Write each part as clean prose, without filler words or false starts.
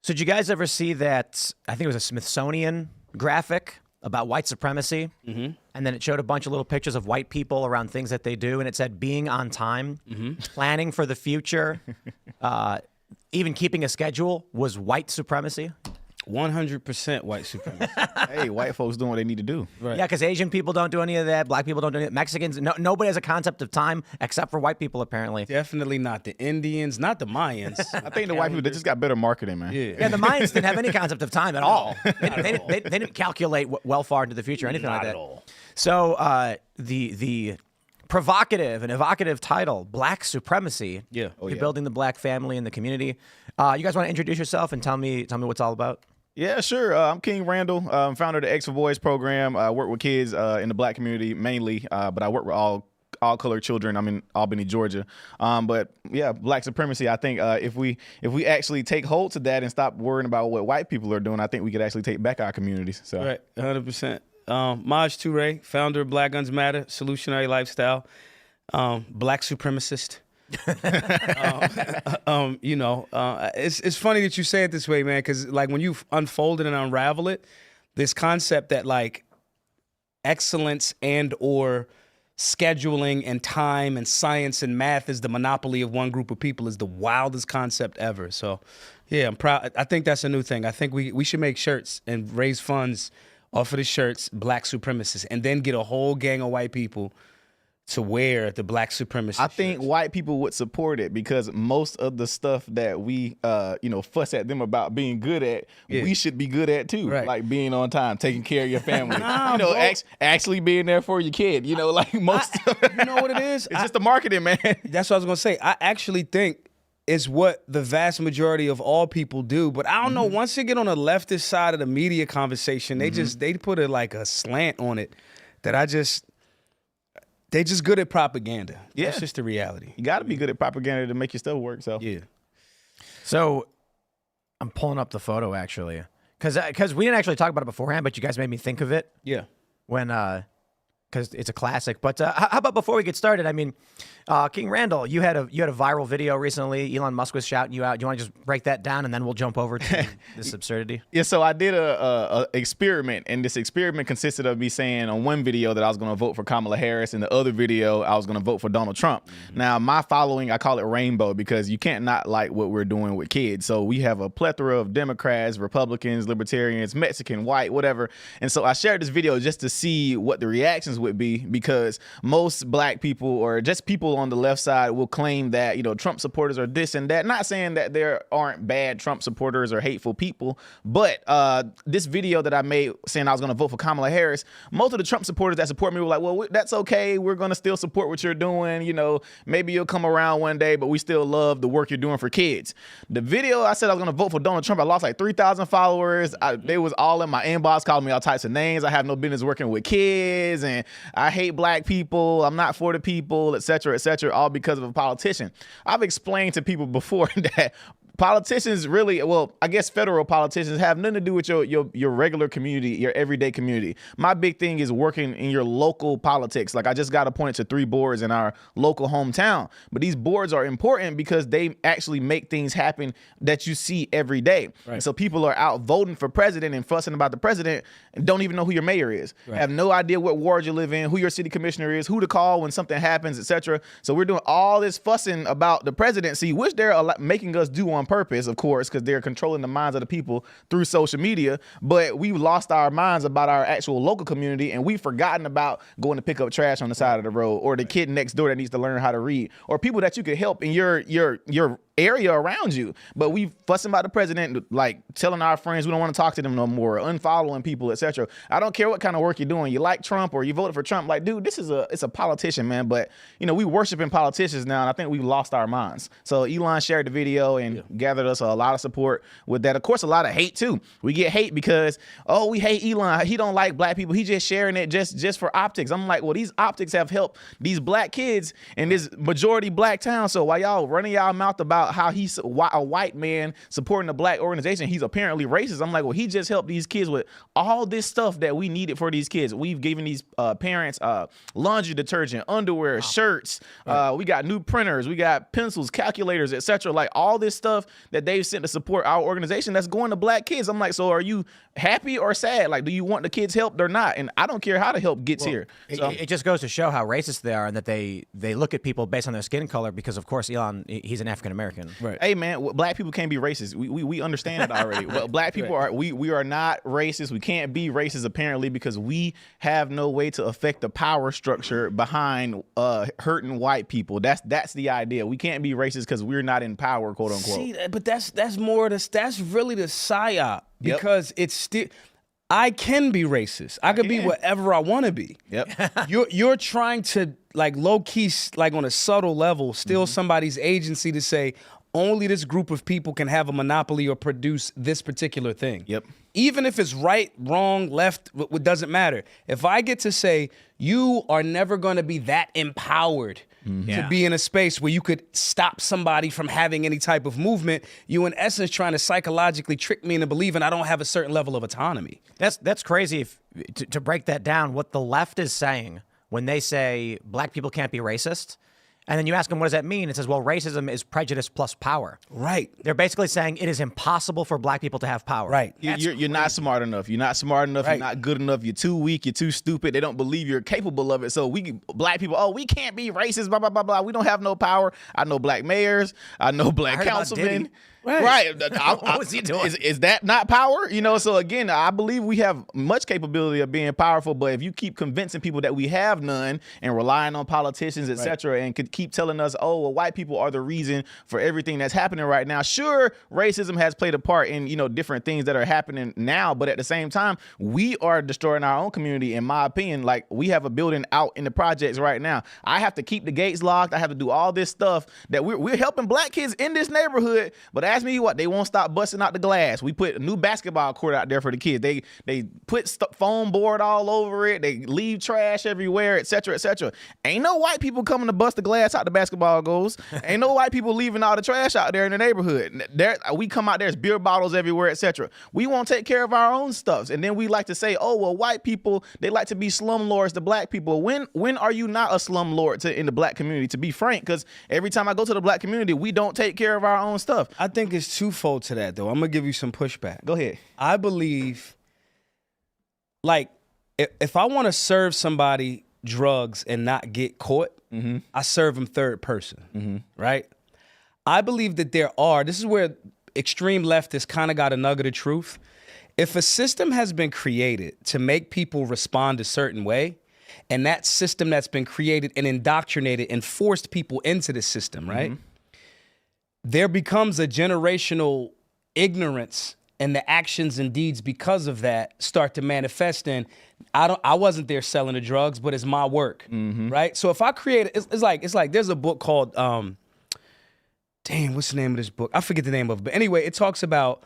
So did you guys ever see that, I think it was a Smithsonian graphic about white supremacy? Mm-hmm. And then it showed a bunch of little pictures of white people around things that they do. And it said being on time, planning for the future, even keeping a schedule was white supremacy. 100% white supremacy. Hey, white folks doing what they need to do. Right. Yeah, because Asian people don't do any of that. Black people don't do any of that. Mexicans, nobody has a concept of time except for white people, apparently. Definitely not the Indians, not the Mayans. I think the white people, they just got better marketing, man. Yeah, the Mayans didn't have any concept of time at all. They didn't calculate well far into the future or anything like that. Not at all. So the provocative and evocative title, Black Supremacy. Yeah. You're building the black family in the community. You guys want to introduce yourself and tell me what it's all about? Yeah, sure. I'm King Randall, founder of the X for Boys program. I work with kids in the black community mainly, but I work with all colored children. I'm in Albany, Georgia. But yeah, black supremacy. I think if we actually take hold to that and stop worrying about what white people are doing, I think we could actually take back our communities. So Right, 100%. Maj Toure, founder of Black Guns Matter, Solutionary Lifestyle, black supremacist. It's funny that you say it this way, man, because like when you unfold it and unravel it, this concept that like excellence and or scheduling and time and science and math is the monopoly of one group of people is the wildest concept ever. So yeah, I'm proud. I think that's a new thing. I think we should make shirts and raise funds off of the shirts, black supremacists, and then get a whole gang of white people to wear the black supremacist I think shirts. white people would support it because most of the stuff that we, fuss at them about being good at, we should be good at too. Right. Like being on time, taking care of your family, bro. actually being there for your kid. Like most. You know what it is? It's just the marketing, man. That's what I was gonna say. I actually think it's what the vast majority of all people do. But I don't know. Once you get on the leftist side of the media conversation, they put it like a slant on it that they just good at propaganda. Yeah. That's just the reality. You got to be good at propaganda to make your stuff work. So Yeah. So I'm pulling up the photo actually, because we didn't actually talk about it beforehand, but you guys made me think of it Yeah. when because it's a classic. But how about before we get started? I mean, King Randall, you had a viral video recently. Elon Musk was shouting you out. Do you want to just break that down and then we'll jump over to this absurdity? Yeah, so I did a experiment, and this experiment consisted of me saying on one video that I was going to vote for Kamala Harris, and the other video I was going to vote for Donald Trump. Now, my following, I call it rainbow because you can't not like what we're doing with kids. So we have a plethora of Democrats, Republicans, Libertarians, Mexican, white, whatever. And so I shared this video just to see what the reactions would be, because most black people or just people on the left side will claim that, Trump supporters are this and that. Not saying that there aren't bad Trump supporters or hateful people, but this video that I made saying I was going to vote for Kamala Harris, most of the Trump supporters that support me were like, well, that's okay. We're going to still support what you're doing. Maybe you'll come around one day, but we still love the work you're doing for kids. The video I said I was going to vote for Donald Trump, I lost like 3,000 followers. They was all in my inbox calling me all types of names. I have no business working with kids, and I hate black people. I'm not for the people, et cetera, all because of a politician. I've explained to people before that politicians really, well, I guess federal politicians have nothing to do with your regular community, your everyday community. My big thing is working in your local politics. Like I just got appointed to 3 boards in our local hometown, but these boards are important because they actually make things happen that you see every day. Right. And so people are out voting for president and fussing about the president and don't even know who your mayor is. Right. Have no idea what ward you live in, who your city commissioner is, who to call when something happens, et cetera. So we're doing all this fussing about the presidency, which they're making us do on purpose, of course, because they're controlling the minds of the people through social media. But we've lost our minds about our actual local community, and we've forgotten about going to pick up trash on the side of the road, or the kid next door that needs to learn how to read, or people that you could help in your area around you. But we fussing about the president, like telling our friends we don't want to talk to them no more, unfollowing people, etc. I don't care what kind of work you're doing. You like Trump or you voted for Trump. Like, dude, it's a politician, man. But we worshiping politicians now, and I think we've lost our minds. So Elon shared the video and gathered us a lot of support with that. Of course, a lot of hate too. We get hate because, oh, we hate Elon. He don't like black people. He just sharing it just for optics. I'm like, well, these optics have helped these black kids in this majority black town. So while y'all running y'all mouth about about how he's a white man supporting a black organization. He's apparently racist. I'm like, well, he just helped these kids with all this stuff that we needed for these kids. We've given these parents laundry detergent, underwear, shirts. We got new printers. We got pencils, calculators, etc. Like all this stuff that they've sent to support our organization that's going to black kids. I'm like, so are you happy or sad? Like, do you want the kids helped or not? And I don't care how the help gets here. So, it just goes to show how racist they are, and that they look at people based on their skin color, because of course Elon, he's an African American. Right. Hey man, black people can't be racist. We understand it already. But black people are we are not racist. We can't be racist apparently because we have no way to affect the power structure behind hurting white people. That's the idea. We can't be racist because we're not in power, quote unquote. See, but that's really the psyop, because it's still. I can be racist. I could be whatever I want to be. Yep. You're trying to, like, low key, like on a subtle level, steal somebody's agency to say only this group of people can have a monopoly or produce this particular thing. Yep. Even if it's right, wrong, left, it doesn't matter. If I get to say you are never going to be that empowered to be in a space where you could stop somebody from having any type of movement, you in essence trying to psychologically trick me into believing I don't have a certain level of autonomy. That's crazy. To break that down, what the left is saying when they say black people can't be racist, and then you ask them, what does that mean? It says, well, racism is prejudice plus power. Right. They're basically saying it is impossible for black people to have power. Right. You're not smart enough. You're not smart enough. Right. You're not good enough. You're too weak. You're too stupid. They don't believe you're capable of it. So black people, oh, we can't be racist, blah, blah, blah, blah. We don't have no power. I know black mayors. I know black councilmen. Right. What was he doing? Is that not power? You know, so again, I believe we have much capability of being powerful, but if you keep convincing people that we have none and relying on politicians, etc., and could keep telling us, oh, well, white people are the reason for everything that's happening right now. Sure, racism has played a part in, different things that are happening now, but at the same time, we are destroying our own community, in my opinion. Like, we have a building out in the projects right now. I have to keep the gates locked. I have to do all this stuff that we're helping black kids in this neighborhood, but ask me what, they won't stop busting out the glass. We put a new basketball court out there for the kids. They put foam board all over it. They leave trash everywhere, etc., etc. Ain't no white people coming to bust the glass out the basketball goals. Ain't no white people leaving all the trash out there in the neighborhood. We come out, there's beer bottles everywhere, etc. We won't take care of our own stuff. And then we like to say, oh, well, white people, they like to be slumlords to black people. When are you not a slumlord in the black community, to be frank? Because every time I go to the black community, we don't take care of our own stuff. I think it's twofold to that, though. I'm going to give you some pushback. Go ahead. I believe, like, if I want to serve somebody drugs and not get caught, I serve them third person, right? I believe that this is where extreme leftists kind of got a nugget of truth. If a system has been created to make people respond a certain way, and that system that's been created and indoctrinated and forced people into the system, right? There becomes a generational ignorance, and the actions and deeds because of that start to manifest in, I wasn't there selling the drugs, but it's my work, right? So if I create, it's like there's a book called, what's the name of this book? I forget the name of it, but anyway, it talks about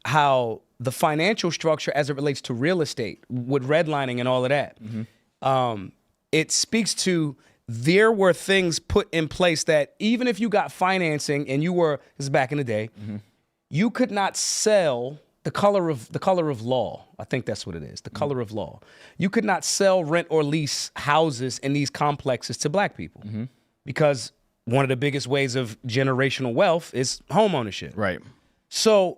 how the financial structure as it relates to real estate with redlining and all of that, it speaks to, there were things put in place that even if you got financing and this is back in the day, you could not sell the color of law. I think that's what it is, the color of law. You could not sell, rent, or lease houses in these complexes to black people because one of the biggest ways of generational wealth is home ownership. Right. So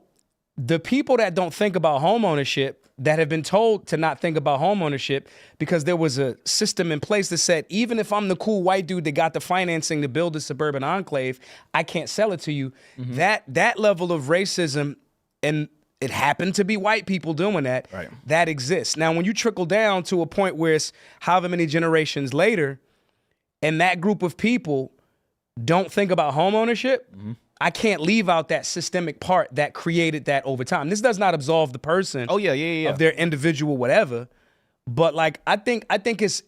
the people that don't think about home ownership, that have been told to not think about home ownership because there was a system in place that said, even if I'm the cool white dude that got the financing to build a suburban enclave, I can't sell it to you. That level of racism, and it happened to be white people doing that, that exists. Now, when you trickle down to a point where it's however many generations later, and that group of people don't think about home ownership, I can't leave out that systemic part that created that over time. This does not absolve the person of their individual whatever, but like I think it's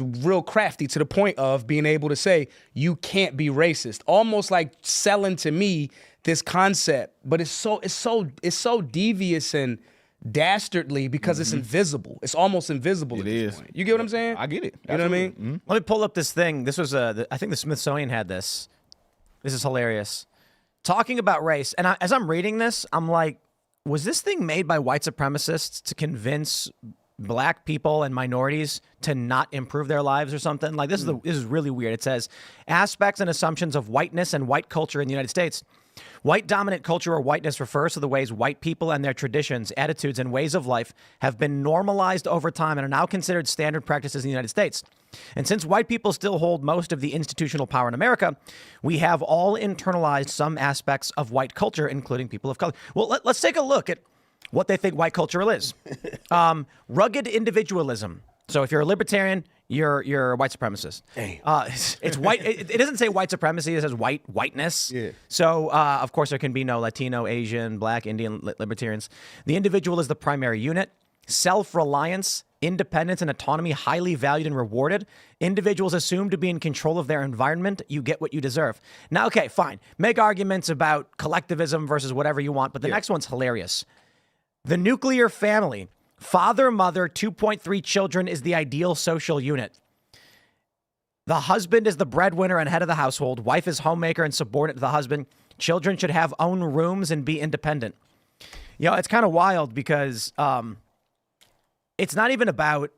real crafty to the point of being able to say you can't be racist, almost like selling to me this concept, but it's so devious and dastardly because it's invisible. It's almost invisible at this point. You get what I'm saying? I get it. You know what I mean? Let me pull up this thing. This was I think the Smithsonian had this. This is hilarious. talking about race, and as I'm reading this, I'm like, was this thing made by white supremacists to convince black people and minorities to not improve their lives or something? Like, this is really weird. It says, aspects and assumptions of whiteness and white culture in the United States. White dominant culture or whiteness refers to the ways white people and their traditions, attitudes, and ways of life have been normalized over time and are now considered standard practices in the United States. And since white people still hold most of the institutional power in America, we have all internalized some aspects of white culture, including people of color. Well, let's take a look at what they think white culture is. Rugged individualism. So if you're a libertarian, you're a white supremacist. It's white. It doesn't say white supremacy. It says whiteness. Yeah. So of course there can be no Latino, Asian, Black, Indian libertarians. The individual is the primary unit. Self-reliance, independence, and autonomy highly valued and rewarded. Individuals assumed to be in control of their environment. You get what you deserve. Now, okay, fine. Make arguments about collectivism versus whatever you want, but the next one's hilarious. The nuclear family. Father, mother, 2.3 children is the ideal social unit. The husband is the breadwinner and head of the household. Wife is homemaker and subordinate to the husband. Children should have own rooms and be independent. You know, it's kind of wild because it's not even about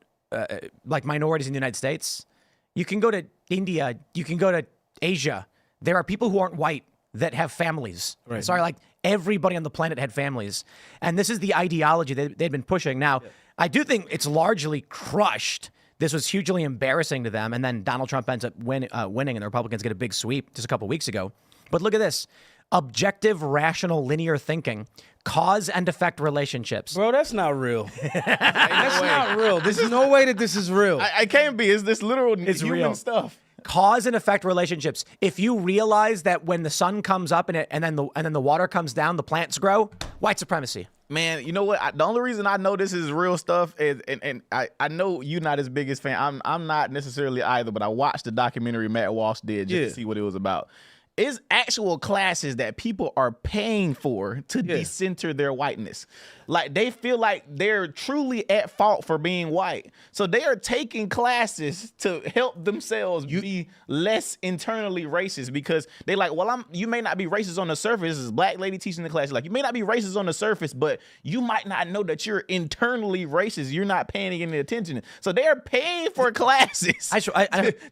like minorities in the United States. You can go to India. You can go to Asia. There are people who aren't white that have families. Right. Sorry, like everybody on the planet had families. And this is the ideology that they'd been pushing. Now, I do think it's largely crushed. This was hugely embarrassing to them. And then Donald Trump ends up winning and the Republicans get a big sweep just a couple weeks ago. But look at this. Objective, rational, linear thinking. Cause and effect relationships. Bro, that's not real. That's not real. There's no way that this is real. I can't be. It's this literal human real stuff. Cause and effect relationships. If you realize that when the sun comes up and then the water comes down, the plants grow, white supremacy. Man, you know what? The only reason I know this is real stuff is, and I know you're not his biggest fan. I'm not necessarily either, but I watched the documentary Matt Walsh did just to see what it was about. It's actual classes that people are paying for to decenter their whiteness. Like, they feel like they're truly at fault for being white. So they are taking classes to help themselves be less internally racist, because they like, well, you may not be racist on the surface. This is a black lady teaching the class. Like, you may not be racist on the surface, but you might not know that you're internally racist. You're not paying any attention. So they're paying for classes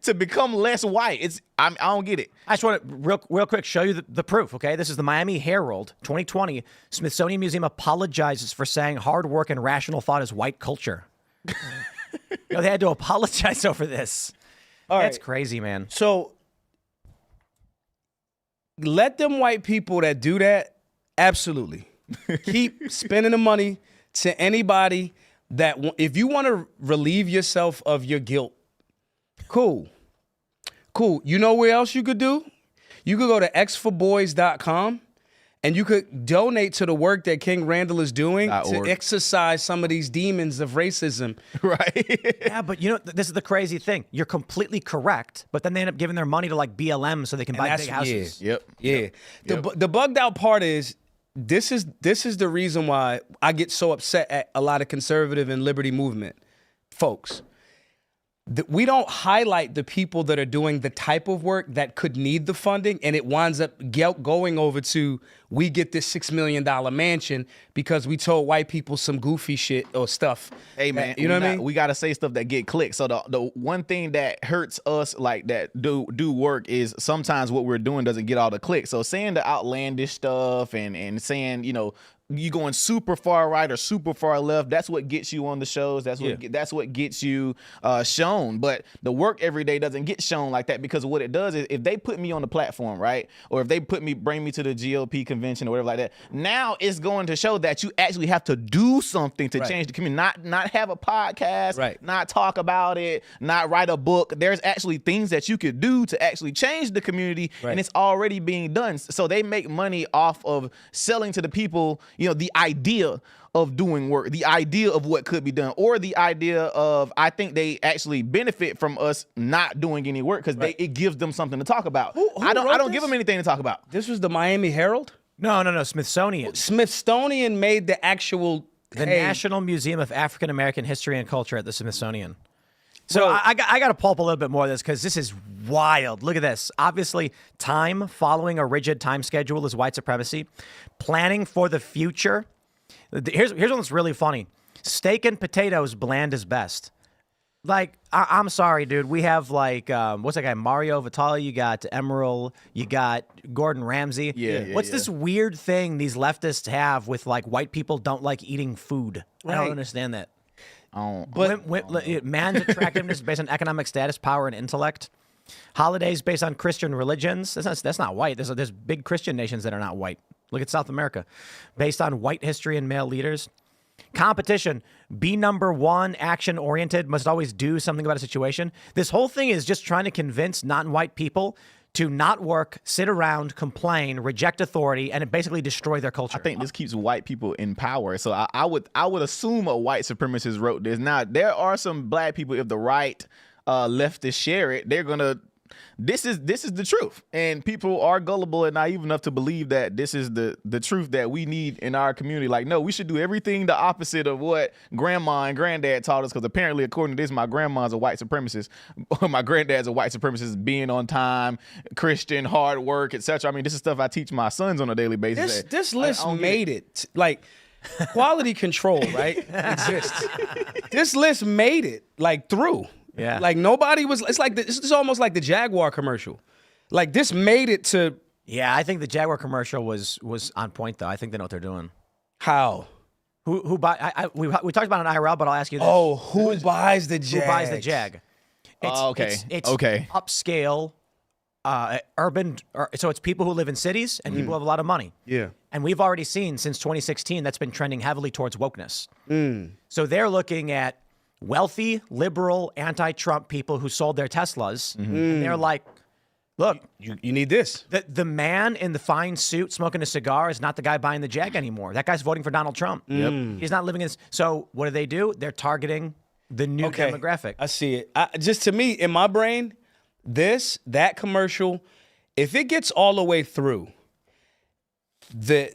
to become less white. I don't get it. I just want to real quick show you the proof, okay? This is the Miami Herald, 2020. Smithsonian Museum apologizes for saying hard work and rational thought is white culture. You know, they had to apologize over this. That's crazy, man. So let them white people that do that, absolutely. Keep spending the money to anybody that, if you want to relieve yourself of your guilt, cool. You know where else you could do? You could go to xforboys.com and you could donate to the work that King Randall is doing to exorcise some of these demons of racism. Right. Yeah, but you know, this is the crazy thing. You're completely correct, but then they end up giving their money to like BLM so they can buy big houses. Yeah. The bugged out part is, this is the reason why I get so upset at a lot of conservative and liberty movement folks. We don't highlight the people that are doing the type of work that could need the funding, and it winds up going over to, we get this $6 million mansion because we told white people some goofy shit or stuff. Hey man, you know what I mean? We gotta say stuff that get clicks. So the one thing that hurts us, like, that do work, is sometimes what we're doing doesn't get all the clicks. So saying the outlandish stuff and saying, you know, you going super far right or super far left, that's what gets you on the shows. That's what gets you shown. But the work every day doesn't get shown like that, because what it does is, if they put me on the platform, right, or if they bring me to the GOP convention or whatever like that, now it's going to show that you actually have to do something to change the community. Not have a podcast, not talk about it, not write a book. There's actually things that you could do to actually change the community, and it's already being done. So they make money off of selling to the people, you know, the idea of doing work, the idea of what could be done, or the idea of, I think they actually benefit from us not doing any work because it gives them something to talk about. I don't give them anything to talk about. This was the Miami Herald? No, Smithsonian. Smithsonian made the actual National Museum of African American History and Culture at the Smithsonian. So I got to pulp a little bit more of this because this is wild. Look at this. Obviously, time following a rigid time schedule is white supremacy. Planning for the future. Here's one that's really funny. Steak and potatoes, bland is best. Like, I'm sorry, dude. We have like, what's that guy? Mario Vitale. You got Emerald. You got Gordon Ramsay. What's this weird thing these leftists have with like white people don't like eating food? I don't understand that. Man's attractiveness is based on economic status, power, and intellect. Holidays based on Christian religions. That's not white. There's big Christian nations that are not white. Look at South America. Based on white history and male leaders. Competition, be number one, action-oriented, must always do something about a situation. This whole thing is just trying to convince non-white people to not work, sit around, complain, reject authority, and basically destroy their culture. I think this keeps white people in power. So I would assume a white supremacist wrote this. Now, there are some black people, if the right leftists share it, they're going to... This is the truth, and people are gullible and naive enough to believe that this is the truth that we need in our community. Like, no, we should do everything the opposite of what grandma and granddad taught us, because apparently, according to this, my grandma's a white supremacist, my granddad's a white supremacist, being on time, Christian, hard work, etc. I mean, this is stuff I teach my sons on a daily basis. This list made it. Like, quality control, right, exists. This list made it, like, through. Yeah. Like nobody was, it's like, this is almost like the Jaguar commercial. Like this made it to. Yeah, I think the Jaguar commercial was on point though. I think they know what they're doing. How? Who buy, we talked about it in IRL, but I'll ask you this. Oh, who buys the Jag? Who buys the Jag? It's upscale, urban, so it's people who live in cities and people who have a lot of money. Yeah. And we've already seen since 2016, that's been trending heavily towards wokeness. So they're looking at wealthy, liberal, anti-Trump people who sold their Teslas, and they're like, look, you need this. The man in the fine suit smoking a cigar is not the guy buying the Jag anymore. That guy's voting for Donald Trump. He's not living in this. So what do? They're targeting the new demographic. I see it. Just to me, in my brain, that commercial, if it gets all the way through, the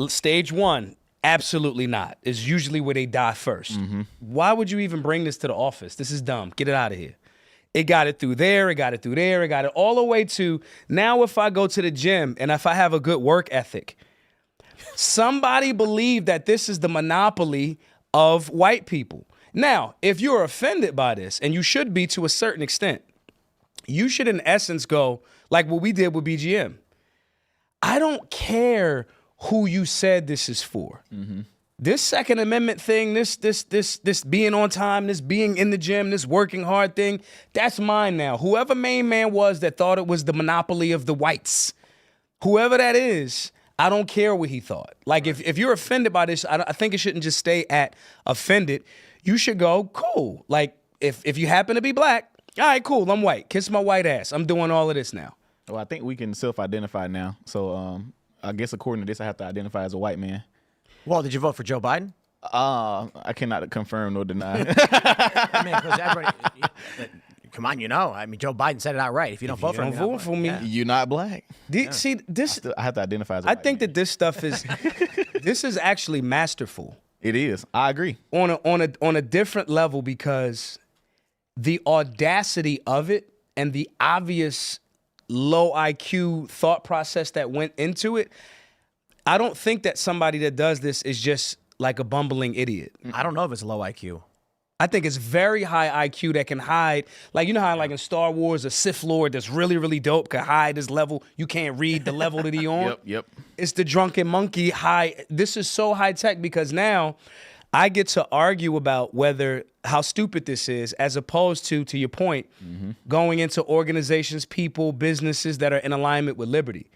stage one, absolutely not. Is usually where they die first. Why would you even bring this to the office? This is dumb. Get it out of here. It got it through there. It got it through there. It got it all the way to now if I go to the gym and if I have a good work ethic, somebody believed that this is the monopoly of white people. Now, if you're offended by this, and you should be to a certain extent, you should in essence go like what we did with BGM. I don't care who you said this is for. This Second Amendment thing, this being on time, this being in the gym, this working hard thing, that's mine now. Whoever main man was that thought it was the monopoly of the whites, whoever that is, I don't care what he thought. Like if you're offended by this, I think it shouldn't just stay at offended. You should go, cool. Like if you happen to be black, all right, cool, I'm white. Kiss my white ass. I'm doing all of this now. Well, I think we can self-identify now. So I guess according to this, I have to identify as a white man. Well, did you vote for Joe Biden? I cannot confirm nor deny. I mean, because everybody, come on, I mean, Joe Biden said it outright. If you don't vote for him, vote for me. You're not black. See, this. I have to identify as a white I think man. that this stuff is, this is actually masterful. It is. I agree. On a different level, because the audacity of it and the obvious low IQ thought process that went into it, I don't think that somebody that does this is just like a bumbling idiot. I don't know if it's low IQ. I think it's very high IQ that can hide, like, you know how like in Star Wars, a Sith Lord that's really, really dope can hide his level. You can't read the level that he on. Yep. It's the drunken monkey high. This is so high tech because now I get to argue about how stupid this is, as opposed to your point, going into organizations, people, businesses that are in alignment with liberty.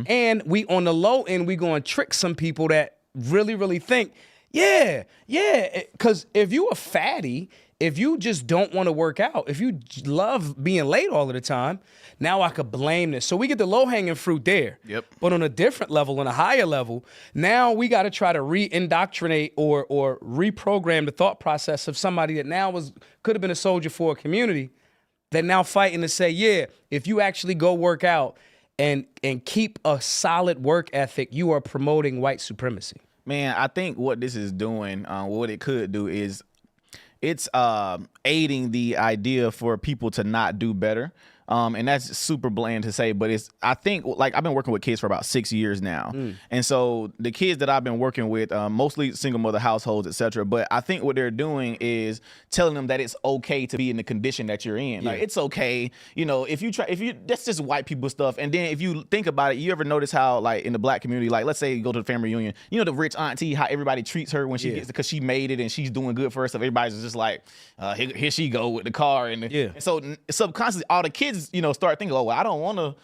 And we, on the low end, we going to trick some people that really, really think, yeah. Because if you a fatty, if you just don't want to work out, if you love being late all of the time, now I could blame this. So we get the low-hanging fruit there. Yep. But on a different level, on a higher level, now we got to try to re-indoctrinate or reprogram the thought process of somebody that now could have been a soldier for a community, that now fighting to say, yeah, if you actually go work out and keep a solid work ethic, you are promoting white supremacy. Man, I think what this is doing, what it could do is, it's aiding the idea for people to not do better. And that's super bland to say, but I think like I've been working with kids for about 6 years now. And so the kids that I've been working with, mostly single mother households, etc. But I think what they're doing is telling them that it's okay to be in the condition that you're in. Like it's okay, that's just white people stuff. And then if you think about it, you ever notice how like in the black community, like let's say you go to the family reunion, the rich auntie, how everybody treats her when she gets, because she made it and she's doing good for herself. Everybody's just like, here she go with the car. And so subconsciously all the kids, start thinking, oh, well, I don't want to,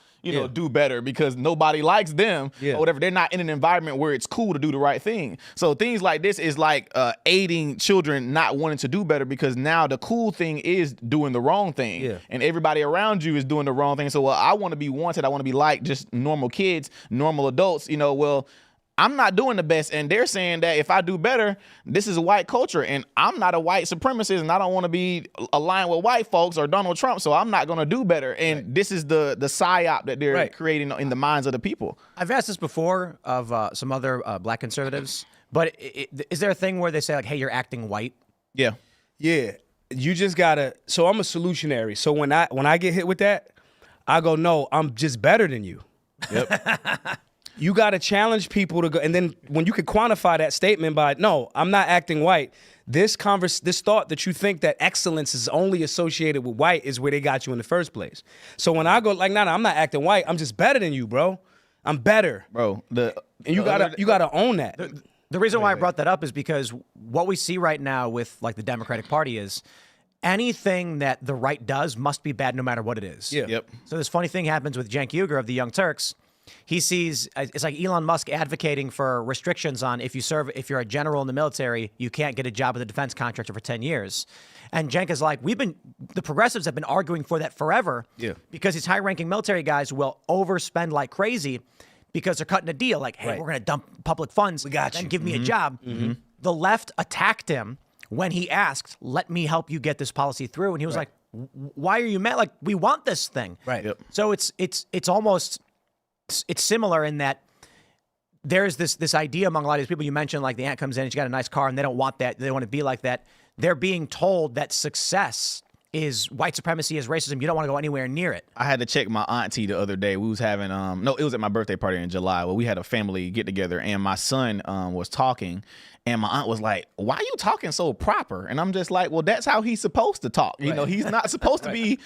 do better because nobody likes them or whatever. They're not in an environment where it's cool to do the right thing. So things like this is like aiding children not wanting to do better, because now the cool thing is doing the wrong thing. And everybody around you is doing the wrong thing. So, well, I want to be wanted. I want to be like just normal kids, normal adults, well, I'm not doing the best, and they're saying that if I do better, this is a white culture, and I'm not a white supremacist, and I don't want to be aligned with white folks or Donald Trump, so I'm not going to do better. And this is the psyop that they're creating in the minds of the people. I've asked this before of some other black conservatives, but is there a thing where they say like, "Hey, you're acting white"? Yeah. You just gotta. So I'm a solutionary. So when I get hit with that, I go, "No, I'm just better than you." Yep. You got to challenge people to go. And then when you could quantify that statement by, no, I'm not acting white, this thought that you think that excellence is only associated with white is where they got you in the first place. So when I go like, nah, I'm not acting white, I'm just better than you, bro. I'm better. Bro. And you gotta own that. The reason why I brought that up is because what we see right now with like the Democratic Party is anything that the right does must be bad no matter what it is. Yeah. Yep. So this funny thing happens with Cenk Uygur of the Young Turks. He sees it's like Elon Musk advocating for restrictions on if you're a general in the military, you can't get a job with a defense contractor for 10 years. And Cenk is like, the progressives have been arguing for that forever. Yeah. Because these high-ranking military guys will overspend like crazy because they're cutting a deal. Like, hey, we're going to dump public funds. We got you. Then give me a job. The left attacked him when he asked, let me help you get this policy through. And he was like, why are you mad? Like, we want this thing. Right. Yep. So it's almost... It's similar in that there's this idea among a lot of these people. You mentioned like the aunt comes in and she got a nice car and they don't want that. They want to be like that. They're being told that success is white supremacy, is racism. You don't want to go anywhere near it. I had to check my auntie the other day. We was having, it was at my birthday party in July where we had a family get together and my son was talking. And my aunt was like, why are you talking so proper? And I'm just like, well, that's how he's supposed to talk. You know, he's not supposed to be,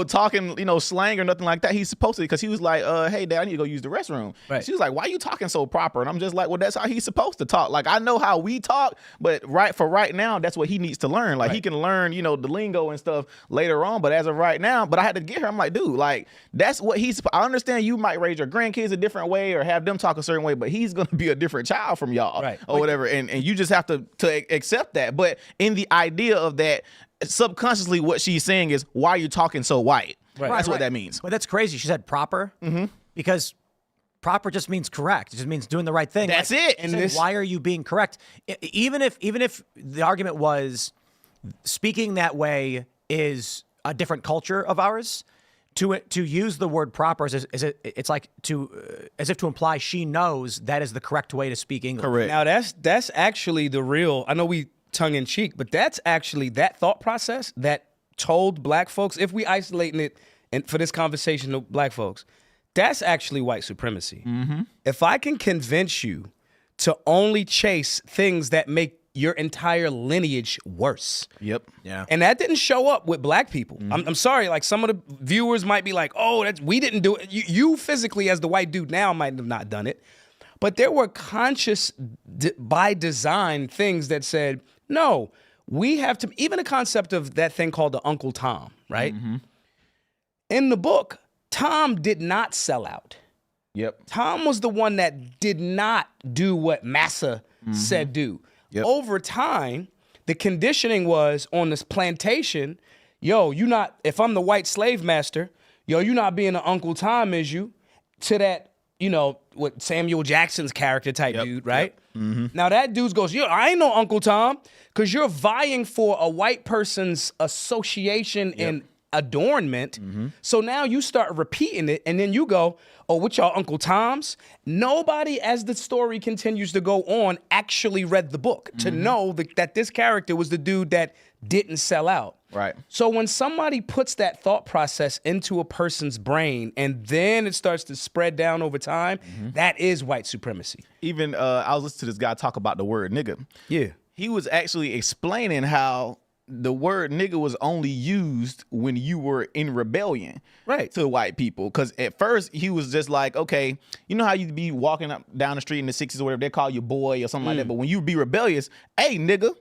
talking, slang or nothing like that. He's supposed to, because he was like, hey, Dad, I need to go use the restroom. Right. She was like, why are you talking so proper? And I'm just like, well, that's how he's supposed to talk. Like, I know how we talk, but right now, that's what he needs to learn. Like, he can learn, the lingo and stuff later on. But as of right now, but I had to get her. I'm like, dude, like, that's what I understand you might raise your grandkids a different way or have them talk a certain way, but he's going to be a different child from y'all or whatever. And you just have to accept that. But in the idea of that, subconsciously what she's saying is, why are you talking so white? That's what that means. But that's crazy. She said proper because proper just means correct. It just means doing the right thing. That's it. And why are you being correct? Even if the argument was speaking that way is a different culture of ours, to use the word proper it's like as if to imply she knows that is the correct way to speak English. Correct. Now that's actually the real. I know we tongue in cheek, but that's actually that thought process that told black folks. If we isolating it and for this conversation to black folks, that's actually white supremacy. If I can convince you to only chase things that make your entire lineage worse. Yep. Yeah. And that didn't show up with black people. I'm sorry, like some of the viewers might be like, oh, we didn't do it. You physically as the white dude now might have not done it. But there were conscious by design things that said, no, we have to, even a concept of that thing called the Uncle Tom, right? In the book, Tom did not sell out. Yep. Tom was the one that did not do what Massa said do. Yep. Over time, the conditioning was on this plantation, if I'm the white slave master, you're not being an Uncle Tom, is you? To that, what Samuel Jackson's character type dude, right? Yep. Now that dude goes, I ain't no Uncle Tom, because you're vying for a white person's association and adornment. So now you start repeating it, and then you go, oh, what y'all Uncle Toms? Nobody, as the story continues to go on, actually read the book to know that this character was the dude that didn't sell out. Right. So when somebody puts that thought process into a person's brain and then it starts to spread down over time, that is white supremacy. Even I was listening to this guy talk about the word nigga. Yeah. He was actually explaining how the word nigga was only used when you were in rebellion to white people. Because at first he was just like, okay, you know how you'd be walking up down the street in the 60s or whatever, they call you boy or something like that. But when you be rebellious, hey, nigga,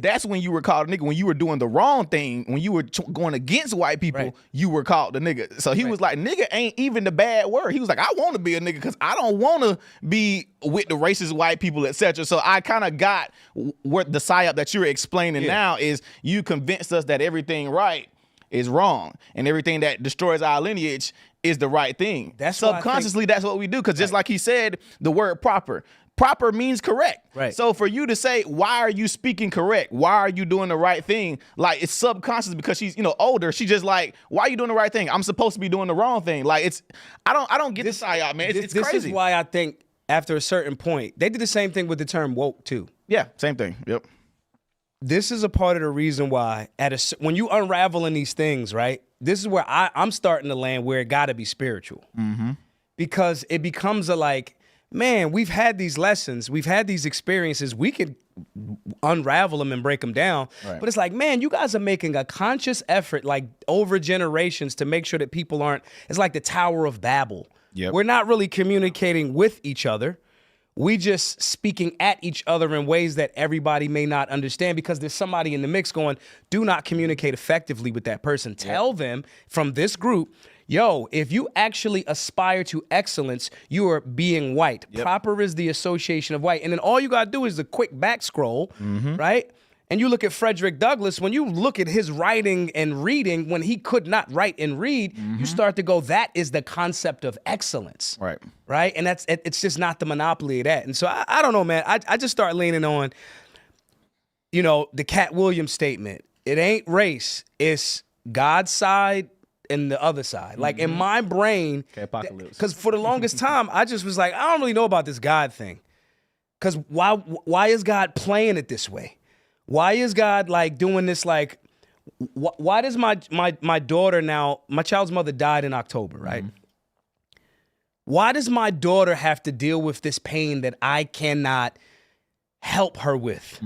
that's when you were called a nigga. When you were doing the wrong thing, when you were going against white people, you were called the nigga. So he was like, nigga ain't even the bad word. He was like, I want to be a nigga because I don't want to be with the racist white people, etc. So I kind of got what the psyop that you're explaining now is you convinced us that everything right is wrong and everything that destroys our lineage is the right thing. That's subconsciously that's what we do, because just like he said, the word proper means correct. So for you to say, why are you speaking correct? Why are you doing the right thing? Like, it's subconscious because she's, older. She just like, why are you doing the right thing? I'm supposed to be doing the wrong thing. Like, I don't get this psyop, man. It's crazy. This is why I think after a certain point, they did the same thing with the term woke too. Yeah, same thing. Yep. This is a part of the reason why when you unraveling these things, right? This is where I'm starting to land where it got to be spiritual. Because it becomes a like, man, we've had these lessons, we've had these experiences, we could unravel them and break them down. But it's like, man, you guys are making a conscious effort, like over generations, to make sure that people aren't, it's like the Tower of Babel. We're not really communicating with each other. We just speaking at each other in ways that everybody may not understand because there's somebody in the mix going, do not communicate effectively with that person. Tell them from this group, yo, if you actually aspire to excellence, you are being white. Proper is the association of white. And then all you got to do is a quick back scroll, right? And you look at Frederick Douglass, when you look at his writing and reading, when he could not write and read, you start to go, that is the concept of excellence. Right? And it's just not the monopoly of that. And so I don't know, man. I just start leaning on, the Cat Williams statement. It ain't race. It's God's side and the other side. Like in my brain, because for the longest time, I just was like, I don't really know about this God thing. Because why is God playing it this way? Why is God like doing this? Like, why does my daughter now, my child's mother died in October, right? Why does my daughter have to deal with this pain that I cannot help her with?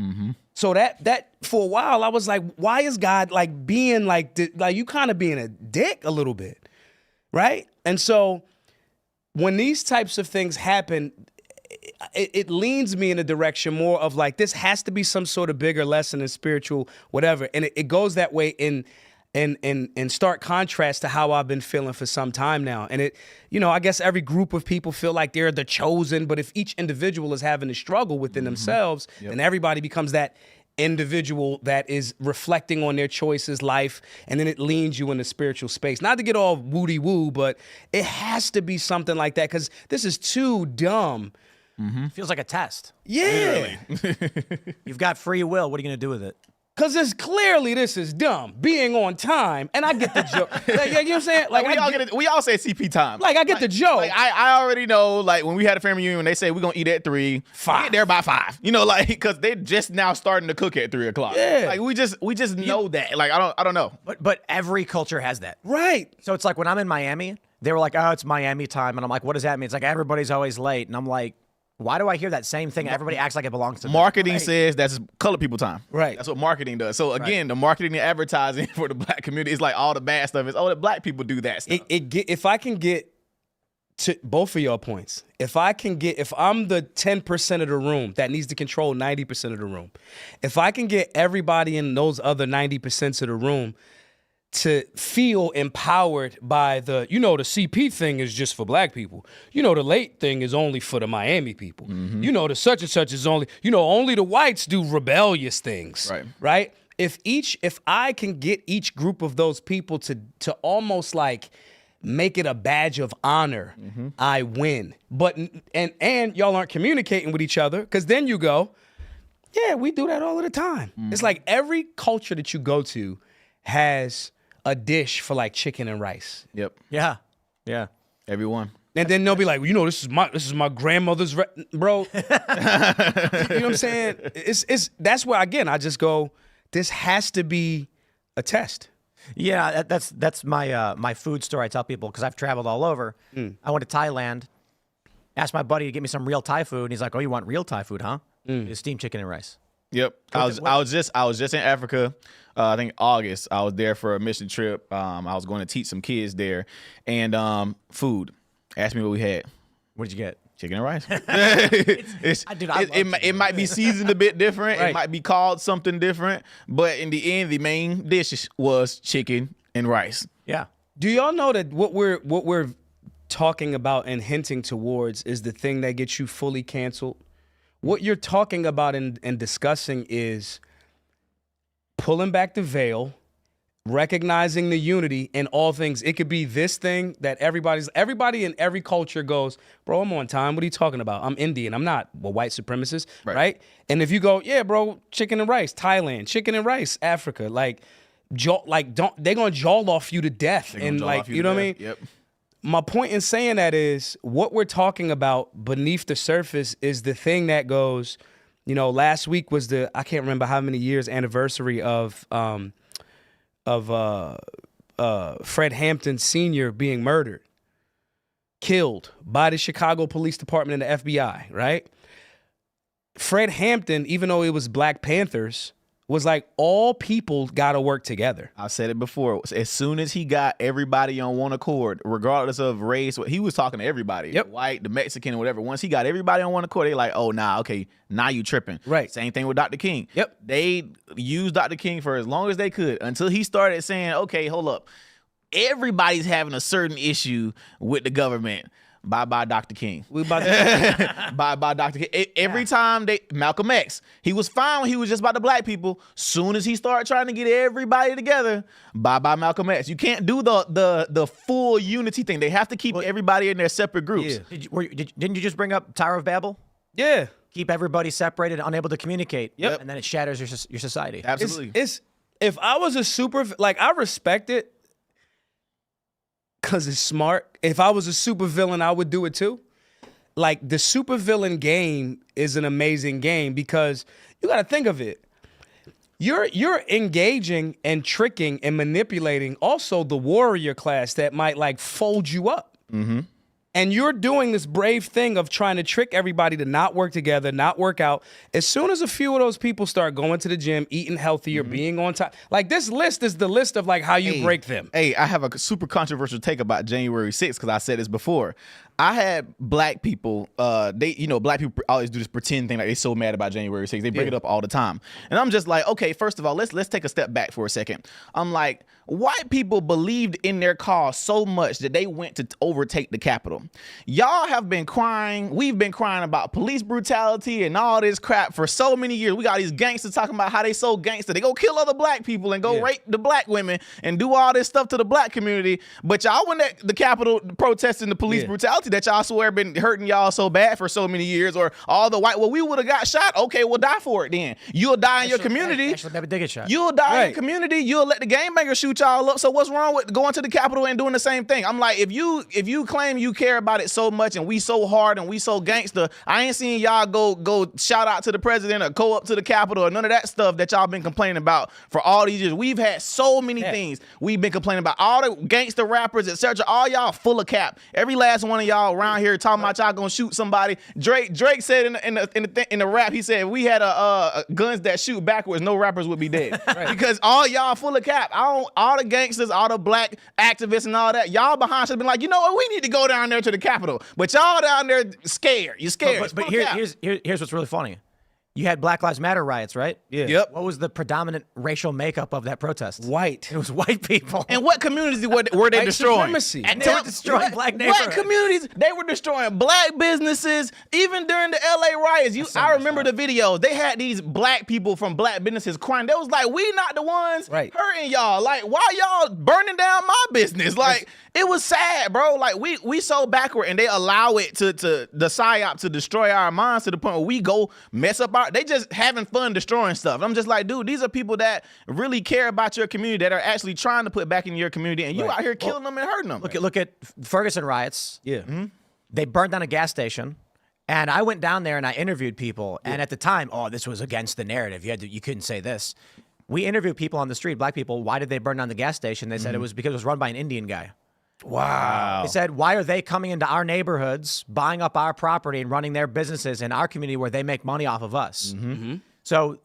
So that for a while I was like, why is God like being like you kind of being a dick a little bit, right? And so when these types of things happen, it leans me in a direction more of like, this has to be some sort of bigger lesson in spiritual whatever. And it goes that way in stark contrast to how I've been feeling for some time now. And I guess every group of people feel like they're the chosen, but if each individual is having a struggle within themselves, then everybody becomes that individual that is reflecting on their choices, life, and then it leans you in the spiritual space. Not to get all woody woo, but it has to be something like that because this is too dumb. Feels like a test. Yeah. You've got free will. What are you going to do with it? Because this is dumb. Being on time. And I get the joke. Like, you know what I'm saying? Like, we all say CP time. Like, I get the joke. Like, I already know, like, when we had a family reunion, they say we're going to eat at 3, 5. Get there by 5. Like, because they're just now starting to cook at 3 o'clock. Yeah. Like, we just know that. Like, I don't know. But every culture has that. Right. So it's like when I'm in Miami, they were like, oh, it's Miami time. And I'm like, what does that mean? It's like, everybody's always late. And I'm like, why do I hear that same thing? Everybody acts like it belongs to them. Marketing says that's colored people time. Right. That's what marketing does. So again, the marketing and advertising for the black community is like all the bad stuff is, the black people do that stuff. If I can get to both of your points, if I'm the 10% of the room that needs to control 90% of the room, if I can get everybody in those other 90% of the room to feel empowered by the CP thing is just for black people. The late thing is only for the Miami people. The such and such is only the whites do rebellious things. Right? If I can get each group of those people to almost like make it a badge of honor, I win. But and y'all aren't communicating with each other, because then you go, yeah, we do that all of the time. It's like every culture that you go to has a dish for like chicken and rice. Yep. Yeah. Everyone. And then they'll be like, this is my grandmother's bro. You know what I'm saying? It's that's where again I just go, this has to be a test. Yeah, that's my my food story. I tell people because I've traveled all over. I went to Thailand, asked my buddy to get me some real Thai food, and he's like, "Oh, you want real Thai food, huh? It's steamed chicken and rice." Yep. I was just in Africa. I think August. I was there for a mission trip. I was going to teach some kids there, and food. Asked me what we had. What did you get? Chicken and rice. It might be seasoned a bit different. Right. It might be called something different. But in the end, the main dish was chicken and rice. Yeah. Do y'all know that what we're talking about and hinting towards is the thing that gets you fully canceled? What you're talking about and discussing is pulling back the veil, recognizing the unity in all things. It could be this thing that everybody in every culture goes, bro, I'm on time. What are you talking about? I'm Indian. I'm not a white supremacist, right? And if you go, yeah, bro, chicken and rice, Thailand, chicken and rice, Africa, they're gonna jaw off you to death. And like, you know what I mean? Yep. My point in saying that is what we're talking about beneath the surface is the thing that goes, you know, last week was I can't remember how many years anniversary of Fred Hampton Sr. being murdered, killed by the Chicago Police Department and the FBI, right? Fred Hampton, even though it was Black Panthers, was like, all people got to work together. I've said it before. As soon as he got everybody on one accord, regardless of race, he was talking to everybody. Yep. The white, the Mexican, or whatever. Once he got everybody on one accord, they like, oh, nah, okay, now you tripping. Right. Same thing with Dr. King. Yep. They used Dr. King for as long as they could until he started saying, okay, hold up. Everybody's having a certain issue with the government. Bye-bye, Dr. King. We about to Bye-bye, Dr. King. Every time Malcolm X, he was fine when he was just about the black people. Soon as he started trying to get everybody together, bye-bye, Malcolm X. You can't do the full unity thing. They have to keep everybody in their separate groups. Yeah. Didn't you just bring up Tower of Babel? Yeah. Keep everybody separated, unable to communicate. Yep. And then it shatters your society. Absolutely. It's if I was a I respect it because it's smart. If I was a supervillain, I would do it too. Like, the supervillain game is an amazing game because you got to think of it. You're engaging and tricking and manipulating also the warrior class that might like fold you up. Mm-hmm. And you're doing this brave thing of trying to trick everybody to not work together, not work out. As soon as a few of those people start going to the gym, eating healthier, being on time, like, this list is the list of like how you break them. Hey, I have a super controversial take about January 6th because I said this before. I had black people, black people always do this pretend thing like they're so mad about January 6th. They bring it up all the time. And I'm just like, okay, first of all, let's take a step back for a second. I'm like, white people believed in their cause so much that they went to overtake the Capitol. Y'all have been crying. We've been crying about police brutality and all this crap for so many years. We got these gangsters talking about how they so gangster. They go kill other black people and go rape the black women and do all this stuff to the black community. But y'all went at the Capitol protesting the police brutality that y'all swear been hurting y'all so bad for so many years, or all the white, well, we would have got shot. Okay, we'll die for it then. You'll die in your community. Actually, maybe they get shot. You'll die in your community. You'll let the gangbangers shoot y'all up. So what's wrong with going to the Capitol and doing the same thing? I'm like, if you claim you care about it so much and we so hard and we so gangster, I ain't seen y'all go shout out to the president or go up to the Capitol or none of that stuff that y'all been complaining about for all these years. We've had so many things we've been complaining about. All the gangster rappers, etc. All y'all full of cap. Every last one of y'all around here talking about y'all gonna shoot somebody. Drake said in the rap, he said if we had guns that shoot backwards, no rappers would be dead. Because all y'all full of cap. All the gangsters, all the black activists and all that, y'all behind should have been like, you know what, we need to go down there to the Capitol. But y'all down there scared. You're scared. But here's what's really funny. You had Black Lives Matter riots, right? Yeah. Yep. What was the predominant racial makeup of that protest? White. It was white people. And what communities were they White destroying? supremacy. And they were destroying black neighborhoods. What communities? They were destroying black businesses. Even during the LA riots, I remember the videos. They had these black people from black businesses crying. They was like, we not the ones hurting y'all. Like, why y'all burning down my business? Like, it was sad, bro. Like, we so backward, and they allow it to the psyop to destroy our minds to the point where we go mess up they just having fun destroying stuff. And I'm just like, dude, these are people that really care about your community, that are actually trying to put back in your community, and you out here killing them and hurting them. Look at Ferguson riots. Yeah. Mm-hmm. They burned down a gas station. And I went down there and I interviewed people. And at the time, this was against the narrative. You couldn't say this. We interviewed people on the street, black people. Why did they burn down the gas station? They said it was because it was run by an Indian guy. Wow. They said, why are they coming into our neighborhoods, buying up our property and running their businesses in our community where they make money off of us? So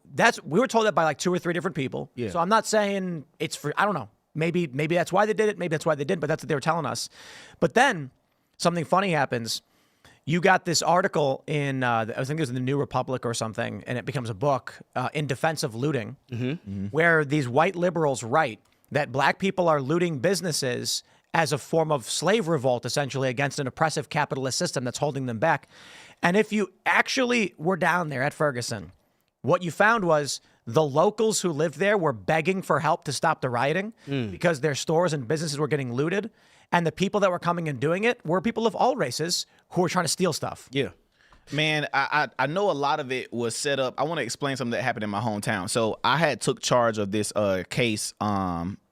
we were told that by like 2 or 3 different people. Yeah. So I'm not saying it's for, I don't know. Maybe that's why they did it. Maybe that's why they didn't, but that's what they were telling us. But then something funny happens. You got this article in, I think it was in the New Republic or something, and it becomes a book in defense of looting, where these white liberals write that black people are looting businesses as a form of slave revolt, essentially, against an oppressive capitalist system that's holding them back. And if you actually were down there at Ferguson, what you found was the locals who lived there were begging for help to stop the rioting because their stores and businesses were getting looted. And the people that were coming and doing it were people of all races who were trying to steal stuff. Yeah. Man, I know a lot of it was set up. I want to explain something that happened in my hometown. So I had took charge of this case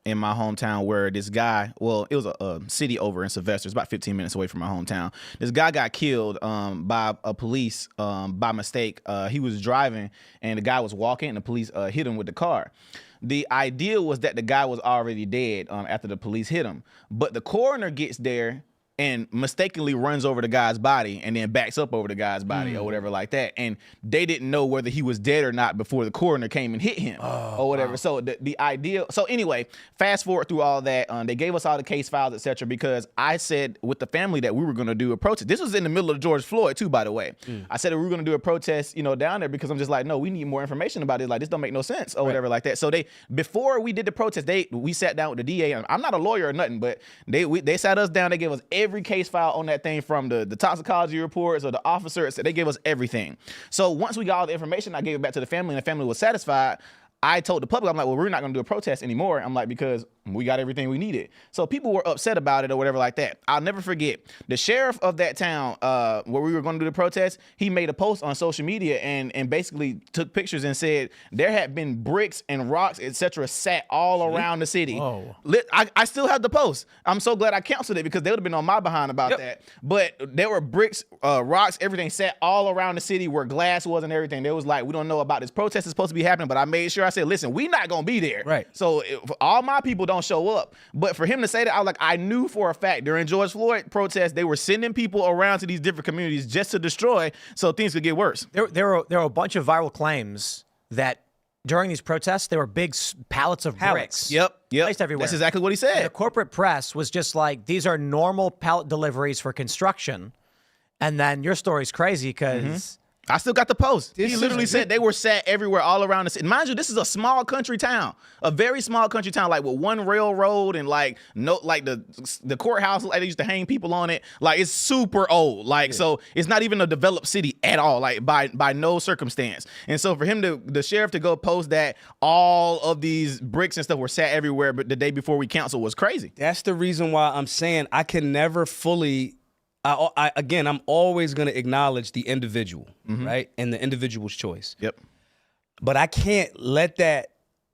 in my hometown where this guy, well, it was a city over in Sylvester. It's about 15 minutes away from my hometown. This guy got killed by a police by mistake. He was driving and the guy was walking and the police hit him with the car. The idea was that the guy was already dead after the police hit him. But the coroner gets there and mistakenly runs over the guy's body and then backs up over the guy's body or whatever like that. And they didn't know whether he was dead or not before the coroner came and hit him or whatever. Wow. So the idea, so anyway, fast forward through all that. They gave us all the case files, etc. because I said with the family that we were going to do a protest. This was in the middle of George Floyd too, by the way. I said that we were going to do a protest, down there because I'm just like, no, we need more information about it. Like, this don't make no sense or whatever like that. So before we did the protest, we sat down with the DA. And I'm not a lawyer or nothing, but they sat us down. They gave us every case file on that thing, from the toxicology reports or the officers. They gave us everything. So once we got all the information, I gave it back to the family and the family was satisfied. I told the public, I'm like, well, we're not going to do a protest anymore. I'm like, because we got everything we needed. So people were upset about it or whatever like that. I'll never forget the sheriff of that town where we were going to do the protest. He made a post on social media and basically took pictures and said there had been bricks and rocks, etc., sat all around the city. Whoa. I still have the post. I'm so glad I canceled it because they would have been on my behind about that. But there were bricks, rocks, everything sat all around the city where glass was and everything. They was like, we don't know about this protest is supposed to be happening, but I made sure I said, listen, we not going to be there. Right. So if all my people don't show up. But for him to say that, I knew for a fact during George Floyd protests, they were sending people around to these different communities just to destroy so things could get worse. There were a bunch of viral claims that during these protests, there were big pallets of bricks. Yep. Placed everywhere. That's exactly what he said. And the corporate press was just like, these are normal pallet deliveries for construction. And then your story's crazy because... I still got the post. He literally said they were sat everywhere all around the city. Mind you, this is a small country town, a very small country town, like with one railroad and the courthouse, like they used to hang people on it. Like, it's super old. Like, so it's not even a developed city at all, like by no circumstance. And so for him the sheriff to go post that all of these bricks and stuff were sat everywhere, but the day before we canceled was crazy. That's the reason why I'm saying I can never fully... Again, I'm always going to acknowledge the individual, right? And the individual's choice. Yep. But I can't let that,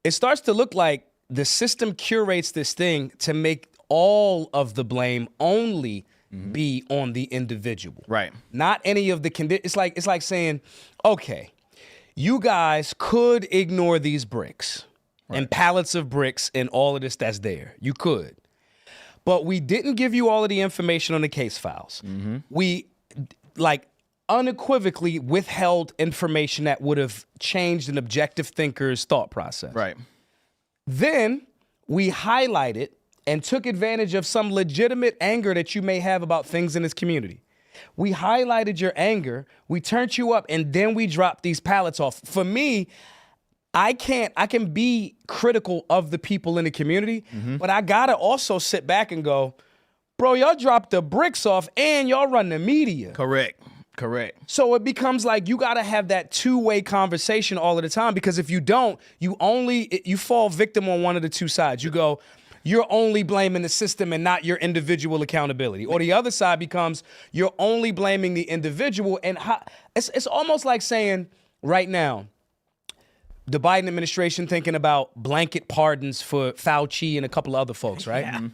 it starts to look like the system curates this thing to make all of the blame only be on the individual. Right. Not any of the conditions. It's like saying, okay, you guys could ignore these bricks and pallets of bricks and all of this that's there. You could. But we didn't give you all of the information on the case files. We unequivocally withheld information that would have changed an objective thinker's thought process. Right. Then we highlighted and took advantage of some legitimate anger that you may have about things in this community. We highlighted your anger, we turned you up, and then we dropped these pallets off. For me, I can be critical of the people in the community, but I gotta also sit back and go, bro, y'all dropped the bricks off and y'all run the media. Correct. So it becomes like you gotta have that two-way conversation all of the time, because if you don't, you fall victim on one of the two sides. You go, you're only blaming the system and not your individual accountability. Or the other side becomes, you're only blaming the individual. And it's almost like saying right now, the Biden administration thinking about blanket pardons for Fauci and a couple of other folks, right? Yeah.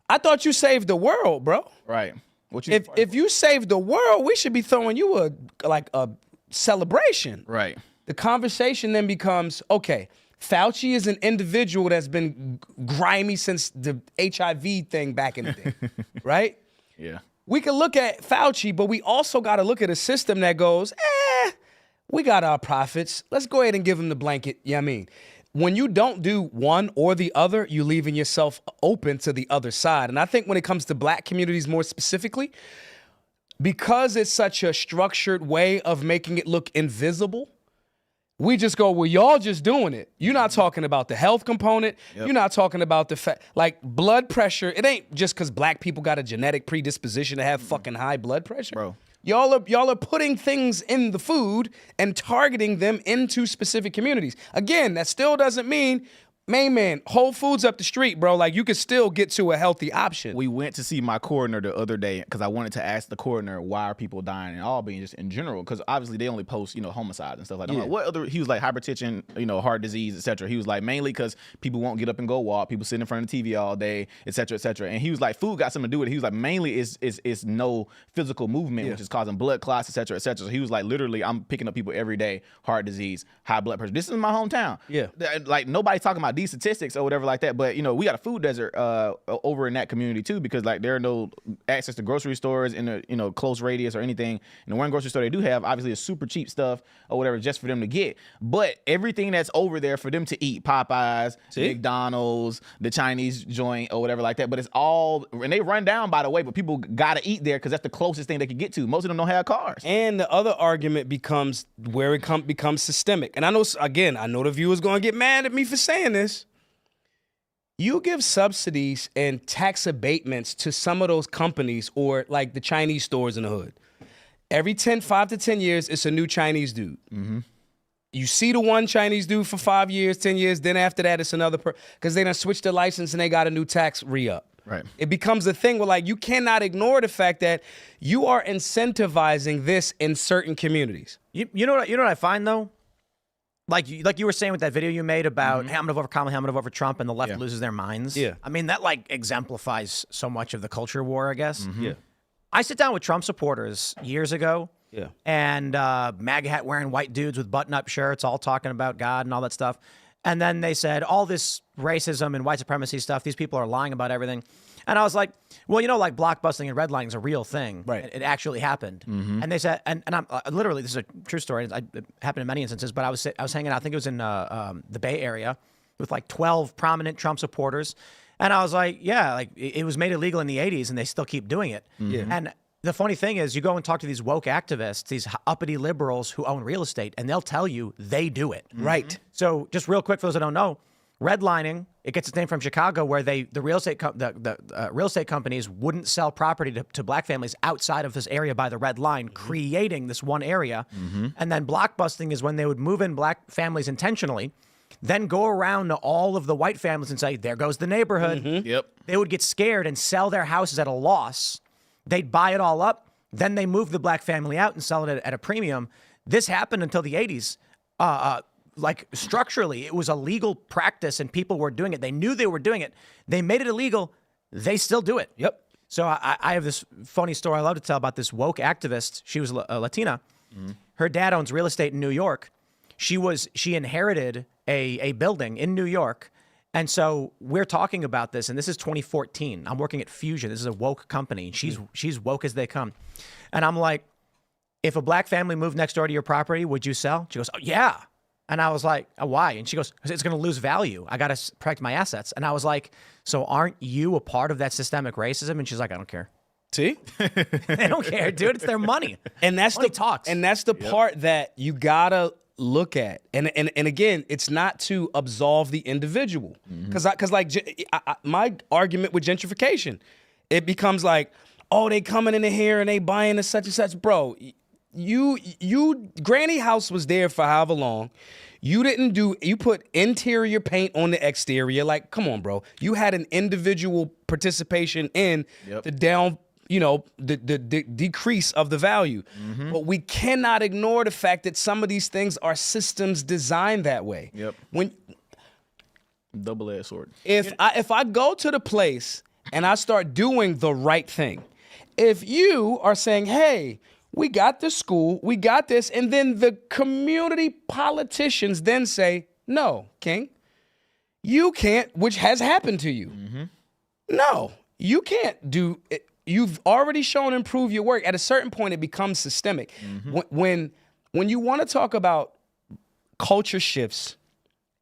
I thought you saved the world, bro. Right. If you saved the world, we should be throwing you a celebration. Right. The conversation then becomes, okay, Fauci is an individual that's been grimy since the HIV thing back in the day, right? Yeah. We can look at Fauci, but we also got to look at a system that goes, we got our prophets. Let's go ahead and give them the blanket. Yeah, I mean, when you don't do one or the other, you're leaving yourself open to the other side. And I think when it comes to black communities more specifically, because it's such a structured way of making it look invisible, we just go, well, y'all just doing it. You're not talking about the health component. Yep. You're not talking about the like blood pressure. It ain't just because black people got a genetic predisposition to have fucking high blood pressure. Bro. Y'all are putting things in the food and targeting them into specific communities. Again, that still doesn't mean, man, Whole Foods up the street, bro. Like, you could still get to a healthy option. We went to see my coroner the other day because I wanted to ask the coroner, why are people dying in Albany just in general? Because obviously they only post, homicides and stuff like that. I'm like, what other? He was like hypertension, heart disease, etc. He was like, mainly because people won't get up and go walk. People sit in front of the TV all day, etc., etc. And he was like, food got something to do with it. He was like, mainly it's no physical movement, which is causing blood clots, etc., etc. So he was like, literally, I'm picking up people every day, heart disease, high blood pressure. This is my hometown. Yeah, like nobody's talking about these statistics or whatever like that, but we got a food desert over in that community too, because like there are no access to grocery stores in a close radius or anything. And the one grocery store they do have obviously is super cheap stuff or whatever just for them to get, but everything that's over there for them to eat, Popeyes, McDonald's, the Chinese joint or whatever like that, but it's all, and they run down by the way, but people gotta eat there because that's the closest thing they can get to. Most of them don't have cars. And the other argument becomes where it becomes systemic. And I know the viewers gonna get mad at me for saying this. You give subsidies and tax abatements to some of those companies or like the Chinese stores in the hood. Every 5 to 10 years, it's a new Chinese dude. Mm-hmm. You see the one Chinese dude for 5 years, 10 years, then after that, it's another because they done switched their license and they got a new tax re-up. Right. It becomes a thing where like you cannot ignore the fact that you are incentivizing this in certain communities. You know what I find though? Like you were saying with that video you made about, hey, I'm going to vote for Kamala, I'm going to vote for Trump, and the left loses their minds. Yeah. I mean, that like exemplifies so much of the culture war, I guess. Mm-hmm. Yeah. I sit down with Trump supporters years ago. Yeah. And MAGA hat wearing white dudes with button-up shirts, all talking about God and all that stuff. And then they said, all this racism and white supremacy stuff, these people are lying about everything. And I was like, well, like blockbusting and redlining is a real thing. Right. It actually happened. Mm-hmm. And they said, and I'm literally, this is a true story. It happened in many instances, but I was hanging out, I think it was in the Bay Area with like 12 prominent Trump supporters. And I was like, yeah, like it was made illegal in the 80s and they still keep doing it. Mm-hmm. Yeah. And the funny thing is you go and talk to these woke activists, these uppity liberals who own real estate, and they'll tell you they do it. Mm-hmm. Right. So just real quick for those that don't know, redlining, it gets its name from Chicago, where the real estate real estate companies wouldn't sell property to black families outside of this area by the red line, creating this one area. Mm-hmm. And then blockbusting is when they would move in black families intentionally, then go around to all of the white families and say, there goes the neighborhood. Mm-hmm. Yep. They would get scared and sell their houses at a loss. They'd buy it all up. Then they move the black family out and sell it at a premium. This happened until the 80s. Like structurally, it was a legal practice and people were doing it. They knew they were doing it. They made it illegal. They still do it. Yep. So I have this funny story I love to tell about this woke activist. She was a Latina. Mm-hmm. Her dad owns real estate in New York. She inherited a building in New York. And so we're talking about this, and this is 2014. I'm working at Fusion. This is a woke company. She's woke as they come. And I'm like, if a black family moved next door to your property, would you sell? She goes, oh, yeah. And I was like, oh, why? And she goes, because it's going to lose value. I got to protect my assets. And I was like, so aren't you a part of that systemic racism? And she's like, I don't care. See? They don't care, dude. It's their money. And that's money talks. And that's the part that you got to look at. And again, it's not to absolve the individual. Because my argument with gentrification, it becomes like, oh, they coming in here and they buying the such and such. Bro, you Granny House was there for however long. You put interior paint on the exterior. Like, come on, bro. You had an individual participation in the down, the decrease of the value. Mm-hmm. But we cannot ignore the fact that some of these things are systems designed that way. Yep. Double-edged sword. If I go to the place and I start doing the right thing, if you are saying, hey, we got this school, we got this, and then the community politicians then say, No, King. You can't, which has happened to you. No, you can't do it. You've already shown and proved your work. At a certain point, it becomes systemic. When you want to talk about culture shifts,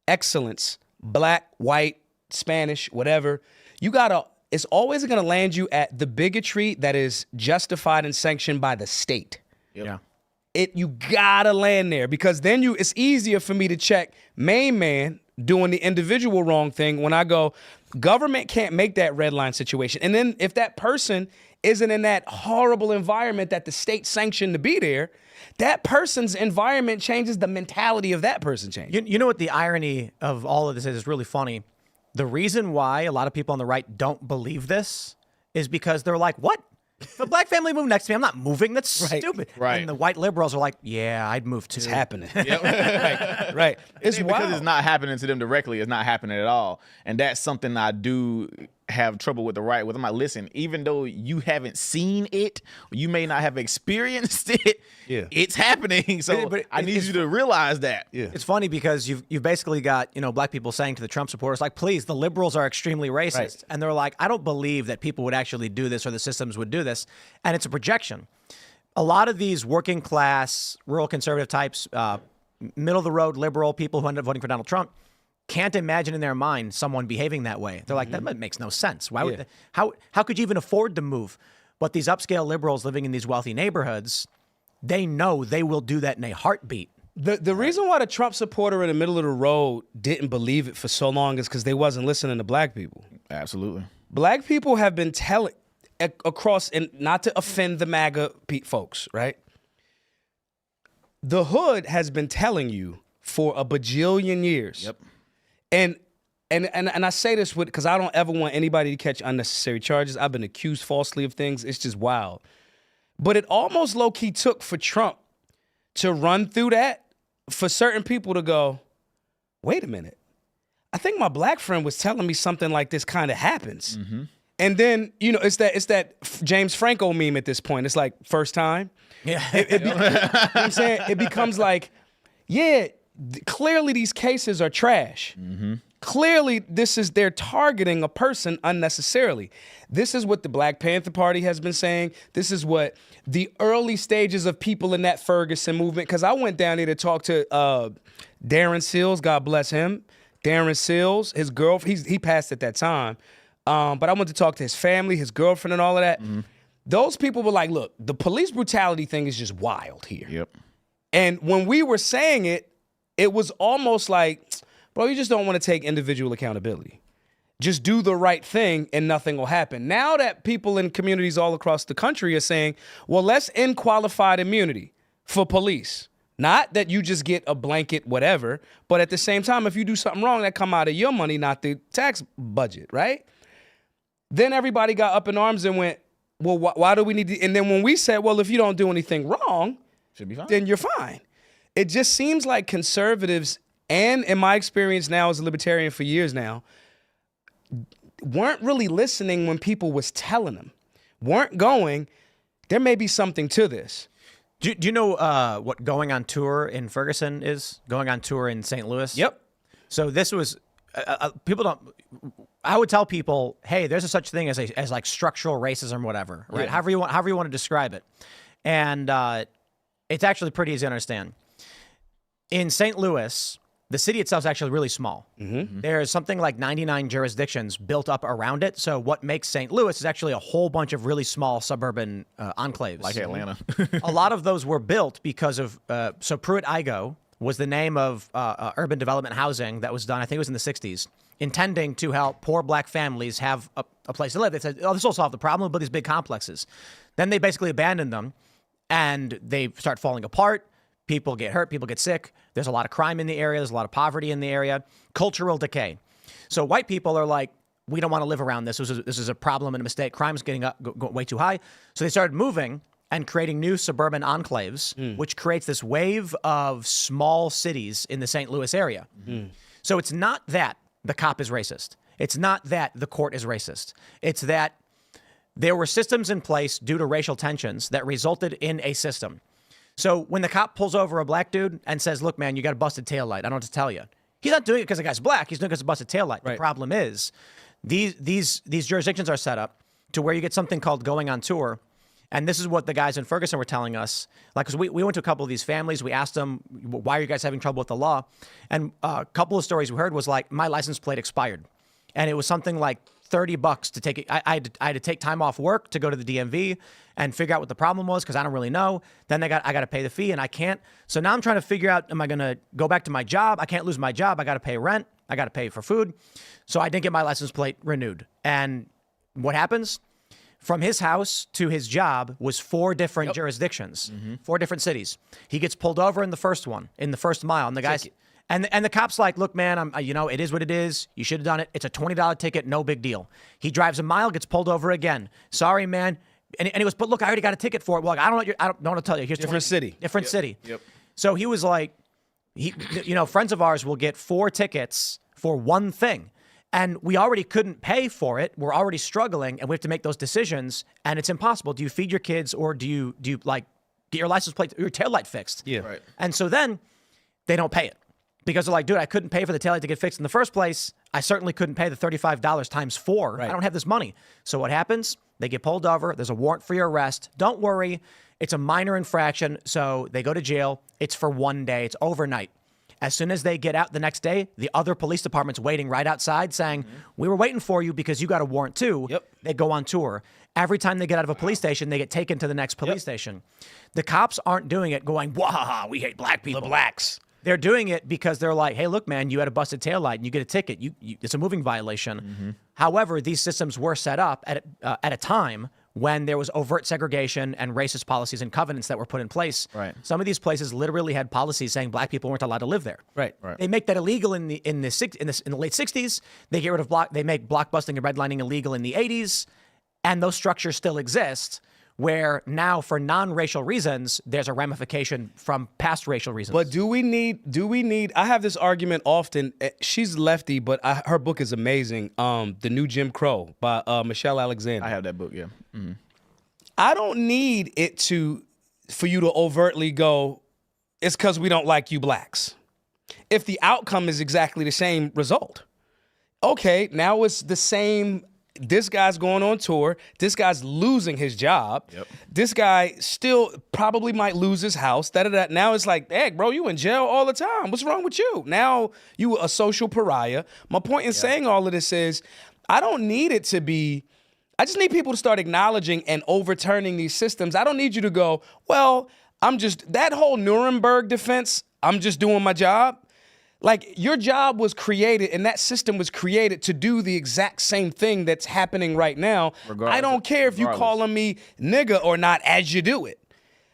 excellence, black, white, Spanish, whatever, it's always going to land you at the bigotry that is justified and sanctioned by the state. Yeah. You gotta land there, because then it's easier for me to check main man doing the individual wrong thing when I go, government can't make that red line situation. And then if that person isn't in that horrible environment that the state sanctioned to be there, that person's environment changes, the mentality of that person changes. You know what the irony of all of this is? It's really funny. The reason why a lot of people on the right don't believe this is because they're like, what? If a black family moved next to me, I'm not moving. That's stupid. Right. And the white liberals are like, yeah, I'd move too. It's happening. Right. It's because wild. it's not happening to them directly. It's not happening at all. And that's something I do have trouble with the right with. I'm like, listen, even though you haven't seen it, you may not have experienced it, it's happening. So But I need you to realize that. Yeah. It's funny because you've basically got, black people saying to the Trump supporters, like, please, the liberals are extremely racist. Right. And they're like, I don't believe that people would actually do this or the systems would do this. And it's a projection. A lot of these working class, rural conservative types, middle of the road liberal people who ended up voting for Donald Trump can't imagine in their mind someone behaving that way. They're like, that makes no sense. Why would how could you even afford to move? But these upscale liberals living in these wealthy neighborhoods, they know they will do that in a heartbeat. The reason why the Trump supporter in the middle of the road didn't believe it for so long is because they wasn't listening to black people. Absolutely. Black people have been telling across, and not to offend the MAGA folks, right? The hood has been telling you for a bajillion years. Yep. And I say this because I don't ever want anybody to catch unnecessary charges. I've been accused falsely of things. It's just wild. But it almost low-key took for Trump to run through that for certain people to go, wait a minute. I think my black friend was telling me something like this kind of happens. And then, it's that James Franco meme at this point. It's like, first time. Yeah. You know what I'm saying? It becomes like, clearly these cases are trash. Clearly, they're targeting a person unnecessarily. This is what the Black Panther Party has been saying. This is what the early stages of people in that Ferguson movement, because I went down there to talk to Darren Seals, God bless him. Darren Seals, his girlfriend, he passed at that time. But I went to talk to his family, his girlfriend, and all of that. Those people were like, look, the police brutality thing is just wild here. Yep. And when we were saying it, it was almost like, bro, you just don't want to take individual accountability. Just do the right thing and nothing will happen. Now that people in communities all across the country are saying, well, let's end qualified immunity for police. Not that you just get a blanket whatever, but at the same time, if you do something wrong, that come out of your money, not the tax budget, right? Then everybody got up in arms and went, well, why do we need to? And then when we said, well, if you don't do anything wrong, Should be fine. then you're fine. It just seems like conservatives, and in my experience now as a libertarian for years now, weren't really listening when people was telling them. Weren't going, there may be something to this. Do you know what going on tour in Ferguson is? Going on tour in St. Louis? Yep. So this was, people don't, I would tell people, hey, there's a such thing as like structural racism, whatever, right? Yeah. However you want to describe it. And it's actually pretty easy to understand. In St. Louis, the city itself is actually really small. There's something like 99 jurisdictions built up around it. So what makes St. Louis is actually a whole bunch of really small suburban enclaves. Like Atlanta. A lot of those were built because of, so Pruitt-Igoe was the name of urban development housing that was done, I think it was in the 60s, intending to help poor black families have a place to live. They said, oh, this will solve the problem, but these big complexes. Then they basically abandoned them, and they start falling apart. People get hurt, people get sick. There's a lot of crime in the area. There's a lot of poverty in the area. Cultural decay. So white people are like, we don't want to live around this. This is a problem and a mistake. Crime's getting up way too high. So they started moving and creating new suburban enclaves, which creates this wave of small cities in the St. Louis area. So it's not that the cop is racist. It's not that the court is racist. It's that there were systems in place due to racial tensions that resulted in a system. So when the cop pulls over a black dude and says, look, man, you got a busted taillight, I don't have to tell you. He's not doing it because the guy's black. He's doing it because of busted taillight. Right. The problem is these jurisdictions are set up to where you get something called going on tour. And this is what the guys in Ferguson were telling us. Like, because we went to a couple of these families. We asked them, why are you guys having trouble with the law? And a couple of stories we heard was like, my license plate expired. And it was something like $30 to take it. I had to take time off work to go to the DMV and figure out what the problem was because I don't really know. Then I got to pay the fee and I can't. So now I'm trying to figure out, am I going to go back to my job? I can't lose my job. I got to pay rent. I got to pay for food. So I didn't get my license plate renewed. And what happens? From his house to his job was 4 different jurisdictions, 4 different cities. He gets pulled over in the first one, in the first mile, and the guys, and the cop's like, "Look, man, it is what it is. You should have done it. It's a $20 ticket, no big deal." He drives a mile, gets pulled over again. "Sorry, man," and he was, "But look, I already got a ticket for it." Well, I don't know what to tell you. Here's Different city. different city. Yep. So he was like, friends of ours will get 4 tickets for one thing. And we already couldn't pay for it. We're already struggling, and we have to make those decisions. And it's impossible. Do you feed your kids, or do you like get your license plate, your taillight fixed? Yeah. Right. And so then they don't pay it because they're like, dude, I couldn't pay for the taillight to get fixed in the first place. I certainly couldn't pay the $35 times 4. I don't have this money. So what happens? They get pulled over. There's a warrant for your arrest. Don't worry. It's a minor infraction. So they go to jail. It's for 1 day. It's overnight. As soon as they get out the next day, the other police department's waiting right outside saying, we were waiting for you because you got a warrant too. Yep. They go on tour. Every time they get out of a police station, they get taken to the next police station. The cops aren't doing it going, "Wah, we hate black people." The blacks. They're doing it because they're like, hey, look, man, you had a busted taillight and you get a ticket. It's a moving violation. However, these systems were set up at a time when there was overt segregation and racist policies and covenants that were put in place. Right. Some of these places literally had policies saying black people weren't allowed to live there. Right. They make that illegal in the late 60s. They get rid of they make blockbusting and redlining illegal in the 80s, and those structures still exist. Where now, for non-racial reasons, there's a ramification from past racial reasons. But do we need, I have this argument often. She's lefty, but her book is amazing. The New Jim Crow by Michelle Alexander. I have that book, yeah. Mm-hmm. I don't need it for you to overtly go, it's because we don't like you blacks. If the outcome is exactly the same result. Okay, now it's the same. This guy's going on tour. This guy's losing his job. Yep. This guy still probably might lose his house. Now it's like, hey, bro, you in jail all the time. What's wrong with you? Now you a social pariah. My point in saying all of this is, I don't need it to be, I just need people to start acknowledging and overturning these systems. I don't need you to go, well, that whole Nuremberg defense, I'm just doing my job. Like, your job was created and that system was created to do the exact same thing that's happening right now. I don't care if you calling me nigga or not as you do it.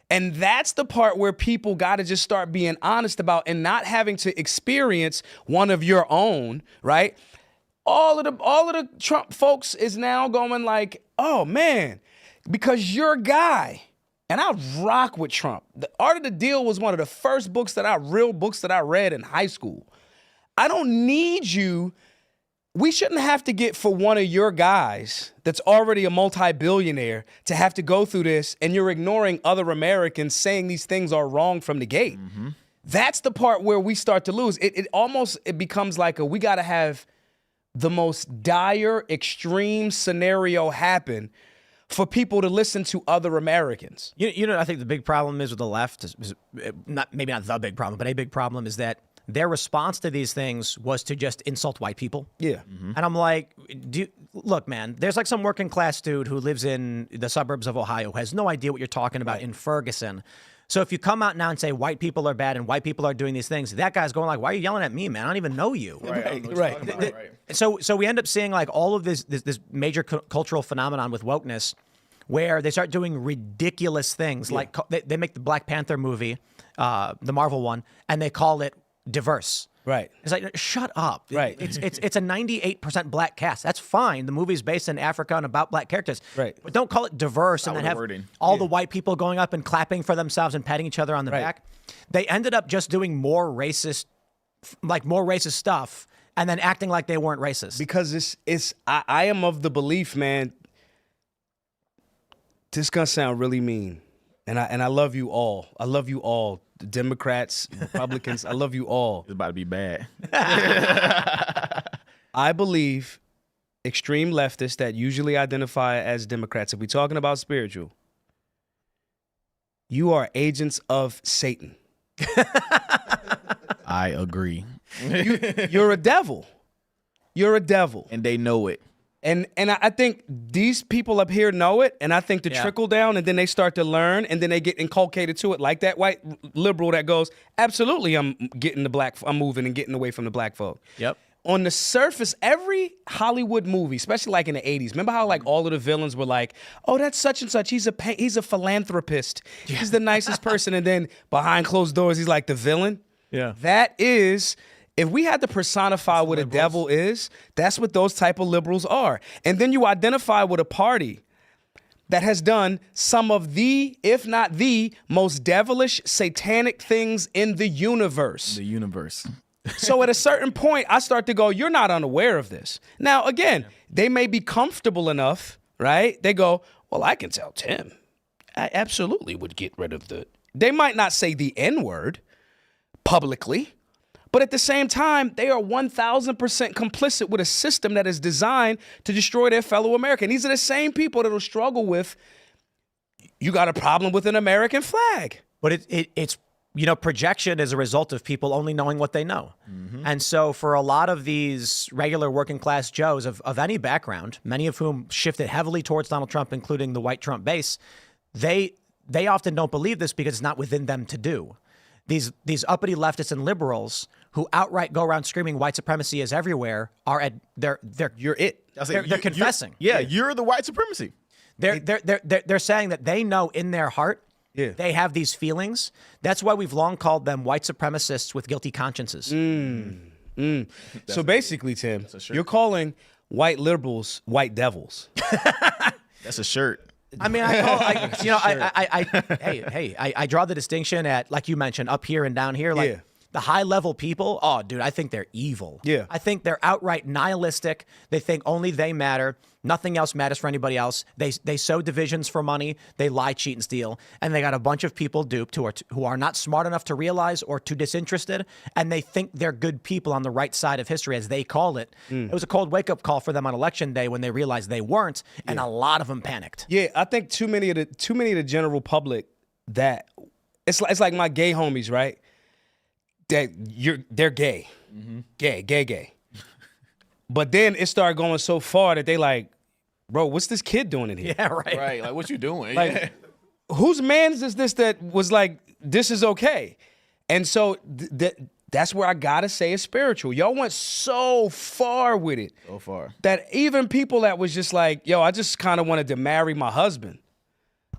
And that's the part where people got to just start being honest about and not having to experience one of your own, right? All of the Trump folks is now going like, oh man, because your guy. And I rock with Trump. The Art of the Deal was one of the first real books that I read in high school. I don't need you. We shouldn't have to get for one of your guys that's already a multi-billionaire to have to go through this, and you're ignoring other Americans saying these things are wrong from the gate. Mm-hmm. That's the part where we start to lose. It becomes like we got to have the most dire, extreme scenario happen for people to listen to other Americans. I think the big problem is with the left, maybe not the big problem, but a big problem is that their response to these things was to just insult white people. Yeah. Mm-hmm. And I'm like, look, man, there's like some working class dude who lives in the suburbs of Ohio, who has no idea what you're talking about in Ferguson. So if you come out now and say white people are bad and white people are doing these things, that guy's going like, why are you yelling at me, man? I don't even know you. Right. So we end up seeing like all of this major cultural phenomenon with wokeness, where they start doing ridiculous things. Yeah. Like they make the Black Panther movie, the Marvel one, and they call it diverse. Right. It's like, shut up. Right. It's a 98% black cast. That's fine. The movie's based in Africa and about black characters. Right. But don't call it diverse and then have all the white people going up and clapping for themselves and patting each other on the back. They ended up just doing more racist stuff and then acting like they weren't racist. Because I am of the belief, man, this is gonna sound really mean. And I love you all. I love you all. Democrats, Republicans. I love you all. It's about to be bad. I believe extreme leftists that usually identify as Democrats, if we're talking about spiritual, you are agents of Satan. I agree. You're a devil. You're a devil. And they know it. And I think these people up here know it, and I think the trickle down, and then they start to learn, and then they get inculcated to it, like that white liberal that goes, absolutely, I'm moving and getting away from the black folk. Yep. On the surface, every Hollywood movie, especially like in the 80s, remember how like all of the villains were like, oh, that's such and such, he's a philanthropist, he's the nicest person, and then behind closed doors, he's like the villain. Yeah. That is, if we had to personify what a devil is, that's what those type of liberals are. And then you identify with a party that has done some of the, if not the, most devilish, satanic things in the universe. The universe. So at a certain point, I start to go, you're not unaware of this. Now, again, they may be comfortable enough, right? They go, well, I can tell Tim. I absolutely would get rid of the... They might not say the N-word publicly, but at the same time, they are 1,000% complicit with a system that is designed to destroy their fellow American. These are the same people that will struggle with, you got a problem with an American flag. But it's projection is a result of people only knowing what they know. And so for a lot of these regular working class Joes of any background, many of whom shifted heavily towards Donald Trump, including the white Trump base, they often don't believe this because it's not within them to do. These uppity leftists and liberals who outright go around screaming white supremacy is everywhere they're confessing. You're the white supremacy. They're saying that they know in their heart they have these feelings. That's why we've long called them white supremacists with guilty consciences. So basically, Tim, you're calling white liberals white devils. That's a shirt. I mean, I draw the distinction at, like you mentioned, up here and down here. Like the high level people, oh, dude, I think they're evil. Yeah. I think they're outright nihilistic. They think only they matter. Nothing else matters for anybody else. They sow divisions for money. They lie, cheat, and steal. And they got a bunch of people duped who are not smart enough to realize or too disinterested. And they think they're good people on the right side of history, as they call it. It was a cold wake-up call for them on election day when they realized they weren't. And a lot of them panicked. Yeah, I think too many of the general public that it's like my gay homies, right? They're gay. Gay. But then it started going so far that they like, bro, what's this kid doing in here? Yeah, right. Right. Like, what you doing? Like, whose man's is this that was like, this is okay? And so that's where I gotta say it's spiritual. Y'all went so far with it. So far. That even people that was just like, yo, I just kind of wanted to marry my husband.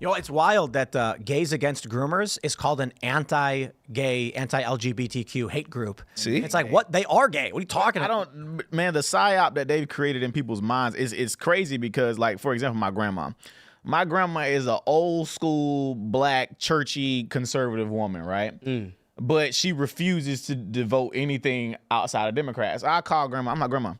It's wild that Gays Against Groomers is called an anti-gay, anti-LGBTQ hate group. See? It's like, what? They are gay. What are you talking about? Man, the psyop that they've created in people's minds is crazy because, like, for example, my grandma. My grandma is an old school, black, churchy, conservative woman, right? But she refuses to devote anything outside of Democrats. I call grandma, I'm like, grandma,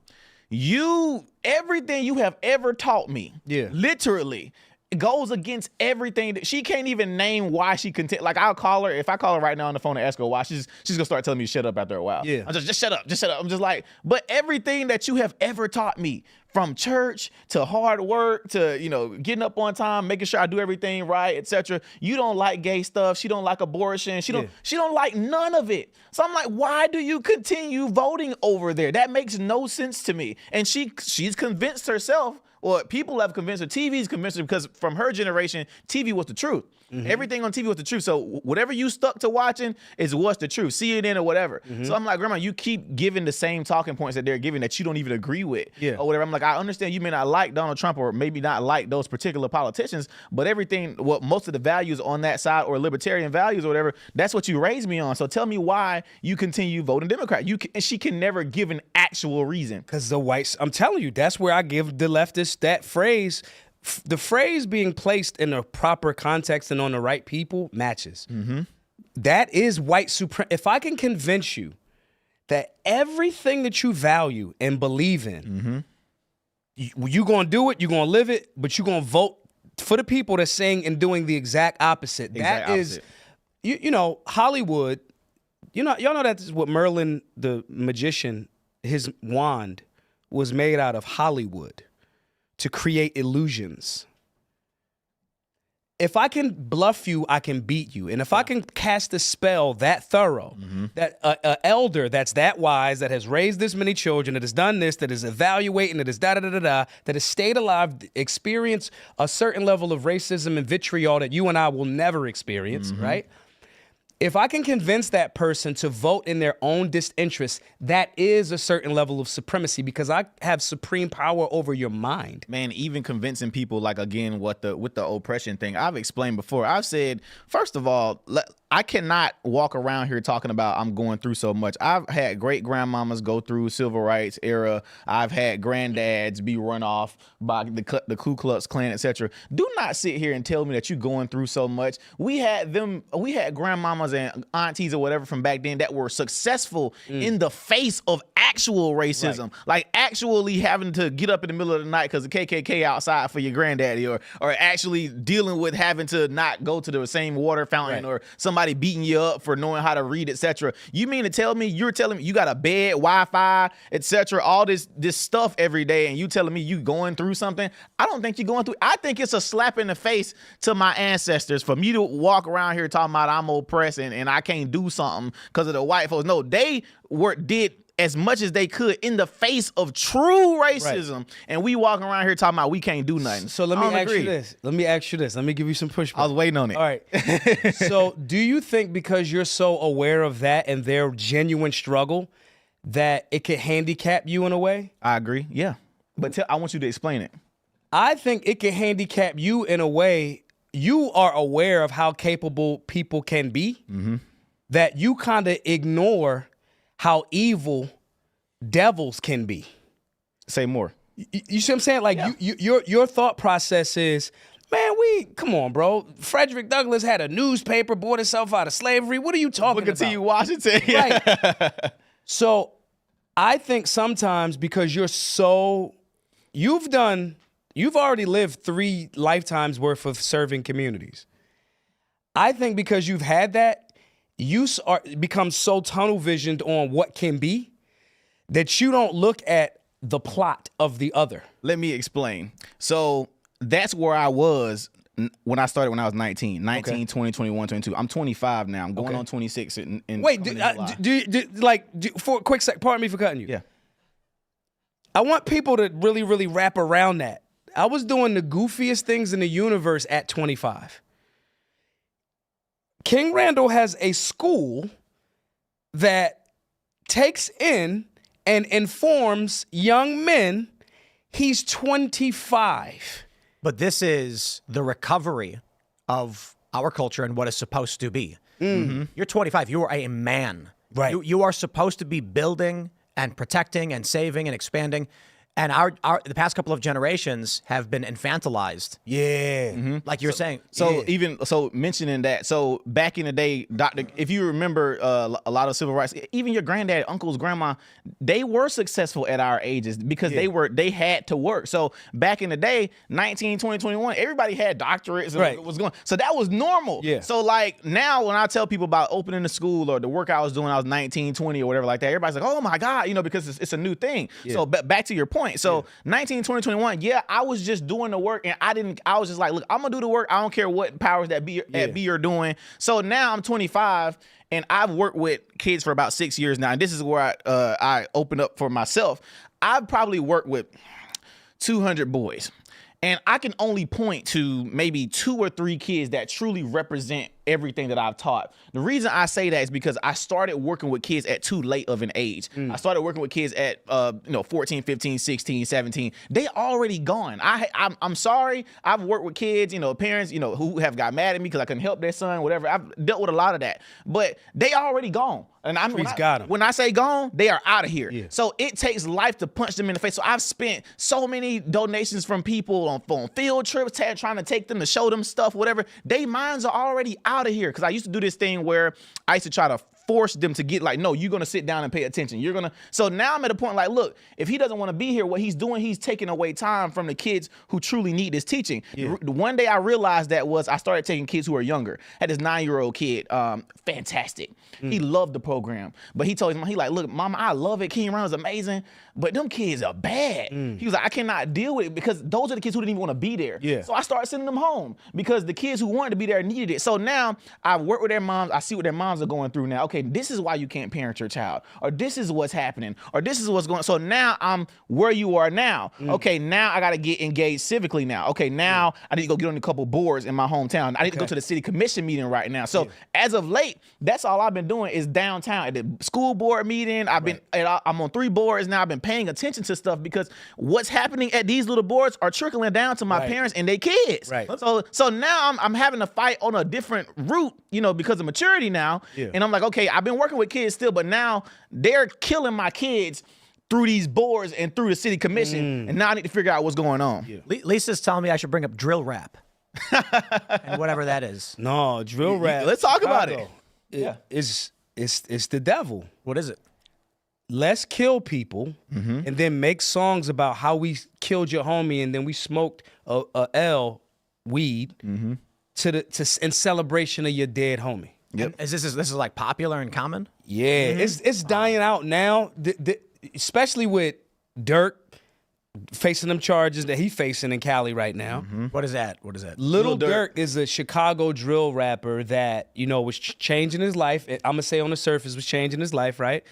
everything you have ever taught me, literally, goes against everything that she can't even name why she like I'll call her, if I call her right now on the phone and ask her why, she's gonna start telling me to shut up after a while. I'm just shut up. I'm just like, but everything that you have ever taught me, from church to hard work to, getting up on time, making sure I do everything right, etc. You don't like gay stuff. She don't like abortion. She don't like none of it. So I'm like, why do you continue voting over there? That makes no sense to me. And she's convinced herself. Well, people have convinced her. TV's convinced her because from her generation, TV was the truth. Everything on TV was the truth. So whatever you stuck to watching is what's the truth. CNN or whatever. So I'm like, grandma, you keep giving the same talking points that they're giving that you don't even agree with or whatever. I'm like, I understand you may not like Donald Trump or maybe not like those particular politicians, but most of the values on that side or libertarian values or whatever, that's what you raised me on. So tell me why you continue voting Democrat. And she can never give an actual reason. Because the whites, I'm telling you, that's where I give the leftists that phrase. The phrase being placed in a proper context and on the right people matches. That is white supremacy. If I can convince you that everything that you value and believe in, you're going to do it, you're going to live it, but you're going to vote for the people that's saying and doing the exact opposite. you know, Hollywood, y'all know that's what Merlin the magician, his wand was made out of Hollywood to create illusions. If I can bluff you, I can beat you. And if I can cast a spell that thorough, that an elder that's that wise, that has raised this many children, that has done this, that is evaluating, that is da-da-da-da-da, that has stayed alive, experienced a certain level of racism and vitriol that you and I will never experience, right? If I can convince that person to vote in their own disinterest, that is a certain level of supremacy because I have supreme power over your mind. Man, even convincing people, like, again, with the oppression thing, I've explained before. I've said, first of all, I cannot walk around here talking about I'm going through so much. I've had great grandmamas go through civil rights era. I've had granddads be run off by the Ku Klux Klan, etc. Do not sit here and tell me that you're going through so much. We had grandmamas and aunties or whatever from back then that were successful in the face of actual racism, like actually having to get up in the middle of the night because the KKK outside for your granddaddy, or actually dealing with having to not go to the same water fountain, or somebody beating you up for knowing how to read, etc. You mean to tell me you're telling me you got a bed, Wi-Fi, etc., all this stuff every day, and you telling me you going through something? I don't think you're going through. I think it's a slap in the face to my ancestors for me to walk around here talking about I'm oppressed and I can't do something because of the white folks. No, they did as much as they could in the face of true racism, and we walking around here talking about we can't do nothing. So let me ask you this. Let me give you some pushback. I was waiting on it. All right. So do you think because you're so aware of that and their genuine struggle that it could handicap you in a way? I agree. Yeah. But I want you to explain it. I think it can handicap you in a way. You are aware of how capable people can be, that you kind of ignore how evil devils can be. Say more. You see what I'm saying? Like, your thought process is, man, come on, bro. Frederick Douglass had a newspaper, bought himself out of slavery. What are you talking about? Booker T. Washington. Right. So I think sometimes because you've already lived 3 lifetimes worth of serving communities. I think because you've had that, you become so tunnel visioned on what can be that you don't look at the plot of the other. Let me explain. So that's where I was when I started when I was 19, 20, 21, 22. I'm 25 now. I'm going on 26 in Wait, for a quick sec, pardon me for cutting you. Yeah. I want people to really, really wrap around that. I was doing the goofiest things in the universe at 25. King Randall has a school that takes in and informs young men. He's 25. But this is the recovery of our culture and what is supposed to be. You're 25. You are a man. Right. You are supposed to be building and protecting and saving and expanding. And the past couple of generations have been infantilized. Yeah. Like you're saying. So mentioning that, so back in the day, if you remember a lot of civil rights, even your granddad, uncles, grandma, they were successful at our ages because they had to work. So back in the day, 19, 20, 21, everybody had doctorates and was going. So that was normal. Yeah. So like now when I tell people about opening the school or the work I was doing, I was 19, 20 or whatever like that, everybody's like, oh my God, because it's a new thing. Yeah. So back to your point. So 19, 20, 21, I was just doing the work and I was just like, look, I'm gonna do the work. I don't care what powers that be are doing. So now I'm 25 and I've worked with kids for about 6 years now. And this is where I opened up for myself. I've probably worked with 200 boys. And I can only point to maybe 2 or 3 kids that truly represent everything that I've taught. The reason I say that is because I started working with kids at too late of an age. I started working with kids at 14, 15, 16, 17. They already gone. I'm sorry. I've worked with kids, parents, who have got mad at me because I couldn't help their son, whatever. I've dealt with a lot of that. But they already gone. And when I say gone, they are out of here. Yeah. So it takes life to punch them in the face. So I've spent so many donations from people on field trips, trying to take them to show them stuff, whatever. They minds are already out of here. Because I used to do this thing where I used to try to force them to get like, no, you're gonna sit down and pay attention. You're gonna. So now I'm at a point like, look, if he doesn't want to be here, what he's doing, he's taking away time from the kids who truly need this teaching. One day I realized that was I started taking kids who are younger. Had this 9-year-old kid, fantastic. He loved the program, but he told his mom, he like, look, mama, I love it. King Run is amazing, but them kids are bad. He was like, I cannot deal with it because those are the kids who didn't even want to be there. Yeah. So I started sending them home because the kids who wanted to be there needed it. So now I work with their moms. I see what their moms are going through now. Okay, this is why you can't parent your child, or this is what's happening, or this is what's going on. So now I'm where you are now. Okay, now I got to get engaged civically now. Okay, now I need to go get on a couple boards in my hometown. I need to go to the city commission meeting right now. So as of late, that's all I've been doing is downtown at the school board meeting. I'm on 3 boards now. I've been paying attention to stuff because what's happening at these little boards are trickling down to my parents and their kids. Right. So now I'm having to fight on a different route, because of maturity now. Yeah. And I'm like, okay, I've been working with kids still, but now they're killing my kids through these boards and through the city commission. And now I need to figure out what's going on. Yeah. Lisa's telling me I should bring up drill rap. And whatever that is. No, drill rap. Let's talk about it. It's the devil. What is it? Let's kill people and then make songs about how we killed your homie and then we smoked a L weed in celebration of your dead homie. Yep. This is like popular and common? Yeah, it's dying out now, especially with Dirk facing them charges that he facing in Cali right now. What is that? Lil Durk is a Chicago drill rapper that, was changing his life. I'm gonna say on the surface was changing his life, right?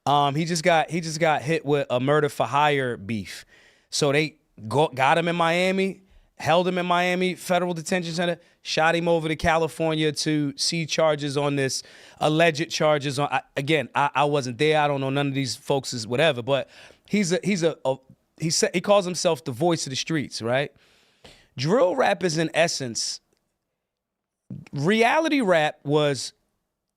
He just got hit with a murder for hire beef. So they got him in Miami, held him in Miami Federal Detention Center, shot him over to California to see charges on this, alleged charges on. I wasn't there. I don't know none of these folks is whatever, but he calls himself the voice of the streets, right? Drill rap is in essence, reality rap was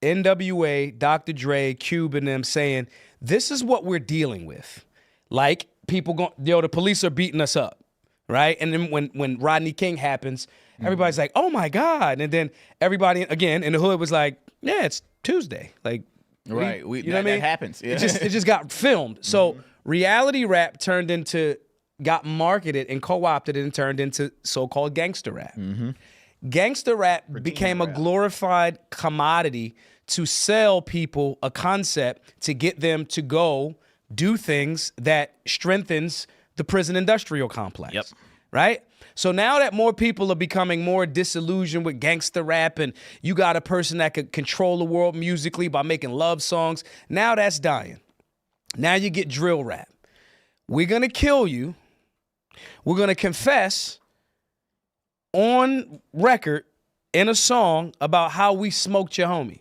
NWA, Dr. Dre, Cube, and them saying, this is what we're dealing with. Like, people the police are beating us up, right? And then when Rodney King happens, everybody's like, oh my God. And then everybody, again, in the hood was like, yeah, it's Tuesday. Like, right. You know what I mean? That happens. Yeah. It just got filmed. So reality rap got marketed and co-opted and turned into so-called gangster rap. Gangster rap became a glorified commodity to sell people a concept to get them to go do things that strengthens the prison industrial complex. Yep. Right? So now that more people are becoming more disillusioned with gangster rap and you got a person that could control the world musically by making love songs, now that's dying. Now you get drill rap. We're going to kill you. We're going to confess on record in a song about how we smoked your homie.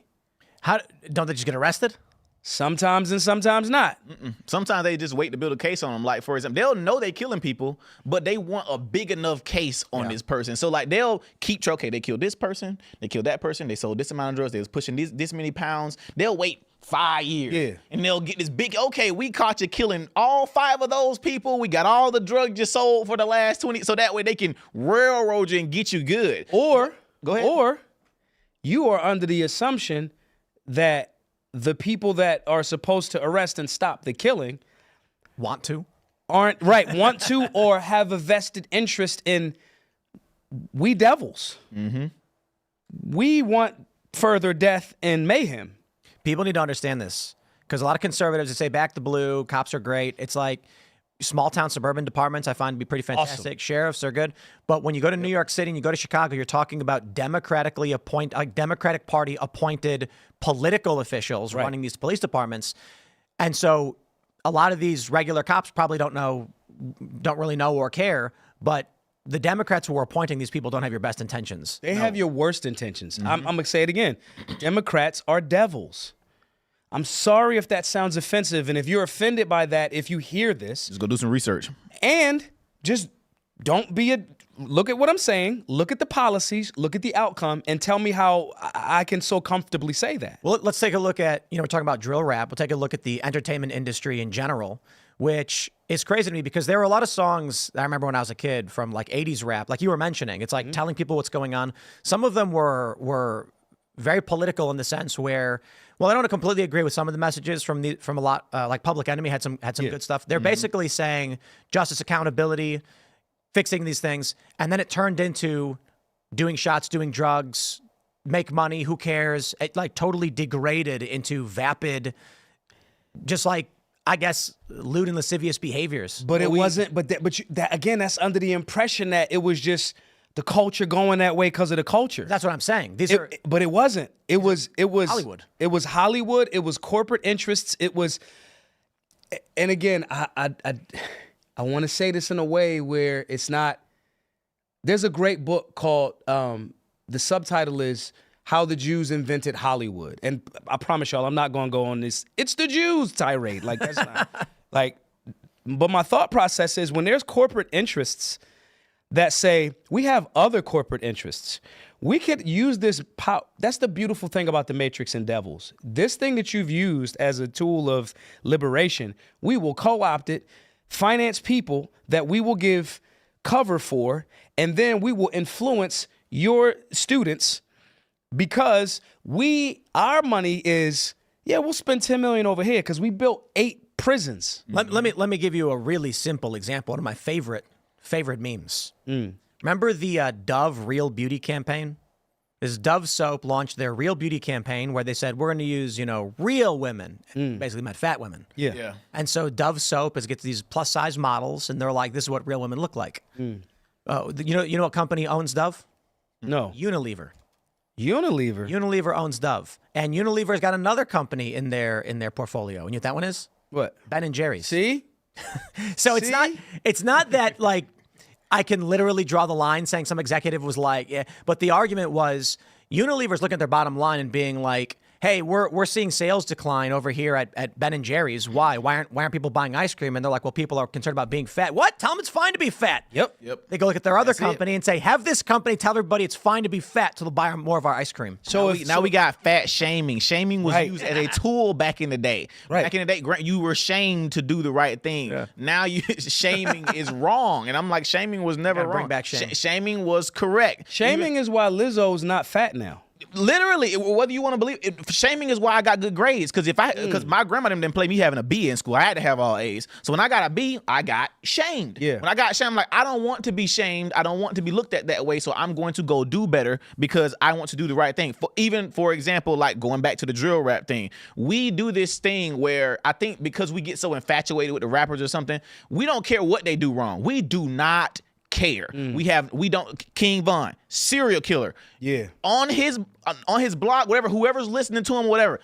How don't they just get arrested? Sometimes and sometimes not. Sometimes they just wait to build a case on them. Like, for example, they'll know they're killing people, but they want a big enough case on this person. So, like, they'll keep track. Okay, they killed this person. They killed that person. They sold this amount of drugs. They was pushing this many pounds. They'll wait 5 years. Yeah. And they'll get this big, okay, we caught you killing all 5 of those people. We got all the drugs you sold for the last 20. So that way they can railroad you and get you good. Or, go ahead. Or you are under the assumption that the people that are supposed to arrest and stop the killing want to or have a vested interest in we devils. We want further death and mayhem. People need to understand this because a lot of conservatives that say back the blue, cops are great. It's like small town suburban departments I find to be pretty fantastic. Awesome. Sheriffs are good. But when you go to New York City and you go to Chicago, you're talking about Democratic Party appointed political officials running these police departments. And so a lot of these regular cops probably don't really know or care, but the Democrats who are appointing these people don't have your best intentions. They have your worst intentions. I'm going to say it again. Democrats are devils. I'm sorry if that sounds offensive, and if you're offended by that, if you hear this, just go do some research. And just look at what I'm saying, look at the policies, look at the outcome, and tell me how I can so comfortably say that. Well, let's take a look at, we're talking about drill rap. We'll take a look at the entertainment industry in general, which is crazy to me because there were a lot of songs that I remember when I was a kid from like 80s rap, like you were mentioning. It's like telling people what's going on. Some of them were very political in the sense where, well, I don't completely agree with some of the messages from a lot, like Public Enemy had some good stuff. They're basically saying justice, accountability, fixing these things, and then it turned into doing shots, doing drugs, make money, who cares? It like totally degraded into vapid, just like, I guess, lewd and lascivious behaviors. But it wasn't. But again, that's under the impression that it was just the culture going that way because of the culture. That's what I'm saying. But it wasn't. It was Hollywood. It was Hollywood. It was corporate interests. It was. And again, I want to say this in a way where it's not. There's a great book called. The subtitle is How the Jews Invented Hollywood. And I promise y'all, I'm not going to go on this, it's the Jews tirade. Like, that's not, like, but my thought process is when there's corporate interests that say, we have other corporate interests, we could use this power. That's the beautiful thing about the Matrix and Devils. This thing that you've used as a tool of liberation, we will co-opt it, finance people that we will give cover for, and then we will influence your students because our money is, we'll spend 10 million over here because we built 8 prisons. Let me give you a really simple example. One of my favorite memes. Remember the Dove Real Beauty campaign? This Dove soap launched their Real Beauty campaign where they said, we're going to use, real women. Basically meant fat women. Yeah. And so Dove soap gets these plus size models and they're like, this is what real women look like. You know what company owns Dove? No. Unilever. Unilever owns Dove. And Unilever's got another company in their portfolio. And you know what that one is? What? Ben and Jerry's. See? So it's not that like I can literally draw the line saying some executive was like, yeah, but the argument was Unilever's looking at their bottom line and being like, hey, we're seeing sales decline over here at Ben and Jerry's. Why? Why aren't people buying ice cream? And they're like, well, people are concerned about being fat. What? Tell them it's fine to be fat. Yep. They go look at their other company and say, have this company tell everybody it's fine to be fat, so they'll buy more of our ice cream. So now we got fat shaming. Shaming was used as a tool back in the day. Right. Back in the day, you were shamed to do the right thing. Yeah. Now shaming is wrong, and I'm like, shaming was never wrong. Bring back shame. Shaming was correct. Shaming is why Lizzo's not fat now. Literally, whether you want to believe it, shaming is why I got good grades. Because my grandma didn't play me having a B in school. I had to have all A's. So when I got a B, I got shamed. Yeah. When I got shamed, I'm like, I don't want to be shamed. I don't want to be looked at that way. So I'm going to go do better because I want to do the right thing. For example, like going back to the drill rap thing, we do this thing where I think because we get so infatuated with the rappers or something, we don't care what they do wrong. We do not care. We don't. King Von, serial killer. Yeah. On his blog, whoever's listening to him, whatever.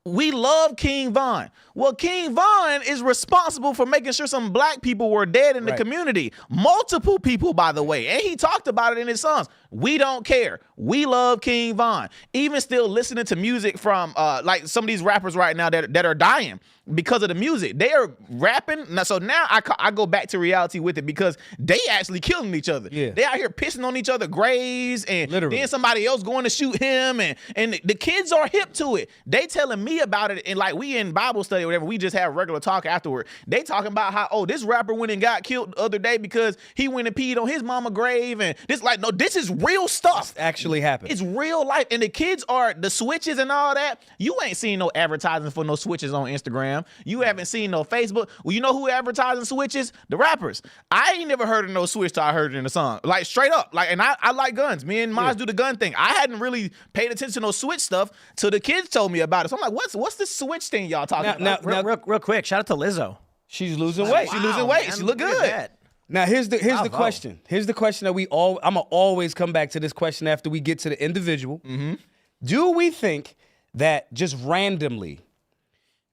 We love King Von. Well, King Von is responsible for making sure some black people were dead in the community. Multiple people, by the way. And he talked about it in his songs. We don't care. We love King Von. Even still listening to music from like some of these rappers right now that are dying because of the music. They are rapping. So now I go back to reality with it because they actually killing each other. Yeah. They out here pissing on each other graves and Literally. then somebody else going to shoot him and the kids are hip to it. They telling me about it and like we in Bible study or whatever, we just have regular talk afterward. They talking about how, this rapper went and got killed the other day because he went and peed on his mama grave and this like, no, this is real stuff. This actually happened. It's real life. And the kids are the switches and all that. You ain't seen no advertising for no switches on Instagram. You haven't seen no Facebook. Well, you know who advertising switches? The rappers. I ain't never heard of no switch till I heard it in the song. Like straight up. Like, and I like guns. Me and Maz do the gun thing. I hadn't really paid attention to no switch stuff till the kids told me about it. So I'm like, what's this switch thing y'all talking about? Now, real quick, shout out to Lizzo. She's losing weight. She's losing weight. Man, She look good. Now here's the question. Here's the question that I'm gonna always come back to this question after we get to the individual. Mm-hmm. Do we think that just randomly,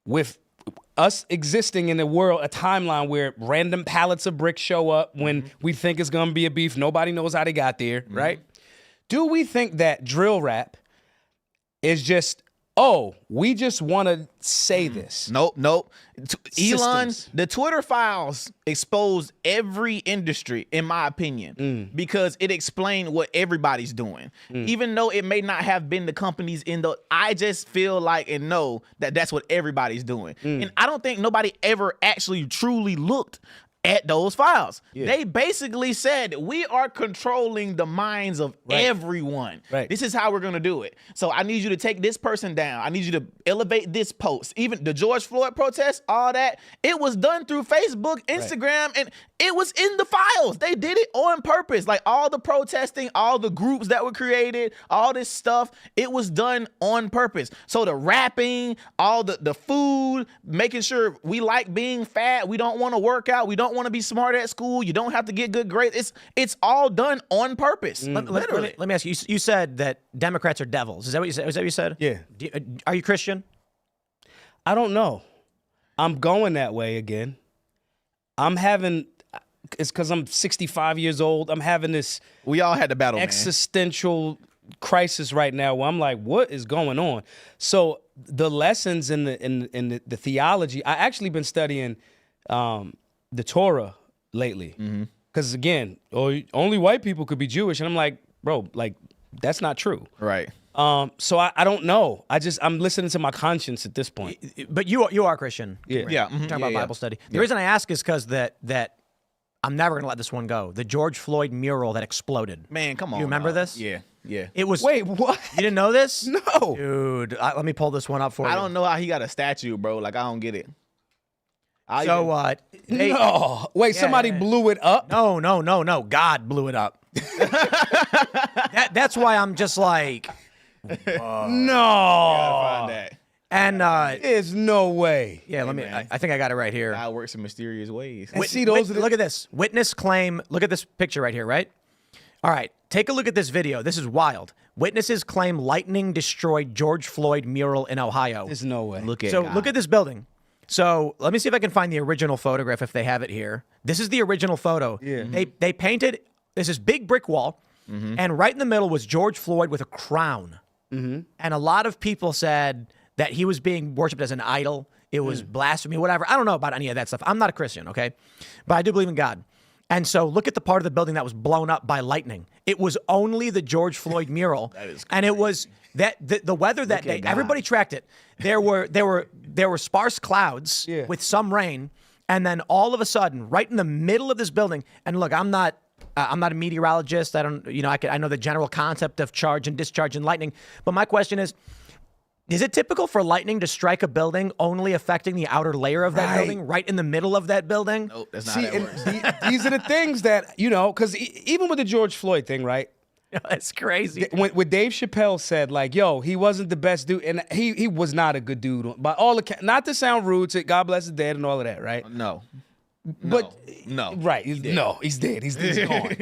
with us existing in the world, a timeline where random pallets of bricks show up when we think it's gonna be a beef, nobody knows how they got there, right? Do we think that drill rap is just, we just want to say this? Nope. Elon, Systems. the Twitter files exposed every industry, in my opinion, because it explained what everybody's doing. Even though it may not have been the companies I just feel like and know that that's what everybody's doing. And I don't think nobody ever actually truly looked at those files. They basically said, we are controlling the minds of everyone. This is how we're going to do it. So I need you to take this person down. I need you to elevate this post. Even the George Floyd protest, all that, it was done through Facebook, Instagram, and it was in the files. They did it on purpose. Like all the protesting, all the groups that were created, all this stuff, it was done on purpose. So the rapping, all the food, making sure we like being fat, we don't want to work out, we don't want to be smart at school, you don't have to get good grades. It's all done on purpose. Literally. Let me ask you. You said that Democrats are devils. Is that what you said? Is that what you said? Yeah. Are you Christian? I don't know. I'm going that way again. It's because I'm 65 years old. I'm having this We all had to battle, existential crisis right now where I'm like, what is going on? So the lessons in the theology, I actually been studying the Torah lately. Because again, only white people could be Jewish. And I'm like, bro, like that's not true. Right. So I don't know. I'm listening to my conscience at this point. But you are Christian. Yeah. Yeah. Talking about Bible study. The reason I ask is because that I'm never gonna let this one go. The George Floyd mural that exploded. Man, come on. You remember this? Yeah. Yeah. It was. Wait, what? You didn't know this? No. Dude, let me pull this one up for you. I don't know how he got a statue, bro. Like, I don't get it. No. Wait, somebody blew it up? No. God blew it up. That's why I'm just like, No. Gotta find that. and There's no way. yeah, let me. man. I think I got it right here. God works in mysterious ways. And see, those are the- Look at this. Witness claim. Look at this picture right here, right? All right. Take a look at this video. This is wild. Witnesses claim lightning destroyed George Floyd mural in Ohio. There's no way. Look at So God. look at this building. So let me see if I can find the original photograph if they have it here. This is the original photo. Yeah. They painted this big brick wall, and right in the middle was George Floyd with a crown. And a lot of people said that he was being worshipped as an idol. It was blasphemy, whatever. I don't know about any of that stuff. I'm not a Christian, okay? But I do believe in God. And so look at the part of the building that was blown up by lightning. It was only the George Floyd mural. That is and it was that the weather that day, God. everybody tracked it. There were sparse clouds with some rain, and then all of a sudden, right in the middle of this building, and look, I'm not a meteorologist. I don't, I know the general concept of charge and discharge and lightning, but my question is it typical for lightning to strike a building only affecting the outer layer of that building, right in the middle of that building? Nope, that's not See, how it works. these are the things that, because even with the George Floyd thing, right? That's crazy. When Dave Chappelle said, like, yo, he wasn't the best dude, and he was not a good dude. By all accounts, not to sound rude to God bless his dead and all of that, right? No. But No. right, no, he's dead. He's gone.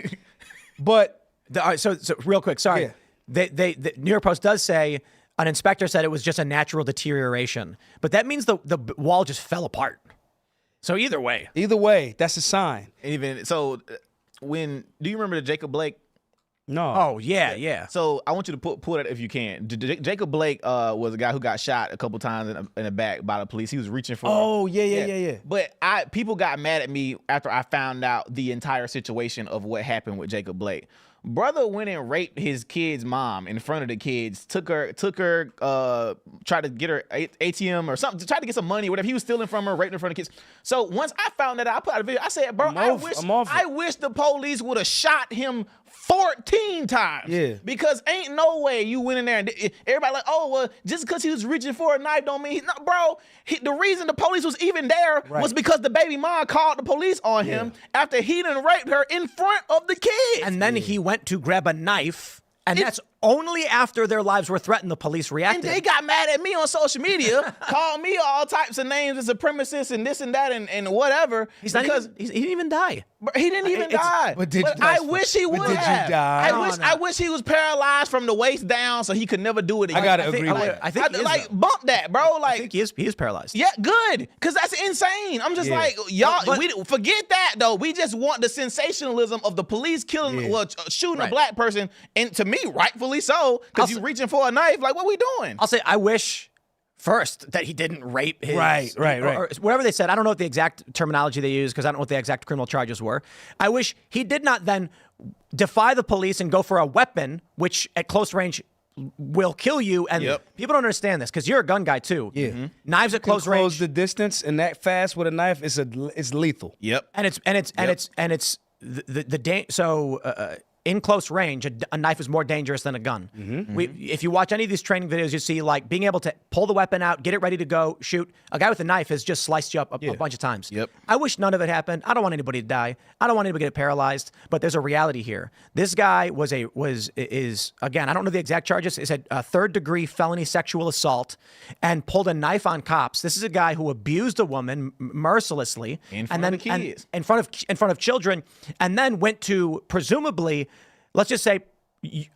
But All right, so real quick, sorry. Yeah. The New York Post does say an inspector said it was just a natural deterioration, but that means the wall just fell apart. So either way, that's a sign. Even so, do you remember the Jacob Blake? No. oh yeah. So I want you to pull that if you can. Jacob Blake was a guy who got shot a couple times in the back by the police. He was reaching for. Oh yeah. But people got mad at me after I found out the entire situation of what happened with Jacob Blake. Brother went and raped his kid's mom in front of the kids. Took her, tried to get her ATM or something, tried to get some money, whatever. He was stealing from her, raping in front of kids. So once I found that out, I put out a video. I said, bro, I wish the police would have shot him 14 times. Yeah. Because ain't no way you went in there and everybody like, oh, well, just because he was reaching for a knife don't mean, no, bro. The reason the police was even there was because the baby mom called the police on him after he done raped her in front of the kids. And then he went to grab a knife, and that's only after their lives were threatened the police reacted. And they got mad at me on social media, called me all types of names, and supremacists and this and that and whatever. he didn't even die. He didn't even die. But I wish he would did you have. die? I wish he was paralyzed from the waist down so he could never do it again. I gotta agree with I think he is, like though. bump that, bro. I Like think he is paralyzed. yeah, good, cause that's insane. I'm just like y'all. We forget that though. We just want the sensationalism of the police killing, shooting a black person, and to me, rightfully so, cause you reaching for a knife. Like, what we doing? I'll say I wish first that he didn't rape his Right. or whatever they said. I don't know what the exact terminology they used because I don't know what the exact criminal charges were. I wish he did not then defy the police and go for a weapon, which at close range will kill you. And people don't understand this because you're a gun guy too. Yeah. Knives at close range. Close the distance and that fast with a knife is lethal. Yep. And it's in close range, a knife is more dangerous than a gun. If you watch any of these training videos, you see like being able to pull the weapon out, get it ready to go, shoot. A guy with a knife has just sliced you up a bunch of times. Yep. I wish none of it happened. I don't want anybody to die. I don't want anybody to get paralyzed. But there's a reality here. This guy is again, I don't know the exact charges. Is a third-degree felony sexual assault and pulled a knife on cops. This is a guy who abused a woman mercilessly in front of kids, in front of children, and then went to presumably. Let's just say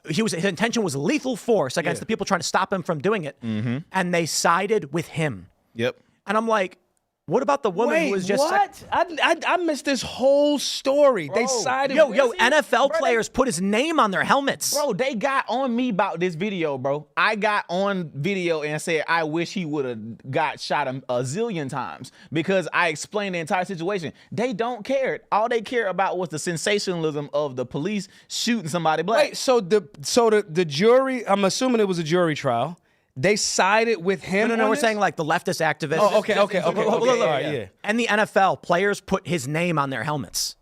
his intention was lethal force against the people trying to stop him from doing it, and they sided with him. Yep. And I'm like, what about the woman who was just what? I missed this whole story. Bro. They sided with him. NFL players put his name on their helmets. Bro, they got on me about this video, bro. I got on video and said I wish he would have got shot a zillion times because I explained the entire situation. They don't care. All they care about was the sensationalism of the police shooting somebody black. Wait, so the jury, I'm assuming it was a jury trial. They sided with him. No, on we're this? saying like the leftist activists. Oh, okay. Look, Yeah. And the NFL players put his name on their helmets,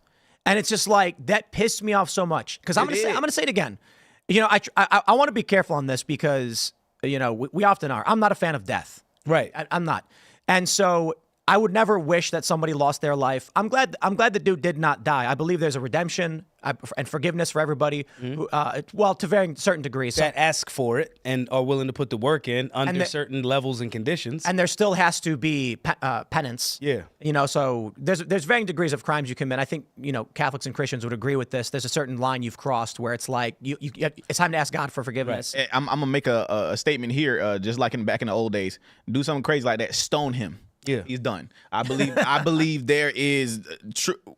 and it's just like that pissed me off so much because I'm gonna say it again. You know, I want to be careful on this because we often are. I'm not a fan of death. Right. I'm not, and so I would never wish that somebody lost their life. I'm glad the dude did not die. I believe there's a redemption and forgiveness for everybody, who, to varying certain degrees. That ask for it and are willing to put the work in under certain levels and conditions. And there still has to be penance. Yeah. So there's varying degrees of crimes you commit. I think, Catholics and Christians would agree with this. There's a certain line you've crossed where it's like, it's time to ask God for forgiveness. Right. I'm going to make a statement here, just like back in the old days. Do something crazy like that, stone him. Yeah, he's done. I believe there is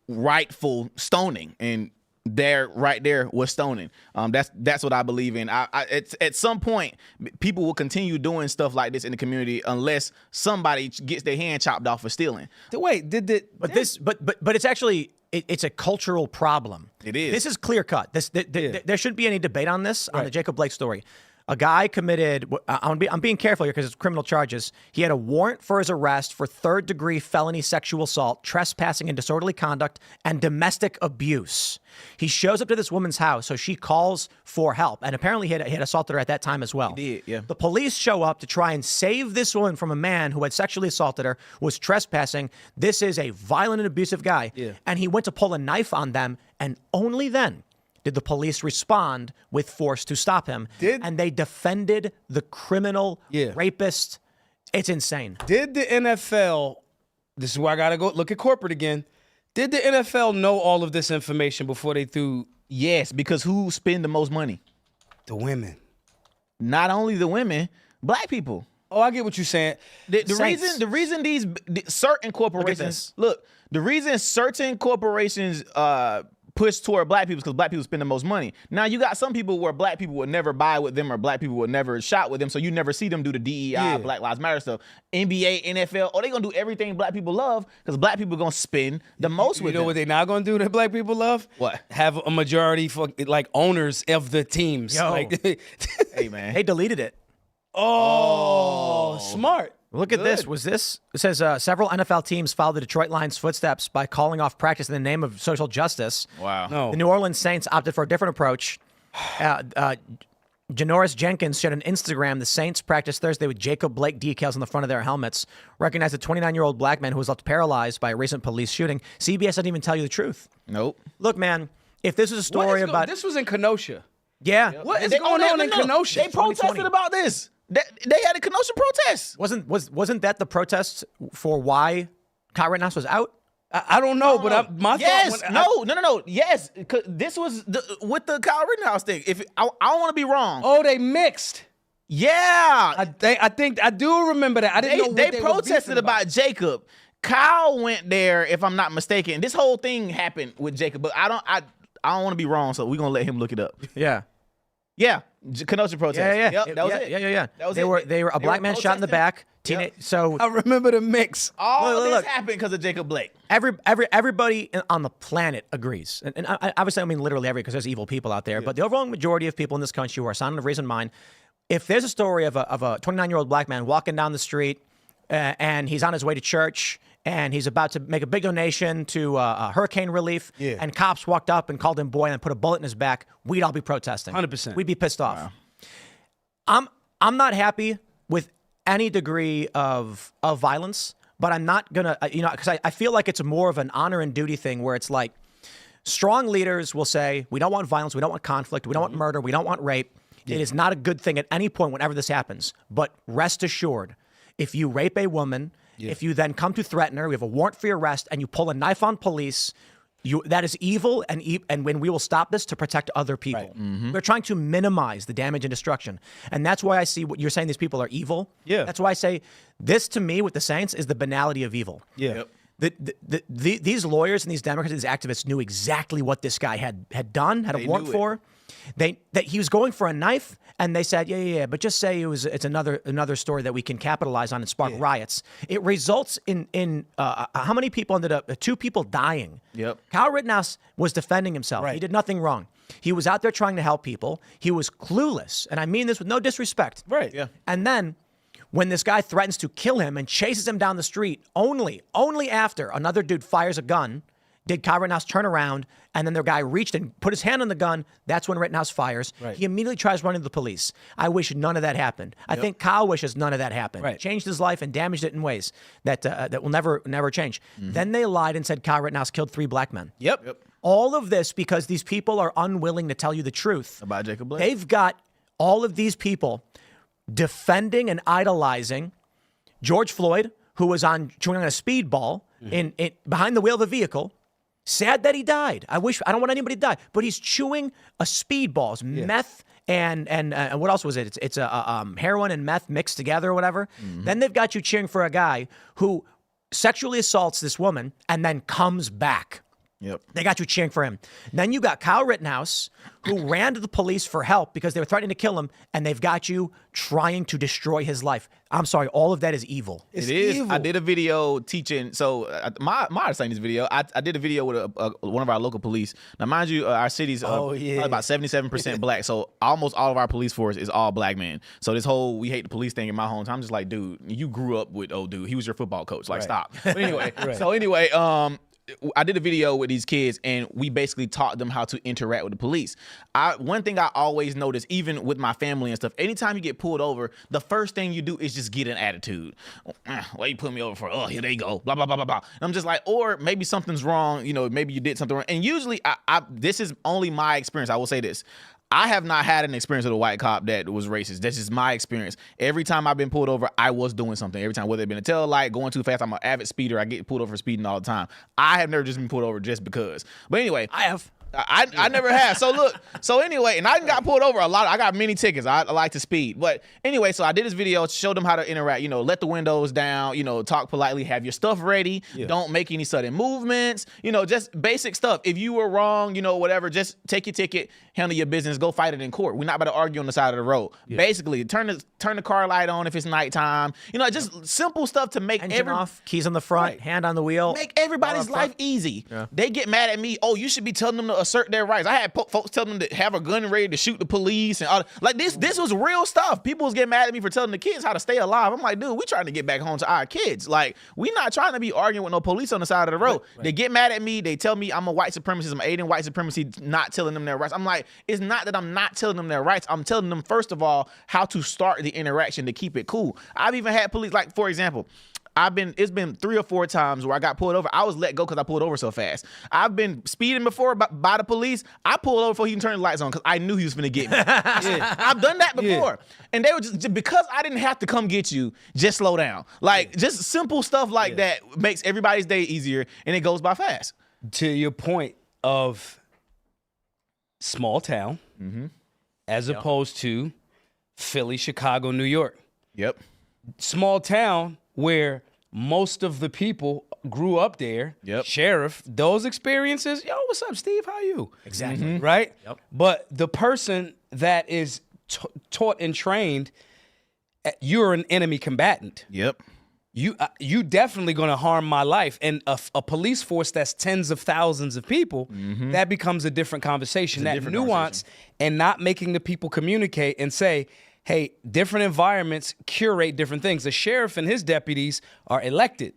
rightful stoning, and there right there was stoning. That's what I believe in. It's at some point people will continue doing stuff like this in the community unless somebody gets their hand chopped off for stealing. Wait, but it's actually it's a cultural problem. It is. This is clear cut. There shouldn't be any debate on this on the Jacob Blake story. A guy committed, I'm being careful here because it's criminal charges. He had a warrant for his arrest for third-degree felony sexual assault, trespassing and disorderly conduct, and domestic abuse. He shows up to this woman's house, so she calls for help. And apparently he had assaulted her at that time as well. He did, yeah. The police show up to try and save this woman from a man who had sexually assaulted her, was trespassing. This is a violent and abusive guy. Yeah. And he went to pull a knife on them, and only then did the police respond with force to stop him. And they defended the criminal rapist. It's insane. Did the NFL, this is where I got to go look at corporate again. Did the NFL know all of this information before they threw? Yes, because who spend the most money? The women. Not only the women, black people. Oh, I get what you're saying. The reason these certain corporations, the reason certain corporations push toward black people because black people spend the most money. Now you got some people where black people would never buy with them or black people would never shop with them, so you never see them do the DEI, Black Lives Matter stuff. NBA, NFL, they gonna do everything black people love because black people gonna spend the most with them. You know what they not gonna do that black people love? What? Have a majority for like owners of the teams. Hey man, they deleted it. Oh, smart. Look at this. It says several NFL teams followed the Detroit Lions' footsteps by calling off practice in the name of social justice. Wow. No. The New Orleans Saints opted for a different approach. Janoris Jenkins shared on Instagram the Saints practiced Thursday with Jacob Blake decals on the front of their helmets, recognized a 29-year-old black man who was left paralyzed by a recent police shooting. CBS didn't even tell you the truth. Nope. Look, man, if this was a story about... This was in Kenosha. Yeah. What is going on in Kenosha? They protested about this. They had a Kenosha protest. Wasn't that the protest for why Kyle Rittenhouse was out? I don't know, but my yes, thought... No. Yes, this was with the Kyle Rittenhouse thing. I don't want to be wrong. Oh, they mixed. Yeah. I think I do remember that. I didn't know what they protested about Jacob. Kyle went there, if I'm not mistaken. This whole thing happened with Jacob, but I don't want to be wrong, so we're gonna let him look it up. Yeah. Yeah, Kenosha protest. Yeah. Yep, that was it. Yeah. That was they were a black man shot in the back. So I remember the mix. All this happened because of Jacob Blake. Everybody on the planet agrees, and obviously I mean literally because there's evil people out there. But the overwhelming majority of people in this country who are sound of reason mind if there's a story of a 29-year-old black man walking down the street and he's on his way to church and he's about to make a big donation to hurricane relief, and cops walked up and called him boy and put a bullet in his back, we'd all be protesting. 100%. We'd be pissed off. Wow. I'm not happy with any degree of violence, but I'm not gonna, because I feel like it's more of an honor and duty thing where it's like strong leaders will say, we don't want violence, we don't want conflict, we don't want murder, we don't want rape. It is not a good thing at any point whenever this happens. But rest assured, if you rape a woman, if you then come to threaten her, we have a warrant for your arrest, and you pull a knife on police, that is evil, and when we will stop this to protect other people. Right. We're trying to minimize the damage and destruction. And that's why I see what you're saying, these people are evil. Yeah. That's why I say this, to me, with the Saints, is the banality of evil. Yeah. Yep. These lawyers and these Democrats, these activists knew exactly what this guy had done, had a warrant for. That he was going for a knife, and they said, yeah, but just say it's another story that we can capitalize on and spark riots. It results in how many people ended up? 2 people dying. Yep. Kyle Rittenhouse was defending himself. Right. He did nothing wrong. He was out there trying to help people. He was clueless, and I mean this with no disrespect. Right. Yeah. And then when this guy threatens to kill him and chases him down the street, only after another dude fires a gun, did Kyle Rittenhouse turn around, and then the guy reached and put his hand on the gun. That's when Rittenhouse fires. Right. He immediately tries running to the police. I wish none of that happened. I think Kyle wishes none of that happened. Right. Changed his life and damaged it in ways that will never change. Then they lied and said Kyle Rittenhouse killed 3 black men. Yep. All of this because these people are unwilling to tell you the truth about Jacob Blake. They've got all of these people defending and idolizing George Floyd, who was chewing on a speedball in behind the wheel of a vehicle. Sad that he died. I don't want anybody to die, but he's chewing a speedball. It's meth and what else was it? It's a heroin and meth mixed together or whatever. Then they've got you cheering for a guy who sexually assaults this woman and then comes back. Yep. They got you cheering for him. Then you got Kyle Rittenhouse, who ran to the police for help because they were threatening to kill him, and they've got you trying to destroy his life. I'm sorry, all of that is evil. It is. Evil. I did a video teaching. So my saying this video. I did a video with one of our local police. Now, mind you, our city's about 77% black. So almost all of our police force is all black men. So this whole we hate the police thing in my hometown, I'm just like, dude, you grew up with old dude. He was your football coach. Like, stop. But anyway, I did a video with these kids, and we basically taught them how to interact with the police. One thing I always notice, even with my family and stuff, anytime you get pulled over, the first thing you do is just get an attitude. What you put me over for? Oh, here they go. Blah, blah, blah, blah, blah. And I'm just like, or maybe something's wrong. Maybe you did something wrong. And usually, this is only my experience. I will say this. I have not had an experience with a white cop that was racist. That's just my experience. Every time I've been pulled over, I was doing something. Every time, whether it been a tail light, going too fast, I'm an avid speeder. I get pulled over for speeding all the time. I have never just been pulled over just because. But anyway, I have. I never have. So look, anyway, and I got pulled over a lot. I got many tickets. I like to speed. But anyway, so I did this video, showed them how to interact, let the windows down, talk politely, have your stuff ready. Yeah. Don't make any sudden movements, just basic stuff. If you were wrong, whatever, just take your ticket, handle your business, go fight it in court. We're not about to argue on the side of the road. Yeah. Basically, turn the car light on if it's nighttime. Just simple stuff to make engine off, keys on the front, hand on the wheel. Make everybody's life easy. Yeah. They get mad at me. Oh, you should be telling them to assert their rights. I had folks tell them to have a gun ready to shoot the police and all. Like this was real stuff. People was getting mad at me for telling the kids how to stay alive. I'm like, dude, we trying to get back home to our kids. Like, we not trying to be arguing with no police on the side of the road. Right. They get mad at me. They tell me I'm a white supremacist. I'm aiding white supremacy, not telling them their rights. I'm like, it's not that I'm not telling them their rights. I'm telling them, first of all, how to start the interaction to keep it cool. I've even had police, like, for example, it's been 3 or 4 times where I got pulled over. I was let go because I pulled over so fast. I've been speeding before by the police. I pulled over before he even turned the lights on because I knew he was finna get me. I've done that before. And they were just because I didn't have to come get you, just slow down. Like, just simple stuff like that makes everybody's day easier, and it goes by fast. To your point of small town as opposed to Philly, Chicago, New York. Yep. Small town where most of the people grew up there. Yep. Sheriff, those experiences, yo, what's up, Steve? How are you? Exactly. Right? Yep. But the person that is taught and trained, you're an enemy combatant. Yep. You definitely going to harm my life. And a police force that's tens of thousands of people, that becomes a different conversation. That nuance and not making the people communicate and say, hey, different environments curate different things. The sheriff and his deputies are elected.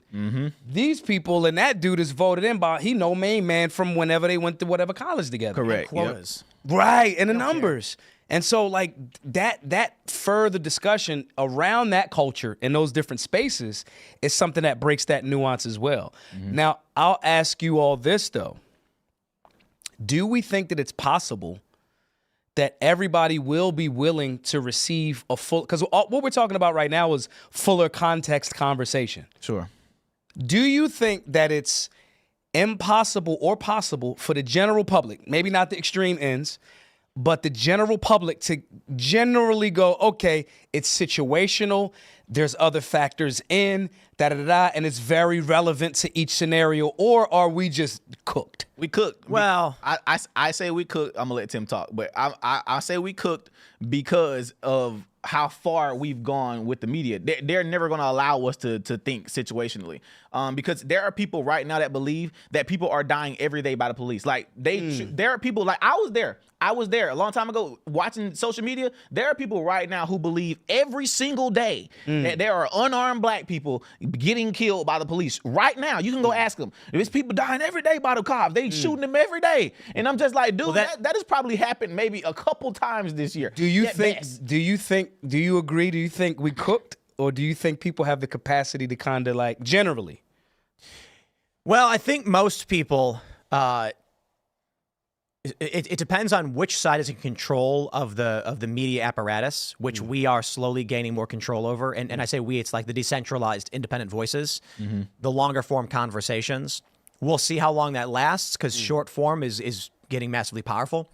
These people and that dude is voted in by, he know main man from whenever they went to whatever college together. Correct. Quotas. Right, and the numbers. And so like that further discussion around that culture in those different spaces is something that breaks that nuance as well. Now, I'll ask you all this though. Do we think that it's possible that everybody will be willing to receive a full, because what we're talking about right now is fuller context conversation. Sure. Do you think that it's impossible or possible for the general public, maybe not the extreme ends, but the general public to generally go, okay, it's situational, there's other factors in, and it's very relevant to each scenario, or are we just cooked? We cooked. Well, I say we cooked. I'm gonna let Tim talk, but I say we cooked because of how far we've gone with the media. They're never gonna allow us to think situationally, because there are people right now that believe that people are dying every day by the police. Like there are people like I was there a long time ago watching social media. There are people right now who believe every single day that there are unarmed black people getting killed by the police. Right now, you can go ask them. There's people dying every day by the cops. They shooting them every day. And I'm just like, dude, that has probably happened maybe a couple times this year. Do you agree? Do you think we cooked, or do you think people have the capacity to kind of like generally? Well, I think most people, it depends on which side is in control of the media apparatus, which we are slowly gaining more control over. And I say we, it's like the decentralized independent voices, the longer form conversations. We'll see how long that lasts, because short form is getting massively powerful.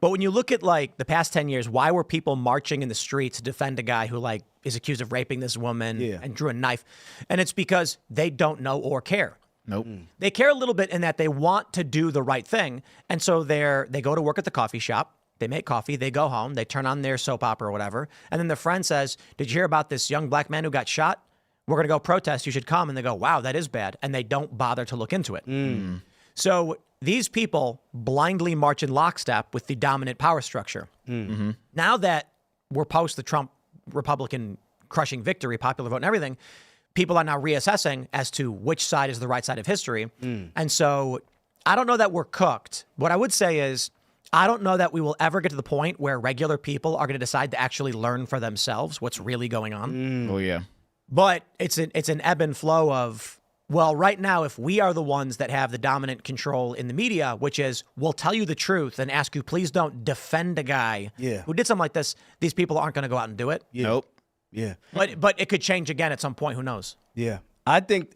But when you look at like the past 10 years, why were people marching in the street to defend a guy who like is accused of raping this woman and drew a knife? And it's because they don't know or care. Nope. They care a little bit in that they want to do the right thing. And so they go to work at the coffee shop. They make coffee. They go home. They turn on their soap opera or whatever. And then their friend says, did you hear about this young black man who got shot? We're going to go protest. You should come. And they go, wow, that is bad. And they don't bother to look into it. So these people blindly march in lockstep with the dominant power structure. Now that we're post the Trump Republican crushing victory, popular vote and everything, people are now reassessing as to which side is the right side of history. And so I don't know that we're cooked. What I would say is I don't know that we will ever get to the point where regular people are going to decide to actually learn for themselves what's really going on. Oh, yeah. But it's an ebb and flow of, well, right now, if we are the ones that have the dominant control in the media, which is we'll tell you the truth and ask you, please don't defend a guy who did something like this, these people aren't going to go out and do it. Nope. Yeah. But it could change again at some point. Who knows? Yeah. I think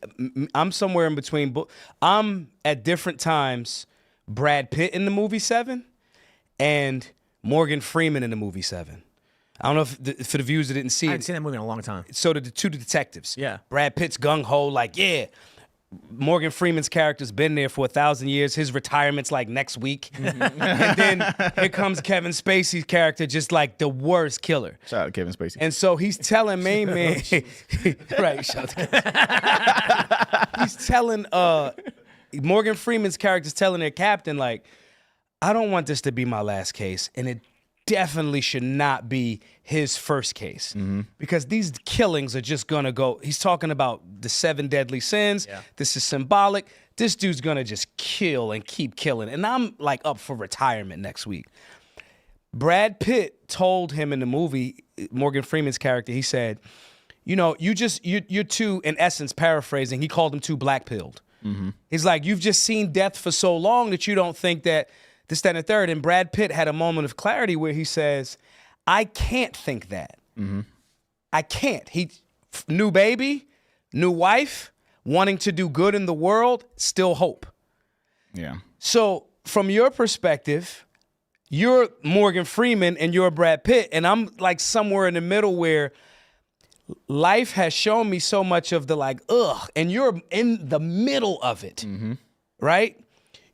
I'm somewhere in between. I'm at different times Brad Pitt in the movie Seven and Morgan Freeman in the movie Seven. I don't know if for the viewers that didn't see I it. haven't seen that movie in a long time. So the two detectives. Yeah. Brad Pitt's gung-ho, like, yeah. Morgan Freeman's character's been there for 1,000 years. His retirement's like next week. And then here comes Kevin Spacey's character, just like the worst killer. Shout out to Kevin Spacey. And so he's telling main man, right, shout out to Kevin. He's telling, Morgan Freeman's character's telling their captain, like, I don't want this to be my last case. And it definitely should not be his first case, because these killings are just gonna go. He's talking about the 7 deadly sins. Yeah. This is symbolic. This dude's gonna just kill and keep killing. And I'm like up for retirement next week. Brad Pitt told him in the movie, Morgan Freeman's character, he said, you know, you're too, in essence, paraphrasing, he called him too black-pilled. He's like, you've just seen death for so long that you don't think that this, that, and the third. And Brad Pitt had a moment of clarity where he says, I can't think that. I can't. New baby, new wife, wanting to do good in the world, still hope. Yeah. So from your perspective, you're Morgan Freeman and you're Brad Pitt, and I'm like somewhere in the middle where life has shown me so much of the like, ugh, and you're in the middle of it, right?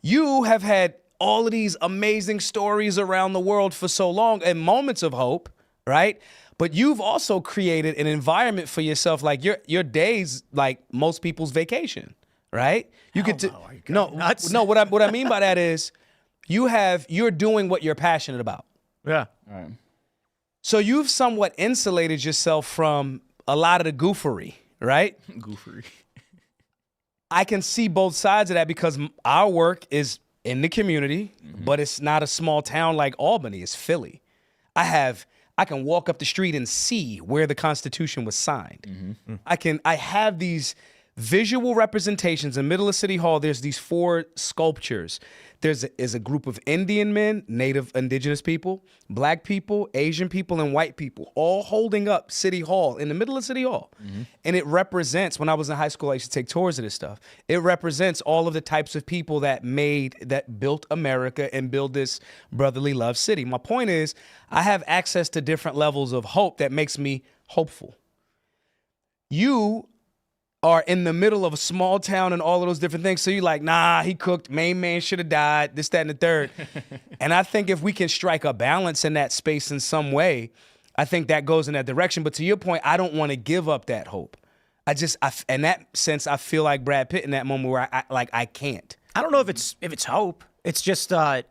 You have had all of these amazing stories around the world for so long and moments of hope, right? But you've also created an environment for yourself, like your days, like most people's vacation, right? You get to no. What I mean by that is you're doing what you're passionate about. Yeah. All right. So you've somewhat insulated yourself from a lot of the goofery, right? Goofery. I can see both sides of that because our work is in the community, but it's not a small town like Albany. It's Philly. I can walk up the street and see where the Constitution was signed. I have these visual representations in the middle of City Hall. There's these 4 sculptures. There's a group of Indian men, native indigenous people, black people, Asian people, and white people, all holding up City Hall, in the middle of City Hall. And it represents, when I was in high school, I used to take tours of this stuff. It represents all of the types of people that built America and built this brotherly love city. My point is, I have access to different levels of hope that makes me hopeful. You are in the middle of a small town and all of those different things. So you're like, nah, he cooked, main man should have died, this, that, and the third. And I think if we can strike a balance in that space in some way, I think that goes in that direction. But to your point, I don't want to give up that hope. In that sense, I feel like Brad Pitt in that moment where I can't. I don't know if it's hope. It's just, I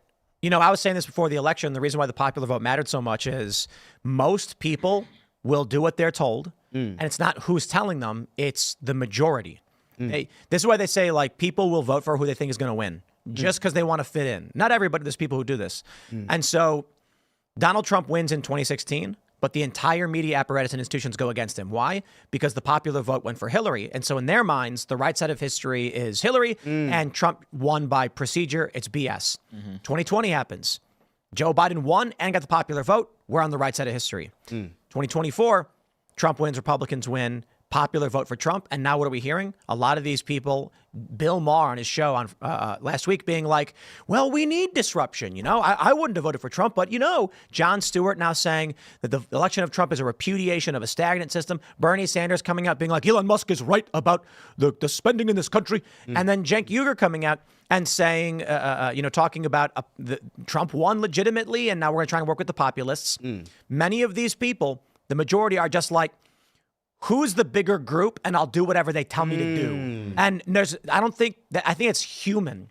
was saying this before the election. The reason why the popular vote mattered so much is most people will do what they're told. And it's not who's telling them, it's the majority. This is why they say, like, people will vote for who they think is going to win just because they want to fit in. Not everybody, there's people who do this. And so Donald Trump wins in 2016, but the entire media apparatus and institutions go against him. Why? Because the popular vote went for Hillary. And so in their minds, the right side of history is Hillary and Trump won by procedure. It's BS. 2020 happens. Joe Biden won and got the popular vote. We're on the right side of history. 2024, Trump wins, Republicans win, popular vote for Trump. And now what are we hearing? A lot of these people, Bill Maher on his show on last week being like, well, we need disruption. I wouldn't have voted for Trump, but Jon Stewart now saying that the election of Trump is a repudiation of a stagnant system. Bernie Sanders coming out being like, Elon Musk is right about the spending in this country. And then Cenk Uygur coming out and saying, talking about Trump won legitimately, and now we're going to try and work with the populists. Many of these people, the majority, are just like, who's the bigger group, and I'll do whatever they tell me to do. And I think it's human.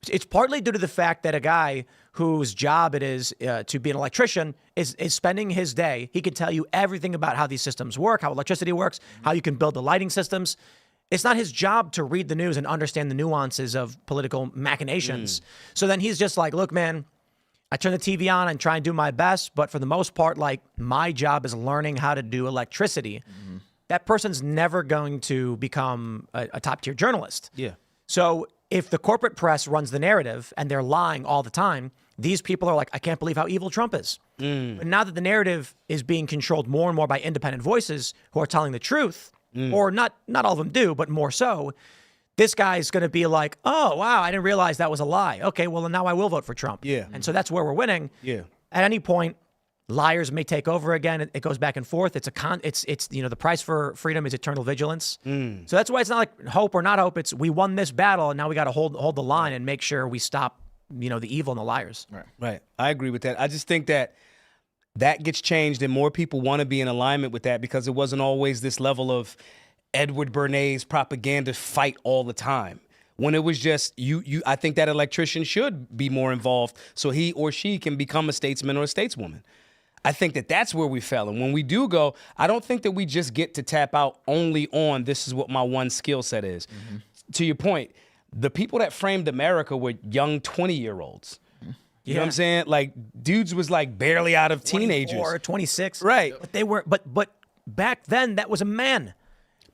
It's partly due to the fact that a guy whose job it is to be an electrician is spending his day. He can tell you everything about how these systems work, how electricity works, how you can build the lighting systems. It's not his job to read the news and understand the nuances of political machinations. So then he's just like, look, man, I turn the TV on and try and do my best, but for the most part, like, my job is learning how to do electricity. That person's never going to become a top-tier journalist. Yeah. So if the corporate press runs the narrative and they're lying all the time, these people are like, I can't believe how evil Trump is. But now that the narrative is being controlled more and more by independent voices who are telling the truth, or not all of them do, but more so, this guy's going to be like, oh, wow, I didn't realize that was a lie. Okay, well, now I will vote for Trump. Yeah. And so that's where we're winning. Yeah. At any point, liars may take over again. It goes back and forth. It's the price for freedom is eternal vigilance. So that's why it's not like hope or not hope. It's we won this battle, and now we got to hold the line and make sure we stop, the evil and the liars. Right. I agree with that. I just think that gets changed, and more people want to be in alignment with that because it wasn't always this level of Edward Bernays propaganda fight all the time. When it was just I think that electrician should be more involved so he or she can become a statesman or a stateswoman. I think that's where we fell. And when we do go, I don't think that we just get to tap out only on this is what my one skill set is. To your point, the people that framed America were young 20-year-olds. You know what I'm saying? Like, dudes was like barely out of teenagers. 24, 26. Right. But they weren't, but back then that was a man.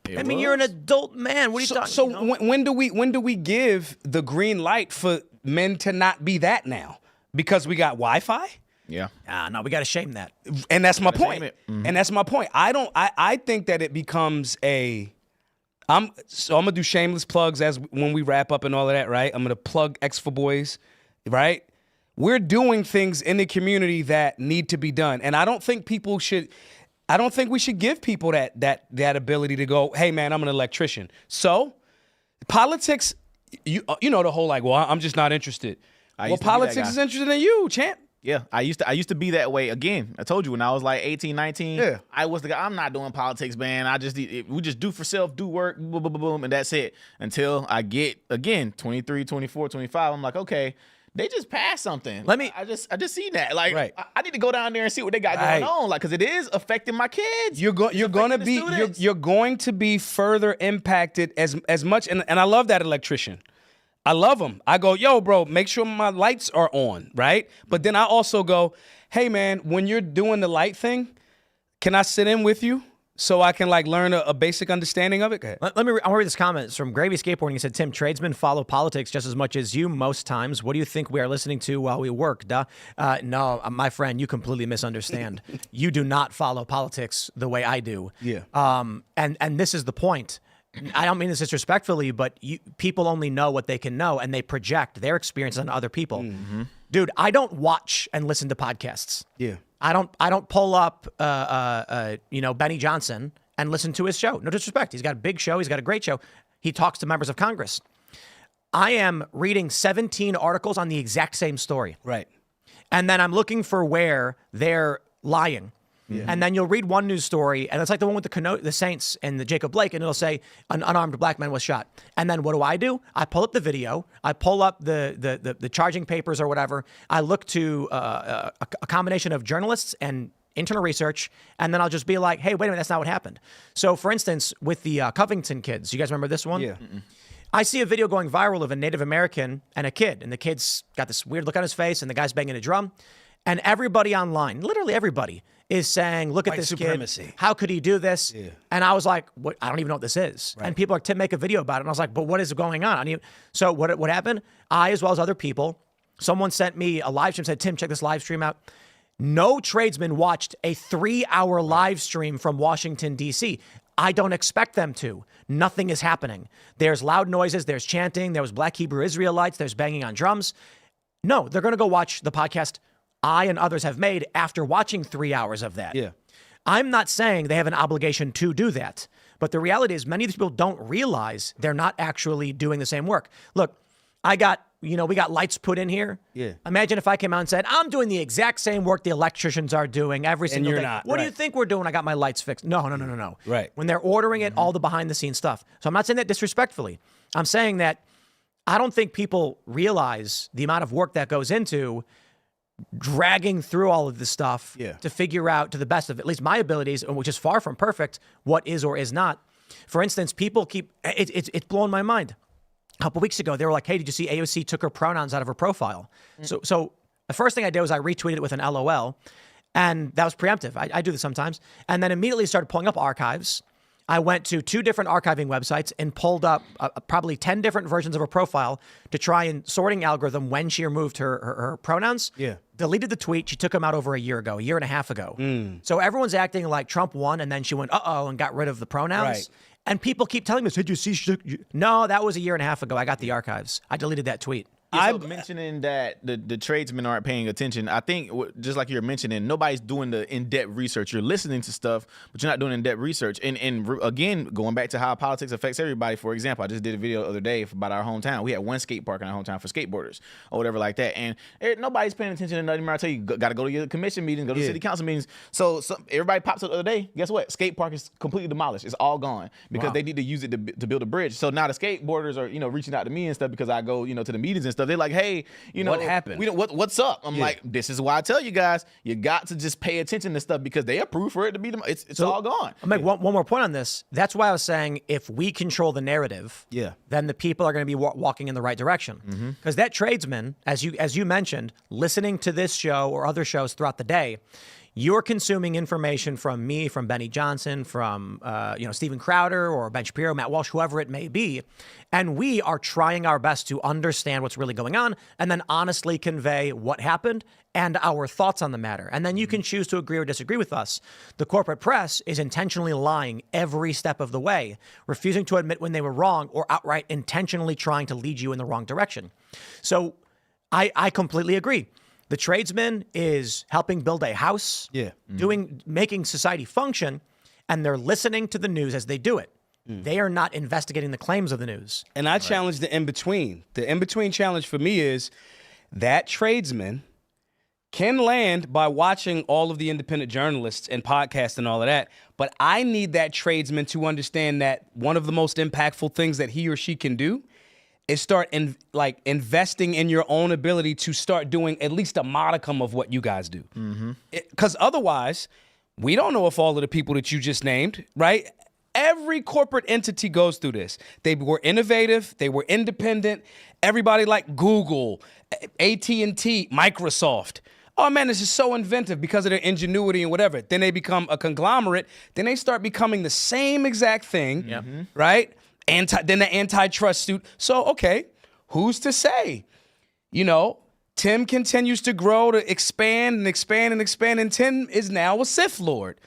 You're an adult man. What are you talking? So when do we give the green light for men to not be that now? Because we got Wi-Fi? Yeah. No, we got to shame that. And that's my point. And that's my point. I think that it becomes I'm gonna do shameless plugs when we wrap up and all of that, right? I'm gonna plug X for Boys, right? We're doing things in the community that need to be done. And I don't think we should give people that ability to go, hey man, I'm an electrician. So politics, you know the whole like, well, I'm just not interested. Well, politics is interested in you, champ. Yeah, I used to be that way. Again, I told you when I was like 18, 19, I was the guy, I'm not doing politics, man. We just do for self, do work, boom, boom, boom, boom, and that's it. Until I get, again, 23, 24, 25, I'm like, okay, they just passed something. Let me- I just seen that. Like, Right. I need to go down there and see what they got Right. going on. Like, because it is affecting my kids. You're going to be further impacted as much. And I love that electrician. I love him. I go, yo, bro, make sure my lights are on, right? But then I also go, hey, man, when you're doing the light thing, can I sit in with you so I can like learn a basic understanding of it? Go ahead. Let me. I want to read this comment. It's from Gravy Skateboarding. He said, "Tim, tradesmen follow politics just as much as you most times. What do you think we are listening to while we work? Duh. No, my friend, you completely misunderstand. You do not follow politics the way I do. Yeah. And this is the point. I don't mean this disrespectfully, but people only know what they can know, and they project their experiences on other people. Mm-hmm. Dude, I don't watch and listen to podcasts. Yeah. I don't pull up Benny Johnson and listen to his show. No disrespect. He's got a big show. He's got a great show. He talks to members of Congress. I am reading 17 articles on the exact same story. Right. And then I'm looking for where they're lying. Yeah. And then you'll read one news story, and it's like the one with the Saints and the Jacob Blake, and it'll say an unarmed black man was shot. And then what do? I pull up the video, I pull up the charging papers or whatever. I look to a combination of journalists and internal research, and then I'll just be like, hey, wait a minute, that's not what happened. So, for instance, with the Covington kids, you guys remember this one? Yeah. I see a video going viral of a Native American and a kid, and the kid's got this weird look on his face, and the guy's banging a drum, and everybody online, literally everybody, is saying, look at this supremacy. kid. How could he do this? Yeah. And I was like, what? I don't even know what this is. Right. And people are to make a video about it. And I was like, but what is going on? So what happened? I, as well as other people, someone sent me a live stream, said, Tim, check this live stream out. No tradesman watched a 3-hour live stream from Washington, D.C. I don't expect them to. Nothing is happening. There's loud noises. There's chanting. There was Black Hebrew Israelites. There's banging on drums. No, they're going to go watch the podcast I and others have made after watching 3 hours of that. Yeah. I'm not saying they have an obligation to do that, but the reality is many of these people don't realize they're not actually doing the same work. Look, we got lights put in here. Yeah. Imagine if I came out and said, I'm doing the exact same work the electricians are doing every single you're day. not, What do right. you think we're doing? I got my lights fixed. No. Right. When they're ordering it, all the behind the scenes stuff. So I'm not saying that disrespectfully. I'm saying that I don't think people realize the amount of work that goes into dragging through all of this stuff to figure out to the best of at least my abilities, which is far from perfect, what is or is not. For instance, people it's blowing my mind. A couple weeks ago, they were like, hey, did you see AOC took her pronouns out of her profile? So the first thing I did was I retweeted it with an LOL, and that was preemptive. I do this sometimes. And then immediately started pulling up archives. I went to 2 different archiving websites and pulled up probably 10 different versions of her profile to try and sorting algorithm when she removed her pronouns. Yeah. Deleted the tweet. She took them out over a year and a half ago. So everyone's acting like Trump won and then she went, uh-oh, and got rid of the pronouns. Right. And people keep telling me, did you see? No, that was a year and a half ago. I got the archives. I deleted that tweet. I'm mentioning that the tradesmen aren't paying attention. I think just like you're mentioning, nobody's doing the in-depth research. You're listening to stuff, but you're not doing in-depth research. And again, going back to how politics affects everybody. For example, I just did a video the other day about our hometown. We had one skate park in our hometown for skateboarders or whatever like that. And nobody's paying attention to nothing. I tell you, got to go to your commission meetings, go to city council meetings. So everybody pops up the other day. Guess what? Skate park is completely demolished. It's all gone because they need to use it to build a bridge. So now the skateboarders are reaching out to me and stuff because I go to the meetings and stuff. They're like, hey, what happened? What's up? I'm like, this is why I tell you guys, you got to just pay attention to stuff because they approve for it to be it's all gone. I'll make one more point on this. That's why I was saying if we control the narrative, then the people are going to be walking in the right direction. Because that tradesman, as you mentioned, listening to this show or other shows throughout the day, you're consuming information from me, from Benny Johnson, from Steven Crowder or Ben Shapiro, Matt Walsh, whoever it may be, and we are trying our best to understand what's really going on and then honestly convey what happened and our thoughts on the matter. And then you can choose to agree or disagree with us. The corporate press is intentionally lying every step of the way, refusing to admit when they were wrong or outright intentionally trying to lead you in the wrong direction. So I completely agree. The tradesman is helping build a house, making society function, and they're listening to the news as they do it. They are not investigating the claims of the news. And I challenge the in-between. The in-between challenge for me is that tradesman can land by watching all of the independent journalists and podcasts and all of that. But I need that tradesman to understand that one of the most impactful things that he or she can do is start investing in your own ability to start doing at least a modicum of what you guys do. Because otherwise, we don't know if all of the people that you just named, right? Every corporate entity goes through this. They were innovative. They were independent. Everybody like Google, AT&T, Microsoft. Oh man, this is so inventive because of their ingenuity and whatever. Then they become a conglomerate. Then they start becoming the same exact thing, right? Then the antitrust suit. So, okay, who's to say? You know, Tim continues to grow, to expand and expand and expand, and Tim is now a Sith Lord.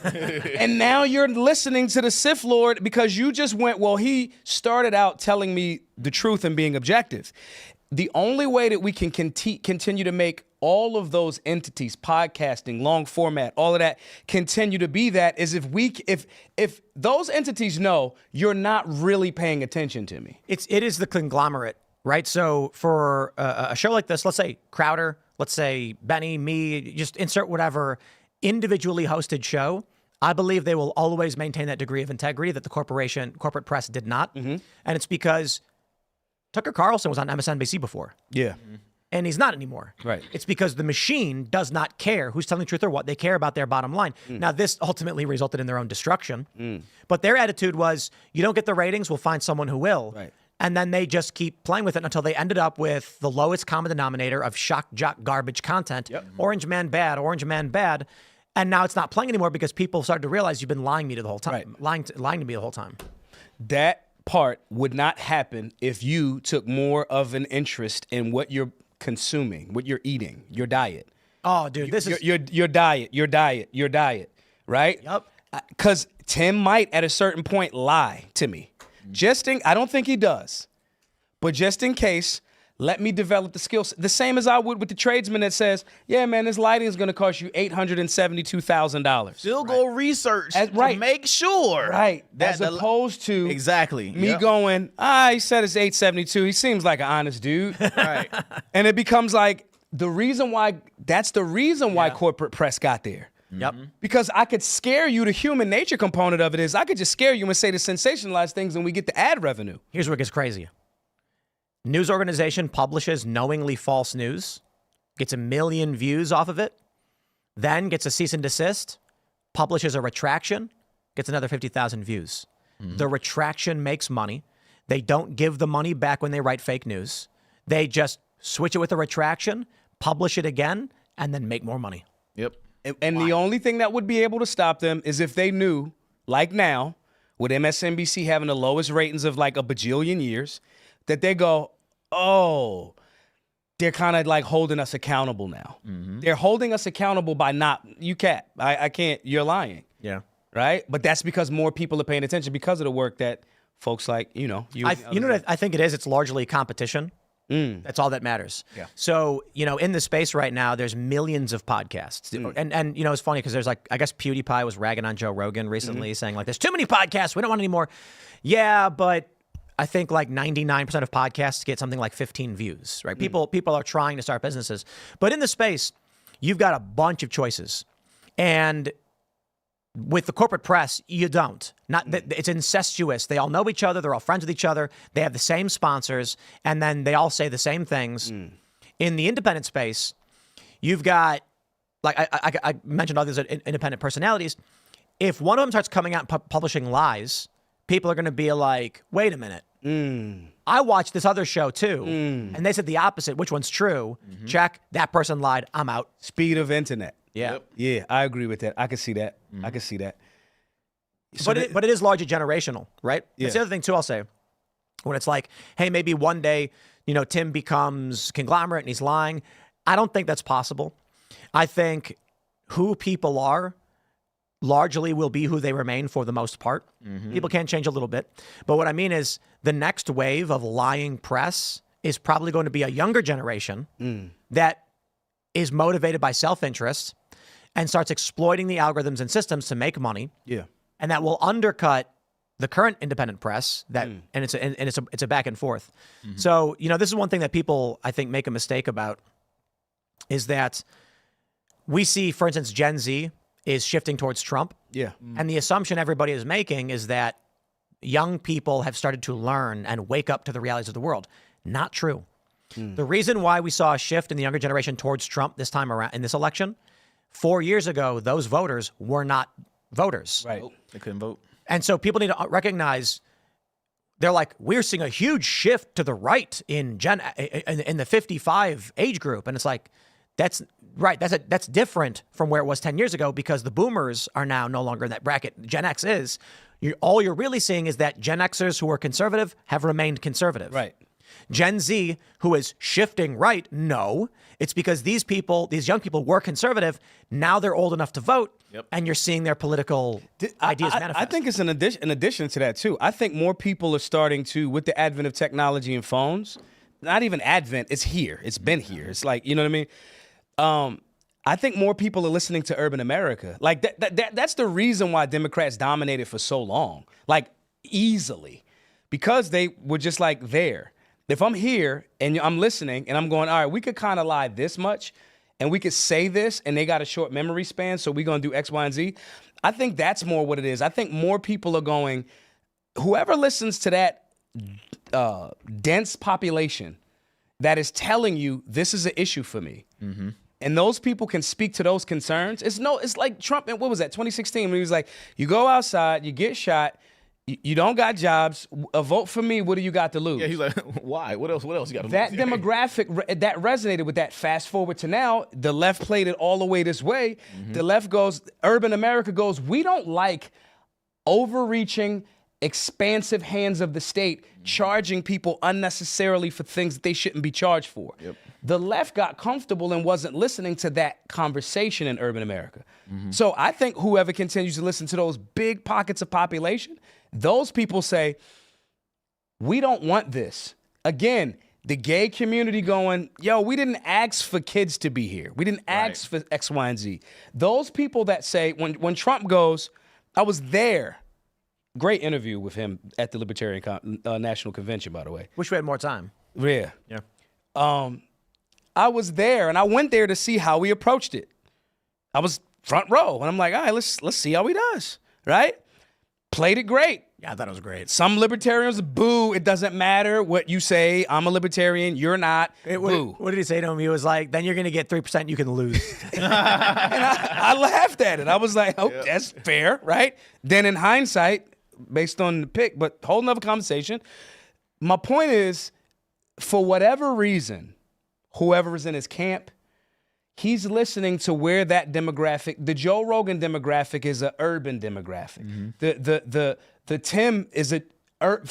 And now you're listening to the Sith Lord because you just went, well, he started out telling me the truth and being objective. The only way that we can continue to make all of those entities, podcasting, long format, all of that, continue to be that is if those entities know you're not really paying attention to me. It is the conglomerate, right? So for a show like this, let's say Crowder, let's say Benny, me, just insert whatever individually hosted show, I believe they will always maintain that degree of integrity that the corporate press did not. And it's because Tucker Carlson was on MSNBC before. Yeah. And he's not anymore. Right. It's because the machine does not care who's telling the truth or what. They care about their bottom line. Now, this ultimately resulted in their own destruction. But their attitude was, you don't get the ratings, we'll find someone who will. Right. And then they just keep playing with it until they ended up with the lowest common denominator of shock jock garbage content. Orange man bad, orange man bad. And now it's not playing anymore because people started to realize you've been lying to me the whole time. Right. Lying to me the whole time. That part would not happen if you took more of an interest in what you're consuming, what you're eating, your diet. Oh, dude, this is your diet, right? Yep. Because Tim might at a certain point lie to me. I don't think he does, but just in case, let me develop the skills. The same as I would with the tradesman that says, yeah, man, this lighting is going to cost you $872,000. Still go research to make sure. Right. That As opposed to me going, he said it's 872. He seems like an honest dude. Right. And it becomes like that's the reason why corporate press got there. Yep. Because I could scare you. The human nature component of it is I could just scare you and say the sensationalized things and we get the ad revenue. Here's where it gets crazy. News organization publishes knowingly false news, gets 1 million views off of it, then gets a cease and desist, publishes a retraction, gets another 50,000 views. The retraction makes money. They don't give the money back when they write fake news. They just switch it with a retraction, publish it again, and then make more money. Yep. And the only thing that would be able to stop them is if they knew, like now, with MSNBC having the lowest ratings of like a bajillion years, that they go, oh, they're kind of like holding us accountable now. They're holding us accountable by you can't, I can't, you're lying. Yeah. Right? But that's because more people are paying attention because of the work that folks like, you know. You know what I think it is? It's largely competition. That's all that matters. Yeah. So, in the space right now, there's millions of podcasts. And it's funny because there's I guess PewDiePie was ragging on Joe Rogan recently saying there's too many podcasts. We don't want any more. Yeah, but I think 99% of podcasts get something like 15 views, right? People are trying to start businesses. But in the space, you've got a bunch of choices. And with the corporate press, you don't. It's incestuous. They all know each other. They're all friends with each other. They have the same sponsors, and then they all say the same things. In the independent space, you've got, I mentioned all these independent personalities. If one of them starts coming out and publishing lies, people are going to be like, wait a minute. I watched this other show too, and they said the opposite. Which one's true? Check. That person lied. I'm out. Speed of internet. Yeah. Yep. Yeah, I agree with that. I can see that. I can see that. So but it is largely generational, right? Yeah. That's the other thing too, I'll say. When it's like, hey, maybe one day, Tim becomes conglomerate and he's lying. I don't think that's possible. I think who people are largely will be who they remain for the most part. People can change a little bit. But what I mean is the next wave of lying press is probably going to be a younger generation that is motivated by self-interest and starts exploiting the algorithms and systems to make money. Yeah. And that will undercut the current independent press and it's a back and forth. So, this is one thing that people, I think, make a mistake about is that we see, for instance, Gen Z is shifting towards Trump. Yeah. And the assumption everybody is making is that young people have started to learn and wake up to the realities of the world. Not true. The reason why we saw a shift in the younger generation towards Trump this time around in this election, 4 years ago, those voters were not voters. Right. They couldn't vote. And so people need to recognize, they're like, we're seeing a huge shift to the right in the 55 age group. And it's like, that's right. That's different from where it was 10 years ago, because the boomers are now no longer in that bracket. Gen X is. All you're really seeing is that Gen Xers who are conservative have remained conservative. Right. Gen Z, who is shifting right, no. It's because these young people were conservative. Now they're old enough to vote, and you're seeing their political ideas manifest. I think it's an addition to that, too. I think more people are starting to, with the advent of technology and phones, not even advent, it's here. It's been here. It's like, you know what I mean? I think more people are listening to Urban America. Like, that's the reason why Democrats dominated for so long. Like, easily. Because they were just like there. If I'm here and I'm listening and I'm going, all right, we could kind of lie this much and we could say this, and they got a short memory span, so we're going to do X, Y, and Z. I think that's more what it is. I think more people are going, whoever listens to that dense population that is telling you this is an issue for me, and those people can speak to those concerns. It's like Trump, and what was that, 2016, when he was like, you go outside, you get shot, you don't got jobs. A vote for me. What do you got to lose? Yeah, he's like, why? What else? You got to lose? That demographic that resonated with that. Fast forward to now, the left played it all the way this way. The left goes, Urban America goes, we don't like overreaching, expansive hands of the state charging people unnecessarily for things that they shouldn't be charged for. The left got comfortable and wasn't listening to that conversation in Urban America. So I think whoever continues to listen to those big pockets of population, those people say, we don't want this. Again, the gay community going, yo, we didn't ask for kids to be here. We didn't ask for X, Y, and Z. Those people that say, when Trump goes, I was there. Great interview with him at the Libertarian National Convention, by the way. Wish we had more time. Yeah. Yeah. I was there, and I went there to see how he approached it. I was front row, and I'm like, all right, let's see how he does, right? Played it great. Yeah, I thought it was great. Some libertarians, boo, it doesn't matter what you say. I'm a libertarian, you're not, boo. What did he say to him? He was like, then you're going to get 3%, you can lose. And I laughed at it. I was like, oh, that's fair, right? Then in hindsight, based on the pick, but whole nother conversation. My point is, for whatever reason, whoever is in his camp, he's listening to where that demographic, the Joe Rogan demographic is an urban demographic. The Tim is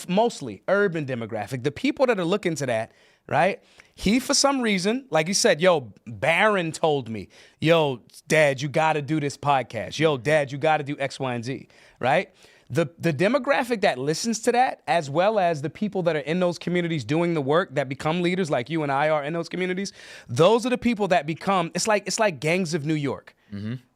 mostly urban demographic. The people that are looking to that, right? He, for some reason, like he said, yo, Barron told me, yo, Dad, you got to do this podcast. Yo, Dad, you got to do X, Y, and Z, right? The demographic that listens to that, as well as the people that are in those communities doing the work that become leaders like you and I are in those communities, those are the people that become, it's like gangs of New York.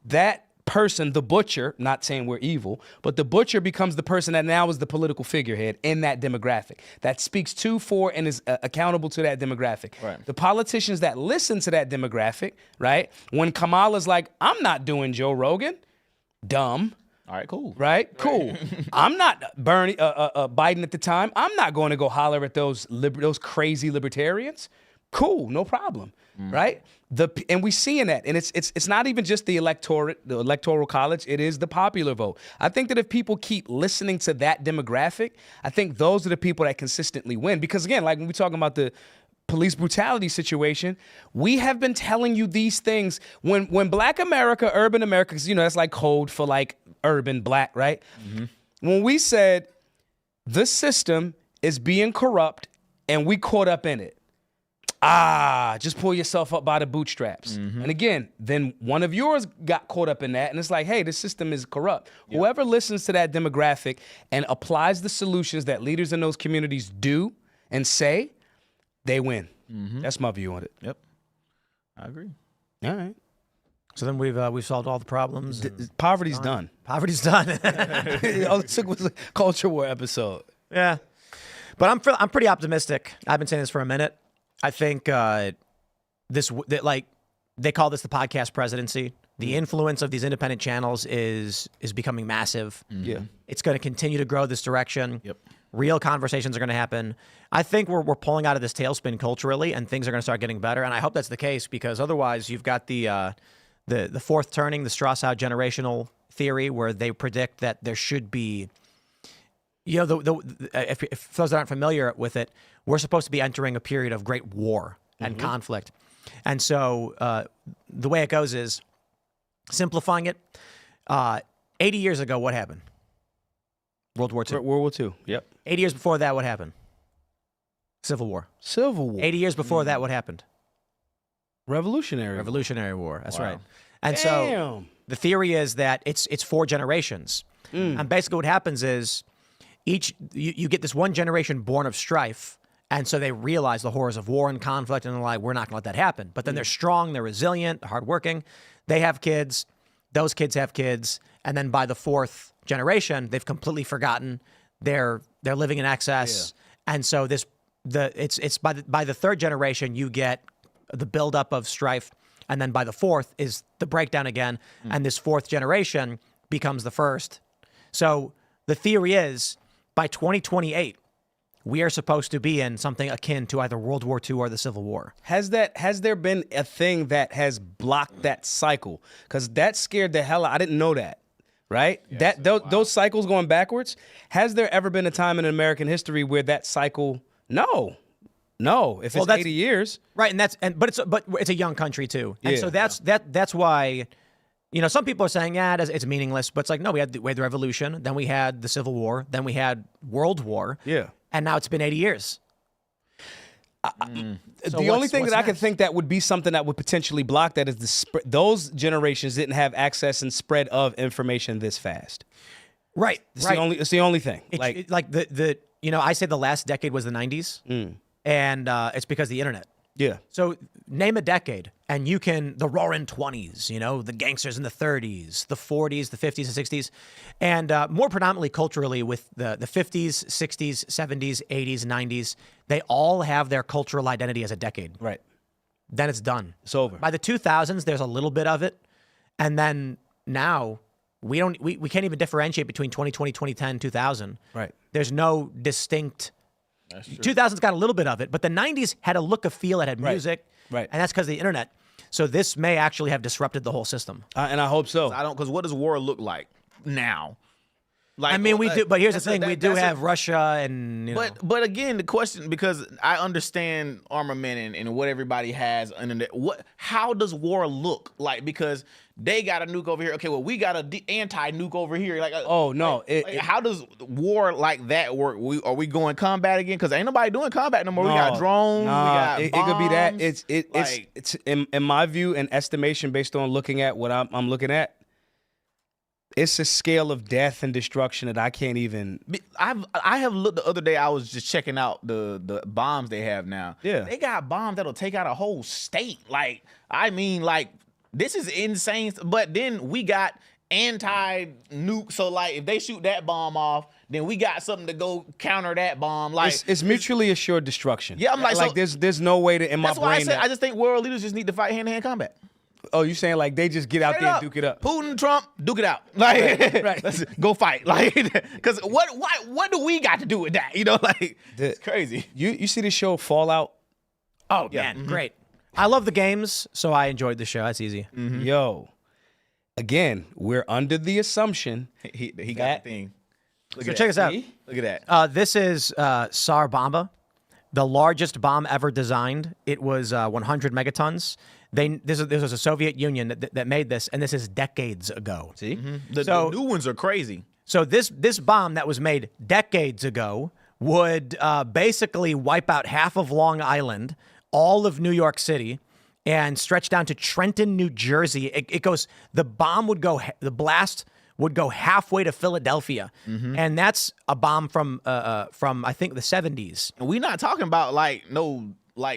That person, the butcher, not saying we're evil, but the butcher becomes the person that now is the political figurehead in that demographic, that speaks to, for, and is accountable to that demographic. Right. The politicians that listen to that demographic, right? When Kamala's like, I'm not doing Joe Rogan, dumb. All right, cool. Right? Cool. I'm not Biden at the time. I'm not going to go holler at those crazy libertarians. Cool, no problem. Right? And we seeing that, and it's not even just the electoral college. It is the popular vote. I think that if people keep listening to that demographic, I think those are the people that consistently win. Because again, like when we're talking about the police brutality situation, we have been telling you these things when Black America, urban America, because that's like code for like urban Black, right? When we said the system is being corrupt and we caught up in it, just pull yourself up by the bootstraps. And again, then one of yours got caught up in that, and it's like, hey, the system is corrupt. Whoever listens to that demographic and applies the solutions that leaders in those communities do and say, they win. That's my view on it. Yep, I agree. All right. So then we've solved all the problems. Poverty's done. Poverty's done. All it took was a culture war episode. Yeah, but I'm pretty optimistic. I've been saying this for a minute. I think they call this the podcast presidency. The influence of these independent channels is becoming massive. Yeah. It's going to continue to grow this direction. Yep. Real conversations are going to happen. I think we're pulling out of this tailspin culturally, and things are going to start getting better. And I hope that's the case, because otherwise you've got the fourth turning, the Strauss-Howe generational theory, where they predict that there should be, you know, if those that aren't familiar with it, we're supposed to be entering a period of great war and conflict. And so the way it goes is, simplifying it, 80 years ago, what happened? World War II. World War II. Yep. 80 years before that, what happened? Civil War. Civil War. 80 years before that, what happened? Revolutionary. Revolutionary War. That's right. And Damn. so the theory is that it's 4 generations. And basically what happens is you get this one generation born of strife, and so they realize the horrors of war and conflict, and they're like, we're not going to let that happen. But then they're strong, they're resilient, hardworking. They have kids. Those kids have kids. And then by the 4th generation, they've completely forgotten. They're living in excess. Yeah. And so it's by the 3rd generation, you get the buildup of strife. And then by the 4th is the breakdown again. And this 4th generation becomes the first. So the theory is, by 2028, we are supposed to be in something akin to either World War II or the Civil War. Has there been a thing that has blocked that cycle? Because that scared the hell out. I didn't know that, right? Yeah, those cycles going backwards. Has there ever been a time in American history where that cycle? No. If it's 80 years, right? But it's a young country too, and so that's why. You know, some people are saying, it's meaningless, but it's like, no, we had the Revolution, then we had the Civil War, then we had World War, and now it's been 80 years. The only thing that I could think that would be something that would potentially block that is those generations didn't have access and spread of information this fast. Right. It's the only thing. I say the last decade was the 90s, and it's because of the internet. Yeah. So name a decade, and you can, the roaring 20s, you know, the gangsters in the 30s, the 40s, the 50s, the 60s, and more predominantly culturally with the 50s, 60s, 70s, 80s, 90s, they all have their cultural identity as a decade. Right. Then it's done. It's over. By the 2000s, there's a little bit of it, and then now we can't even differentiate between 2020, 2010, 2000. Right. There's no distinct. 2000's got a little bit of it, but the 90s had a look, a feel, it had music, right. And that's because of the internet. So this may actually have disrupted the whole system. And I hope so. Because what does war look like now? Like, I mean, we do, but here's the thing: we do have Russia, and you know. But again, the question, because I understand armament and what everybody has, and how does war look like? Because they got a nuke over here. Okay, well, we got a anti-nuke over here. How does war like that work? Are we going combat again? Because ain't nobody doing combat no more. We got drones. We got bombs. It could be that. It's in my view and estimation, based on looking at what I'm looking at. It's a scale of death and destruction that I can't even. I have looked the other day. I was just checking out the bombs they have now. Yeah, they got bombs that'll take out a whole state. This is insane. But then we got anti-nuke. So if they shoot that bomb off, then we got something to go counter that bomb. It's mutually assured destruction. Yeah, I'm like there's no way to in my brain. I just think world leaders just need to fight hand-to-hand combat. Oh, you saying they just get out there and duke it up? Putin, Trump, duke it out. Right. Let's go fight. Because what do we got to do with that? You know, it's crazy. You see the show Fallout? Oh, yeah. Man, great. I love the games, so I enjoyed the show. That's easy. Mm-hmm. Yo, again, we're under the assumption he got the thing. Check this out. Look at that. This is Tsar Bomba, the largest bomb ever designed. It was 100 megatons. This was a Soviet Union that made this, and this is decades ago. See, the new ones are crazy. So this bomb that was made decades ago would basically wipe out half of Long Island, all of New York City, and stretch down to Trenton, New Jersey. The blast would go halfway to Philadelphia, and that's a bomb from I think the 70s. And we're not talking about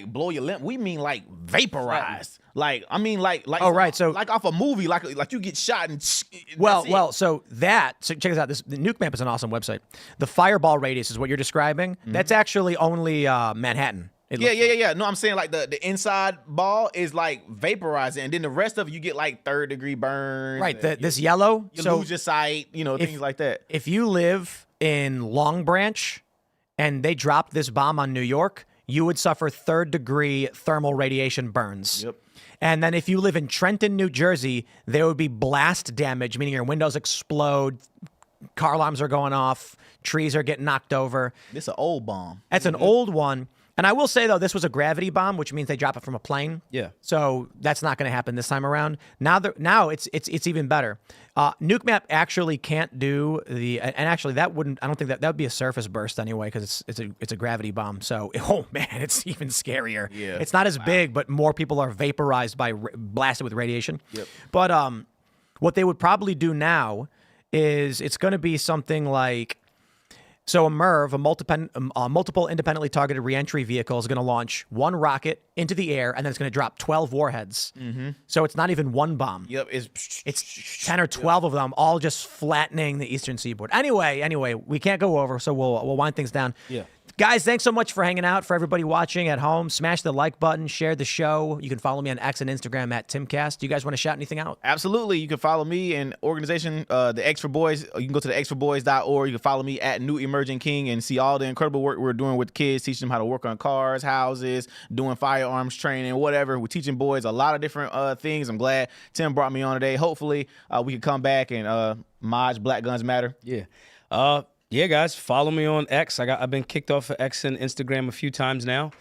blow your limb. We mean vaporized. Oh, right. So off a movie, like you get shot and so check this out. The Nuke Map is an awesome website. The fireball radius is what you're describing. That's actually only Manhattan. Yeah. No, I'm saying like the inside ball is like vaporizing, and then the rest of it, you get like 3rd-degree burns. Right. This yellow. You so lose your sight, things like that. if you live in Long Branch and they dropped this bomb on New York, you would suffer 3rd-degree thermal radiation burns. Yep. And then if you live in Trenton, New Jersey, there would be blast damage, meaning your windows explode, car alarms are going off, trees are getting knocked over. This is an old bomb. That's an old one. And I will say, though, this was a gravity bomb, which means they drop it from a plane. Yeah. So that's not going to happen this time around. Now it's even better. Nuke Map actually can't do and actually that wouldn't. I don't think that would be a surface burst anyway, because it's a gravity bomb. So oh man, it's even scarier. Yeah. It's not as big, but more people are vaporized by blasted with radiation. Yep. But what they would probably do now is it's going to be something like. So a MIRV, a multiple independently targeted reentry vehicle, is going to launch one rocket into the air, and then it's going to drop 12 warheads. Mm-hmm. So it's not even one bomb. Yep. It's 10 or 12 of them, all just flattening the eastern seaboard. Anyway, we can't go over, so we'll wind things down. Yeah. Guys, thanks so much for hanging out. For everybody watching at home, smash the like button, share the show. You can follow me on X and Instagram at Timcast. Do you guys want to shout anything out? Absolutely. You can follow me and organization, the X for Boys. You can go to the xforboys.org. You can follow me at New Emerging King and see all the incredible work we're doing with kids, teaching them how to work on cars, houses, doing firearms training, whatever. We're teaching boys a lot of different things. I'm glad Tim brought me on today. Hopefully, we can come back and Maj Black Guns Matter. Yeah. Yeah, guys, follow me on X. I've been kicked off of X and Instagram a few times now.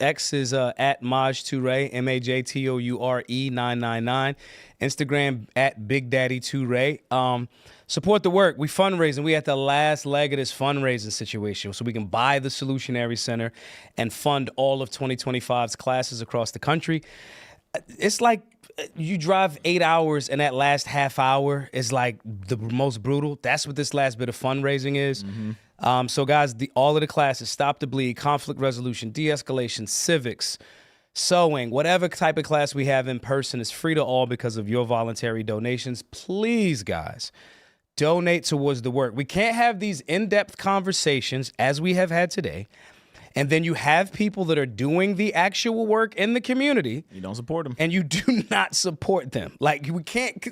X is at Maj Toure, MAJTOURE 999. Instagram at Big Daddy Toure. Support the work. We fundraising. We at the last leg of this fundraising situation, so we can buy the Solutionary Center and fund all of 2025's classes across the country. It's like you drive 8 hours and that last half hour is like the most brutal. That's what this last bit of fundraising is. Mm-hmm. So guys, all of the classes, Stop the Bleed, conflict resolution, de-escalation, civics, sewing, whatever type of class we have in person is free to all because of your voluntary donations. Please, guys, donate towards the work. We can't have these in-depth conversations as we have had today, and then you have people that are doing the actual work in the community. You don't support them. And you do not support them. Like, we can't,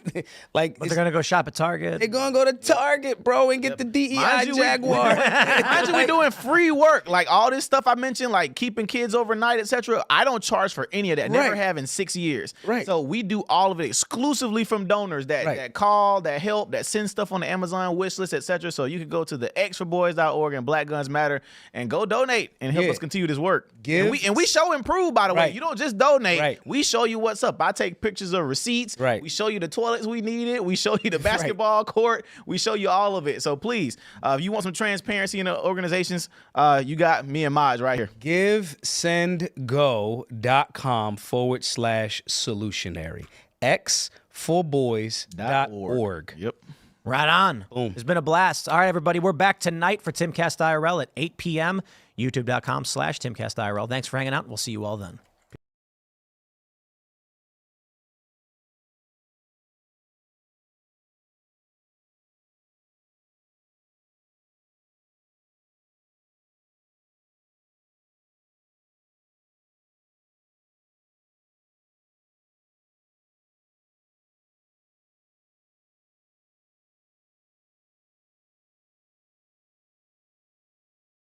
like. But they're going to go shop at Target. They're going to go to Target, bro, and get the DEI Jaguar. Imagine we doing free work. Like, all this stuff I mentioned, like keeping kids overnight, etc. I don't charge for any of that. Never have in 6 years. Right. So we do all of it exclusively from donors that call, that help, that send stuff on the Amazon wish list, etc. So you can go to the xforboys.org and Black Guns Matter and go donate and help us continue this work. And we show improve, by the way. You don't just donate. We show you what's up. I take pictures of receipts. We show you the toilets we needed. We show you the basketball court. We show you all of it. So please, if you want some transparency in the organizations, you got me and Maj right here. GiveSendGo.com/solutionary. xforboys.org. Yep. Right on. Boom. It's been a blast. All right, everybody. We're back tonight for Timcast IRL at 8 p.m. YouTube.com/TimcastIRL. Thanks for hanging out. We'll see you all then.